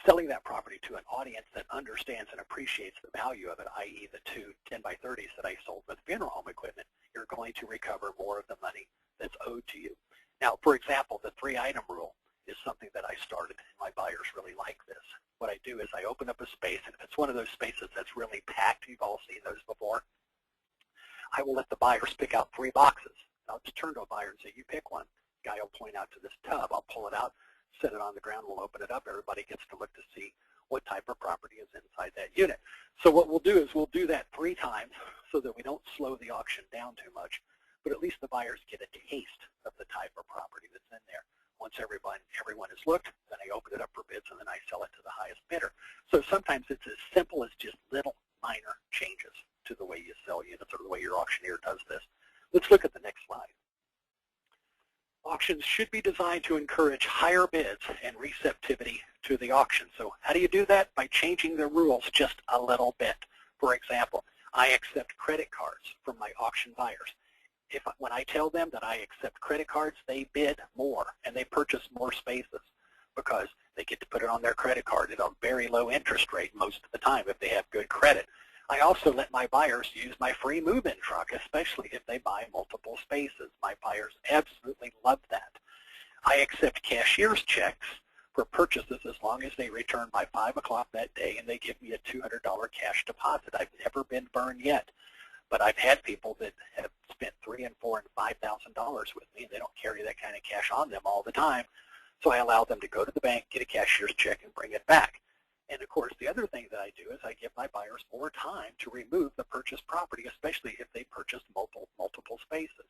selling that property to an audience that understands and appreciates the value of it, i.e. the 2 10x30s that I sold with funeral home equipment, you're going to recover more of the money that's owed to you. Now, for example, the 3-item rule is something that I started, and my buyers really like this. What I do is I open up a space, and if it's one of those spaces that's really packed, you've all seen those before, I will let the buyers pick out 3 boxes. I'll just turn to a buyer and say, you pick one. The guy will point out to this tub. I'll pull it out, set it on the ground, we'll open it up. Everybody gets to look to see what type of property is inside that unit. So what we'll do is we'll do that 3 times so that we don't slow the auction down too much, but at least the buyers get a taste of the type of property that's in there. Once everyone has looked, then I open it up for bids, and then I sell it to the highest bidder. So sometimes it's as simple as just little minor changes to the way you sell units or the way your auctioneer does this. Let's look at the next slide. Auctions should be designed to encourage higher bids and receptivity to the auction. So how do you do that? By changing the rules just a little bit. For example, I accept credit cards from my auction buyers. When I tell them that I accept credit cards, they bid more and they purchase more spaces because they get to put it on their credit card at a very low interest rate most of the time if they have good credit. I also let my buyers use my free move-in truck, especially if they buy multiple spaces. My buyers absolutely love that. I accept cashier's checks for purchases as long as they return by 5 o'clock that day and they give me a $200 cash deposit. I've never been burned yet. But I've had people that have spent $3,000 and $4,000 and $5,000 with me, and they don't carry that kind of cash on them all the time. So I allow them to go to the bank, get a cashier's check, and bring it back. And of course, the other thing that I do is I give my buyers more time to remove the purchased property, especially if they purchased multiple spaces.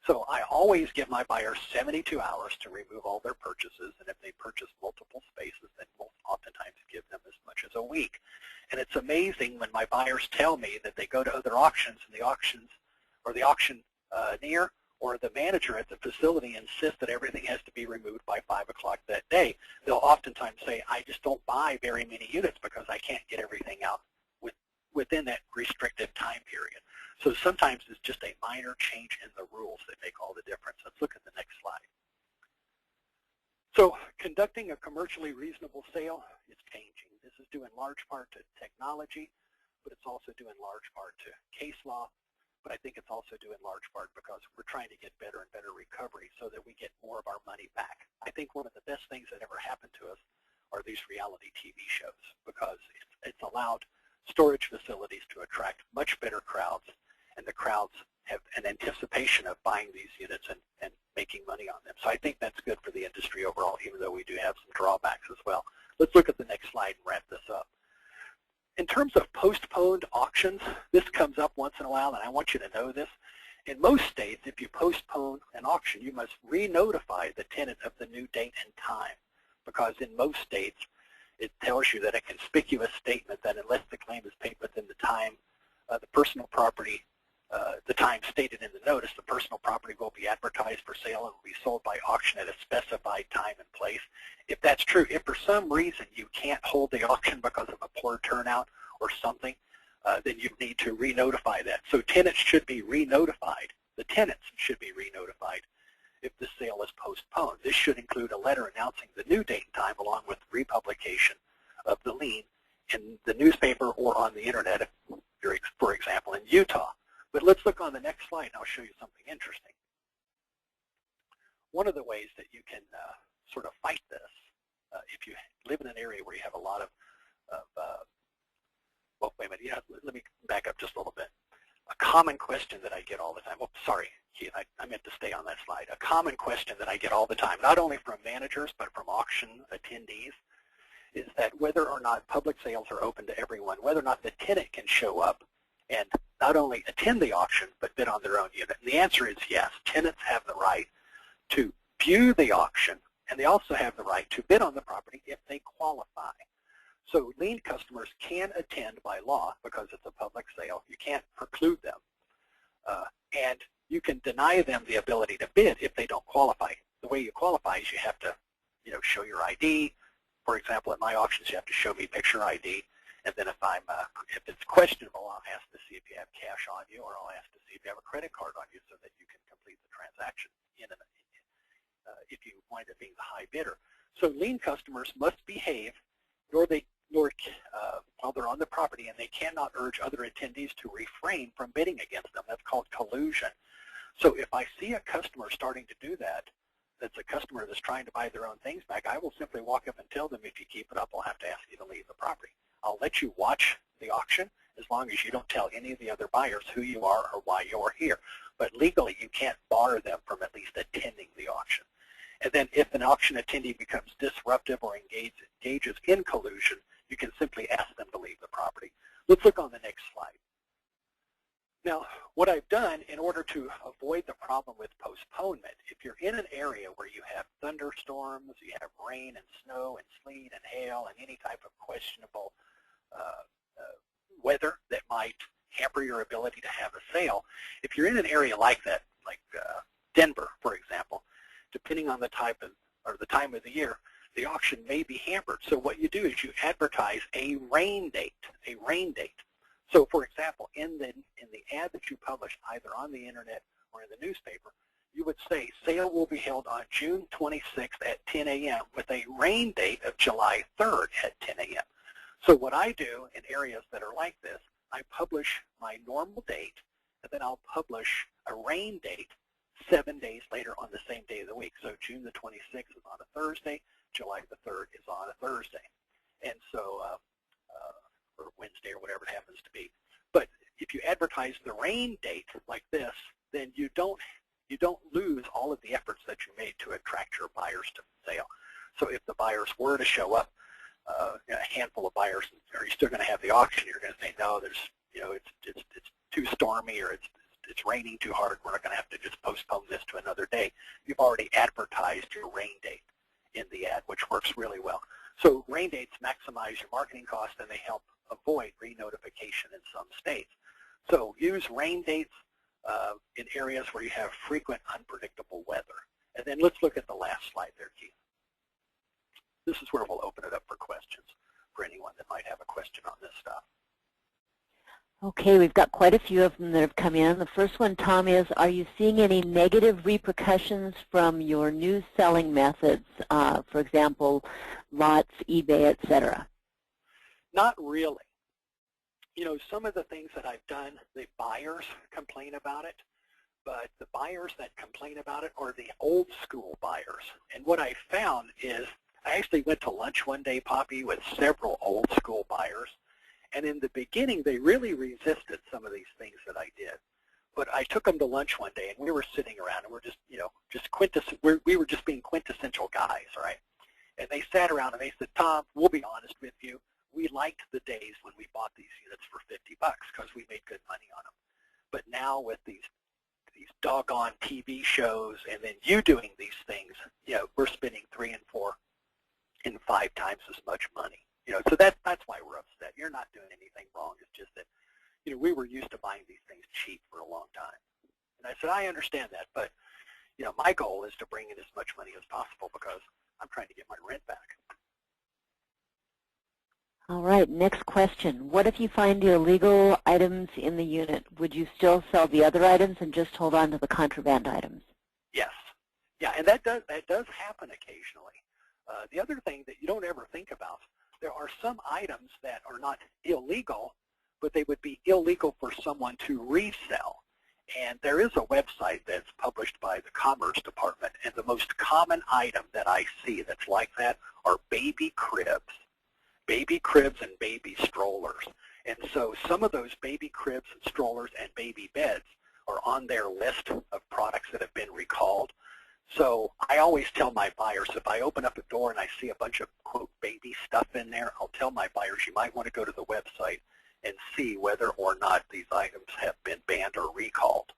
So I always give my buyers 72 hours to remove all their purchases, and if they purchase multiple spaces, then we'll oftentimes give them as much as a week. And it's amazing when my buyers tell me that they go to other auctions and the auctioneer or the manager at the facility insists that everything has to be removed by 5 o'clock that day. They'll oftentimes say, I just don't buy very many units because I can't get everything out within that restrictive time period. So sometimes it's just a minor change in the rules that make all the difference. Let's look at the next slide. So conducting a commercially reasonable sale is changing. This is due in large part to technology, but it's also due in large part to case law. But I think it's also due in large part because we're trying to get better and better recovery so that we get more of our money back. I think one of the best things that ever happened to us are these reality TV shows because it's allowed storage facilities to attract much better crowds, and the crowds have an anticipation of buying these units and making money on them. So I think that's good for the industry overall, even though we do have some drawbacks as well. Let's look at the next slide and wrap this up. In terms of postponed auctions, this comes up once in a while, and I want you to know this. In most states, if you postpone an auction, you must re-notify the tenant of the new date and time, because in most states, it tells you that a conspicuous statement that unless the claim is paid within the time, the personal property, the time stated in the notice, the personal property will be advertised for sale and will be sold by auction at a specified time and place. If that's true, if for some reason you can't hold the auction because of a poor turnout or something, then you need to re-notify that. So tenants should be re-notified. The tenants should be re-notified if the sale is postponed. This should include a letter announcing the new date and time along with republication of the lien in the newspaper or on the internet, for example, in Utah. But let's look on the next slide and I'll show you something interesting. One of the ways that you can sort of fight this, if you live in an area where you have a lot of well, wait a minute, let me back up just a little bit. A common question that I get all the time, oh, sorry, Keith, I meant to stay on that slide. A common question that I get all the time, not only from managers, but from auction attendees, is that whether or not public sales are open to everyone, whether or not the tenant can show up and not only attend the auction, but bid on their own unit. And the answer is yes. Tenants have the right to view the auction, and they also have the right to bid on the property if they qualify. So lien customers can attend by law because it's a public sale. You can't preclude them. And you can deny them the ability to bid if they don't qualify. The way you qualify is you have to, show your ID. For example, at my auctions, you have to show me picture ID. And then if it's questionable, I'll ask to see if you have cash on you, or I'll ask to see if you have a credit card on you so that you can complete the transaction if you wind up being the high bidder. So lien customers must behave while they're on the property, and they cannot urge other attendees to refrain from bidding against them. That's called collusion. So if I see a customer starting to do that, that's a customer that's trying to buy their own things back, I will simply walk up and tell them, if you keep it up, I'll have to ask you to leave the property. I'll let you watch the auction as long as you don't tell any of the other buyers who you are or why you're here. But legally, you can't bar them from at least attending the auction. And then if an auction attendee becomes disruptive or engages in collusion, you can simply ask them to leave the property. Let's look on the next slide. Now, what I've done in order to avoid the problem with postponement, if you're in an area where you have thunderstorms, you have rain and snow and sleet and hail and any type of questionable weather that might hamper your ability to have a sale, if you're in an area like that, like Denver, for example, depending on the type of, or the time of the year, the auction may be hampered. So what you do is you advertise a rain date, So for example, in the ad that you publish either on the internet or in the newspaper, you would say sale will be held on June 26th at 10 a.m. with a rain date of July 3rd at 10 a.m. So what I do in areas that are like this, I publish my normal date, and then I'll publish a rain date 7 days later on the same day of the week. So June the 26th is on a Thursday, July the 3rd is on a Thursday. And so, or Wednesday or whatever it happens to be. But if you advertise the rain date like this, then you don't lose all of the efforts that you made to attract your buyers to sale. So if the buyers were to show up, a handful of buyers, are you still going to have the auction? You're going to say, no, there's, it's too stormy, or it's raining too hard. We're going to have to just postpone this to another day. You've already advertised your rain date in the ad, which works really well. So rain dates maximize your marketing costs, and they help avoid re-notification in some states. So use rain dates in areas where you have frequent unpredictable weather. And then let's look at the last slide there, Keith. This is where we'll open it up for questions for anyone that might have a question on this stuff. Okay, we've got quite a few of them that have come in. The first one, Tom, is, are you seeing any negative repercussions from your new selling methods, for example, lots, eBay, etc.? Not really. Some of the things that I've done, the buyers complain about it, but the buyers that complain about it are the old school buyers. And what I found is, I actually went to lunch one day, Poppy, with several old school buyers. And in the beginning, they really resisted some of these things that I did. But I took them to lunch one day, and we were sitting around, and we're just, we were just being quintessential guys, right? And they sat around, and they said, Tom, we'll be honest with you. We liked the days when we bought these units for $50 because we made good money on them. But now with these doggone TV shows, and then you doing these things, we're spending 3 and 4 and 5 times as much money. So that's why we're upset. You're not doing anything wrong. It's just that, we were used to buying these things cheap for a long time. And I said, I understand that, but, my goal is to bring in as much money as possible because I'm trying to get my rent back. All right, next question. What if you find illegal items in the unit? Would you still sell the other items and just hold on to the contraband items? Yes. Yeah, and that does happen occasionally. The other thing that you don't ever think about, there are some items that are not illegal, but they would be illegal for someone to resell. And there is a website that's published by the Commerce Department, and the most common item that I see that's like that are baby cribs and baby strollers. And so some of those baby cribs and strollers and baby beds are on their list of products that have been recalled. So I always tell my buyers, if I open up a door and I see a bunch of, quote, baby stuff in there, I'll tell my buyers, you might want to go to the website and see whether or not these items have been banned or recalled.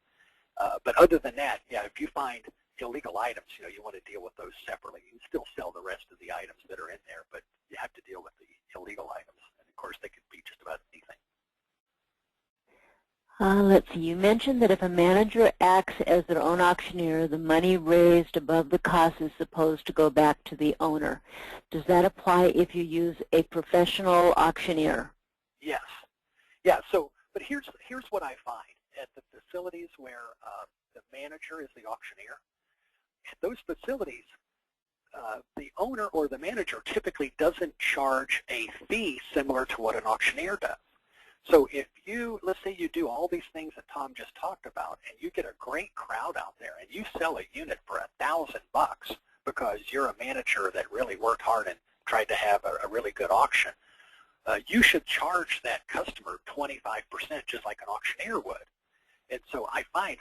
But other than that, yeah, if you find illegal items, you want to deal with those separately. You can still sell the rest of the items that are in there, but you have to deal with the illegal items. And of course, they could be just about anything. Let's see. You mentioned that if a manager acts as their own auctioneer, the money raised above the cost is supposed to go back to the owner. Does that apply if you use a professional auctioneer? Yes. Yeah. So, but here's what I find at the facilities where the manager is the auctioneer. At those facilities, the owner or the manager typically doesn't charge a fee similar to what an auctioneer does. So if you, let's say you do all these things that Tom just talked about, and you get a great crowd out there, and you sell a unit for $1,000 because you're a manager that really worked hard and tried to have a really good auction, you should charge that customer 25% just like an auctioneer would. And so I find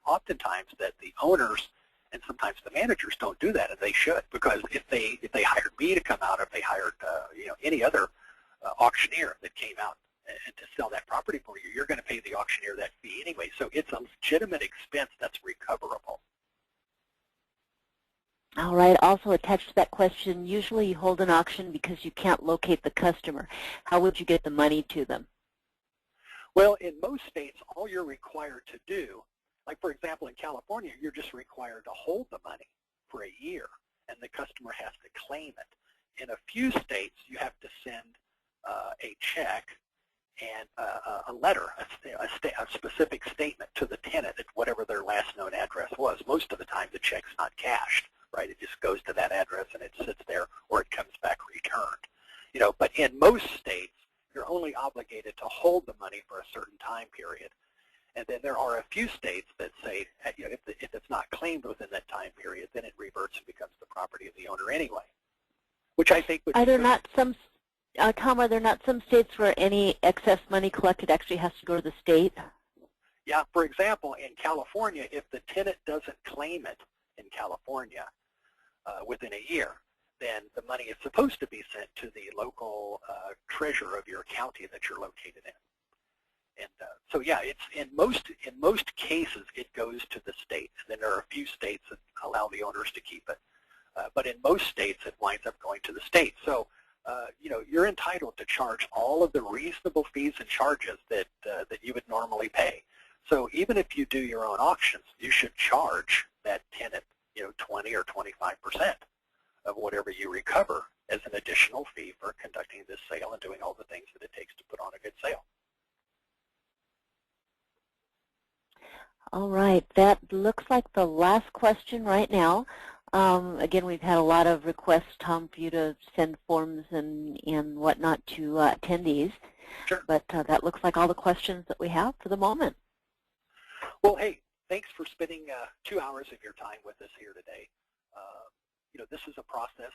oftentimes that the owners And sometimes the managers don't do that, and they should, because if they hired me to come out, or if they hired any other auctioneer that came out and to sell that property for you, you're going to pay the auctioneer that fee anyway. So it's a legitimate expense that's recoverable. All right. Also attached to that question, usually you hold an auction because you can't locate the customer. How would you get the money to them? Well, in most states, all you're required to do, like for example in California, you're just required to hold the money for a year, and the customer has to claim it. In a few states, you have to send a check and a letter, a specific statement to the tenant at whatever their last known address was. Most of the time, the check's not cashed, right? It just goes to that address and it sits there, or it comes back returned. But in most states, you're only obligated to hold the money for a certain time period. And then there are a few states that say, if it's not claimed within that time period, then it reverts and becomes the property of the owner anyway, which I think would be Are there good. not some, Tom, are there not some states where any excess money collected actually has to go to the state? Yeah, for example, in California, if the tenant doesn't claim it in California within a year, then the money is supposed to be sent to the local treasurer of your county that you're located in. And so, yeah, it's in most cases it goes to the state. And then there are a few states that allow the owners to keep it, but in most states it winds up going to the state. So, you're entitled to charge all of the reasonable fees and charges that that you would normally pay. So even if you do your own auctions, you should charge that tenant, 20 or 25% of whatever you recover as an additional fee for conducting this sale and doing all the things that it takes to put on a good sale. All right. That looks like the last question right now. Again, we've had a lot of requests, Tom, for you to send forms and whatnot to attendees. Sure. But that looks like all the questions that we have for the moment. Well, hey, thanks for spending 2 hours of your time with us here today. This is a process.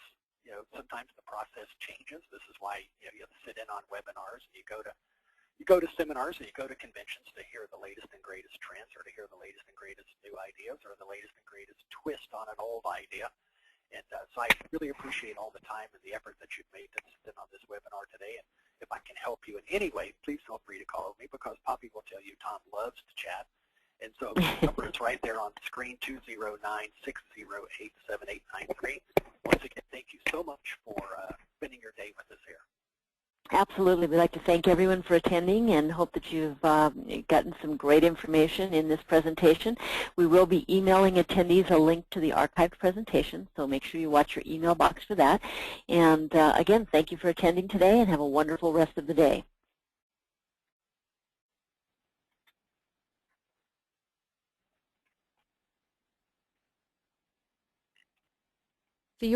Sometimes the process changes. This is why you sit in on webinars, and you go to seminars, and you go to conventions to hear the latest and greatest trends, or to hear the latest and greatest new ideas, or the latest and greatest twist on an old idea. And so I really appreciate all the time and the effort that you've made to sit in on this webinar today. And if I can help you in any way, please feel free to call me, because Poppy will tell you Tom loves to chat. And so the number is right there on the screen, 209-608-7893. Once again, thank you so much for spending your day with us here. Absolutely. We'd like to thank everyone for attending and hope that you've gotten some great information in this presentation. We will be emailing attendees a link to the archived presentation, so make sure you watch your email box for that. And again, thank you for attending today, and have a wonderful rest of the day. The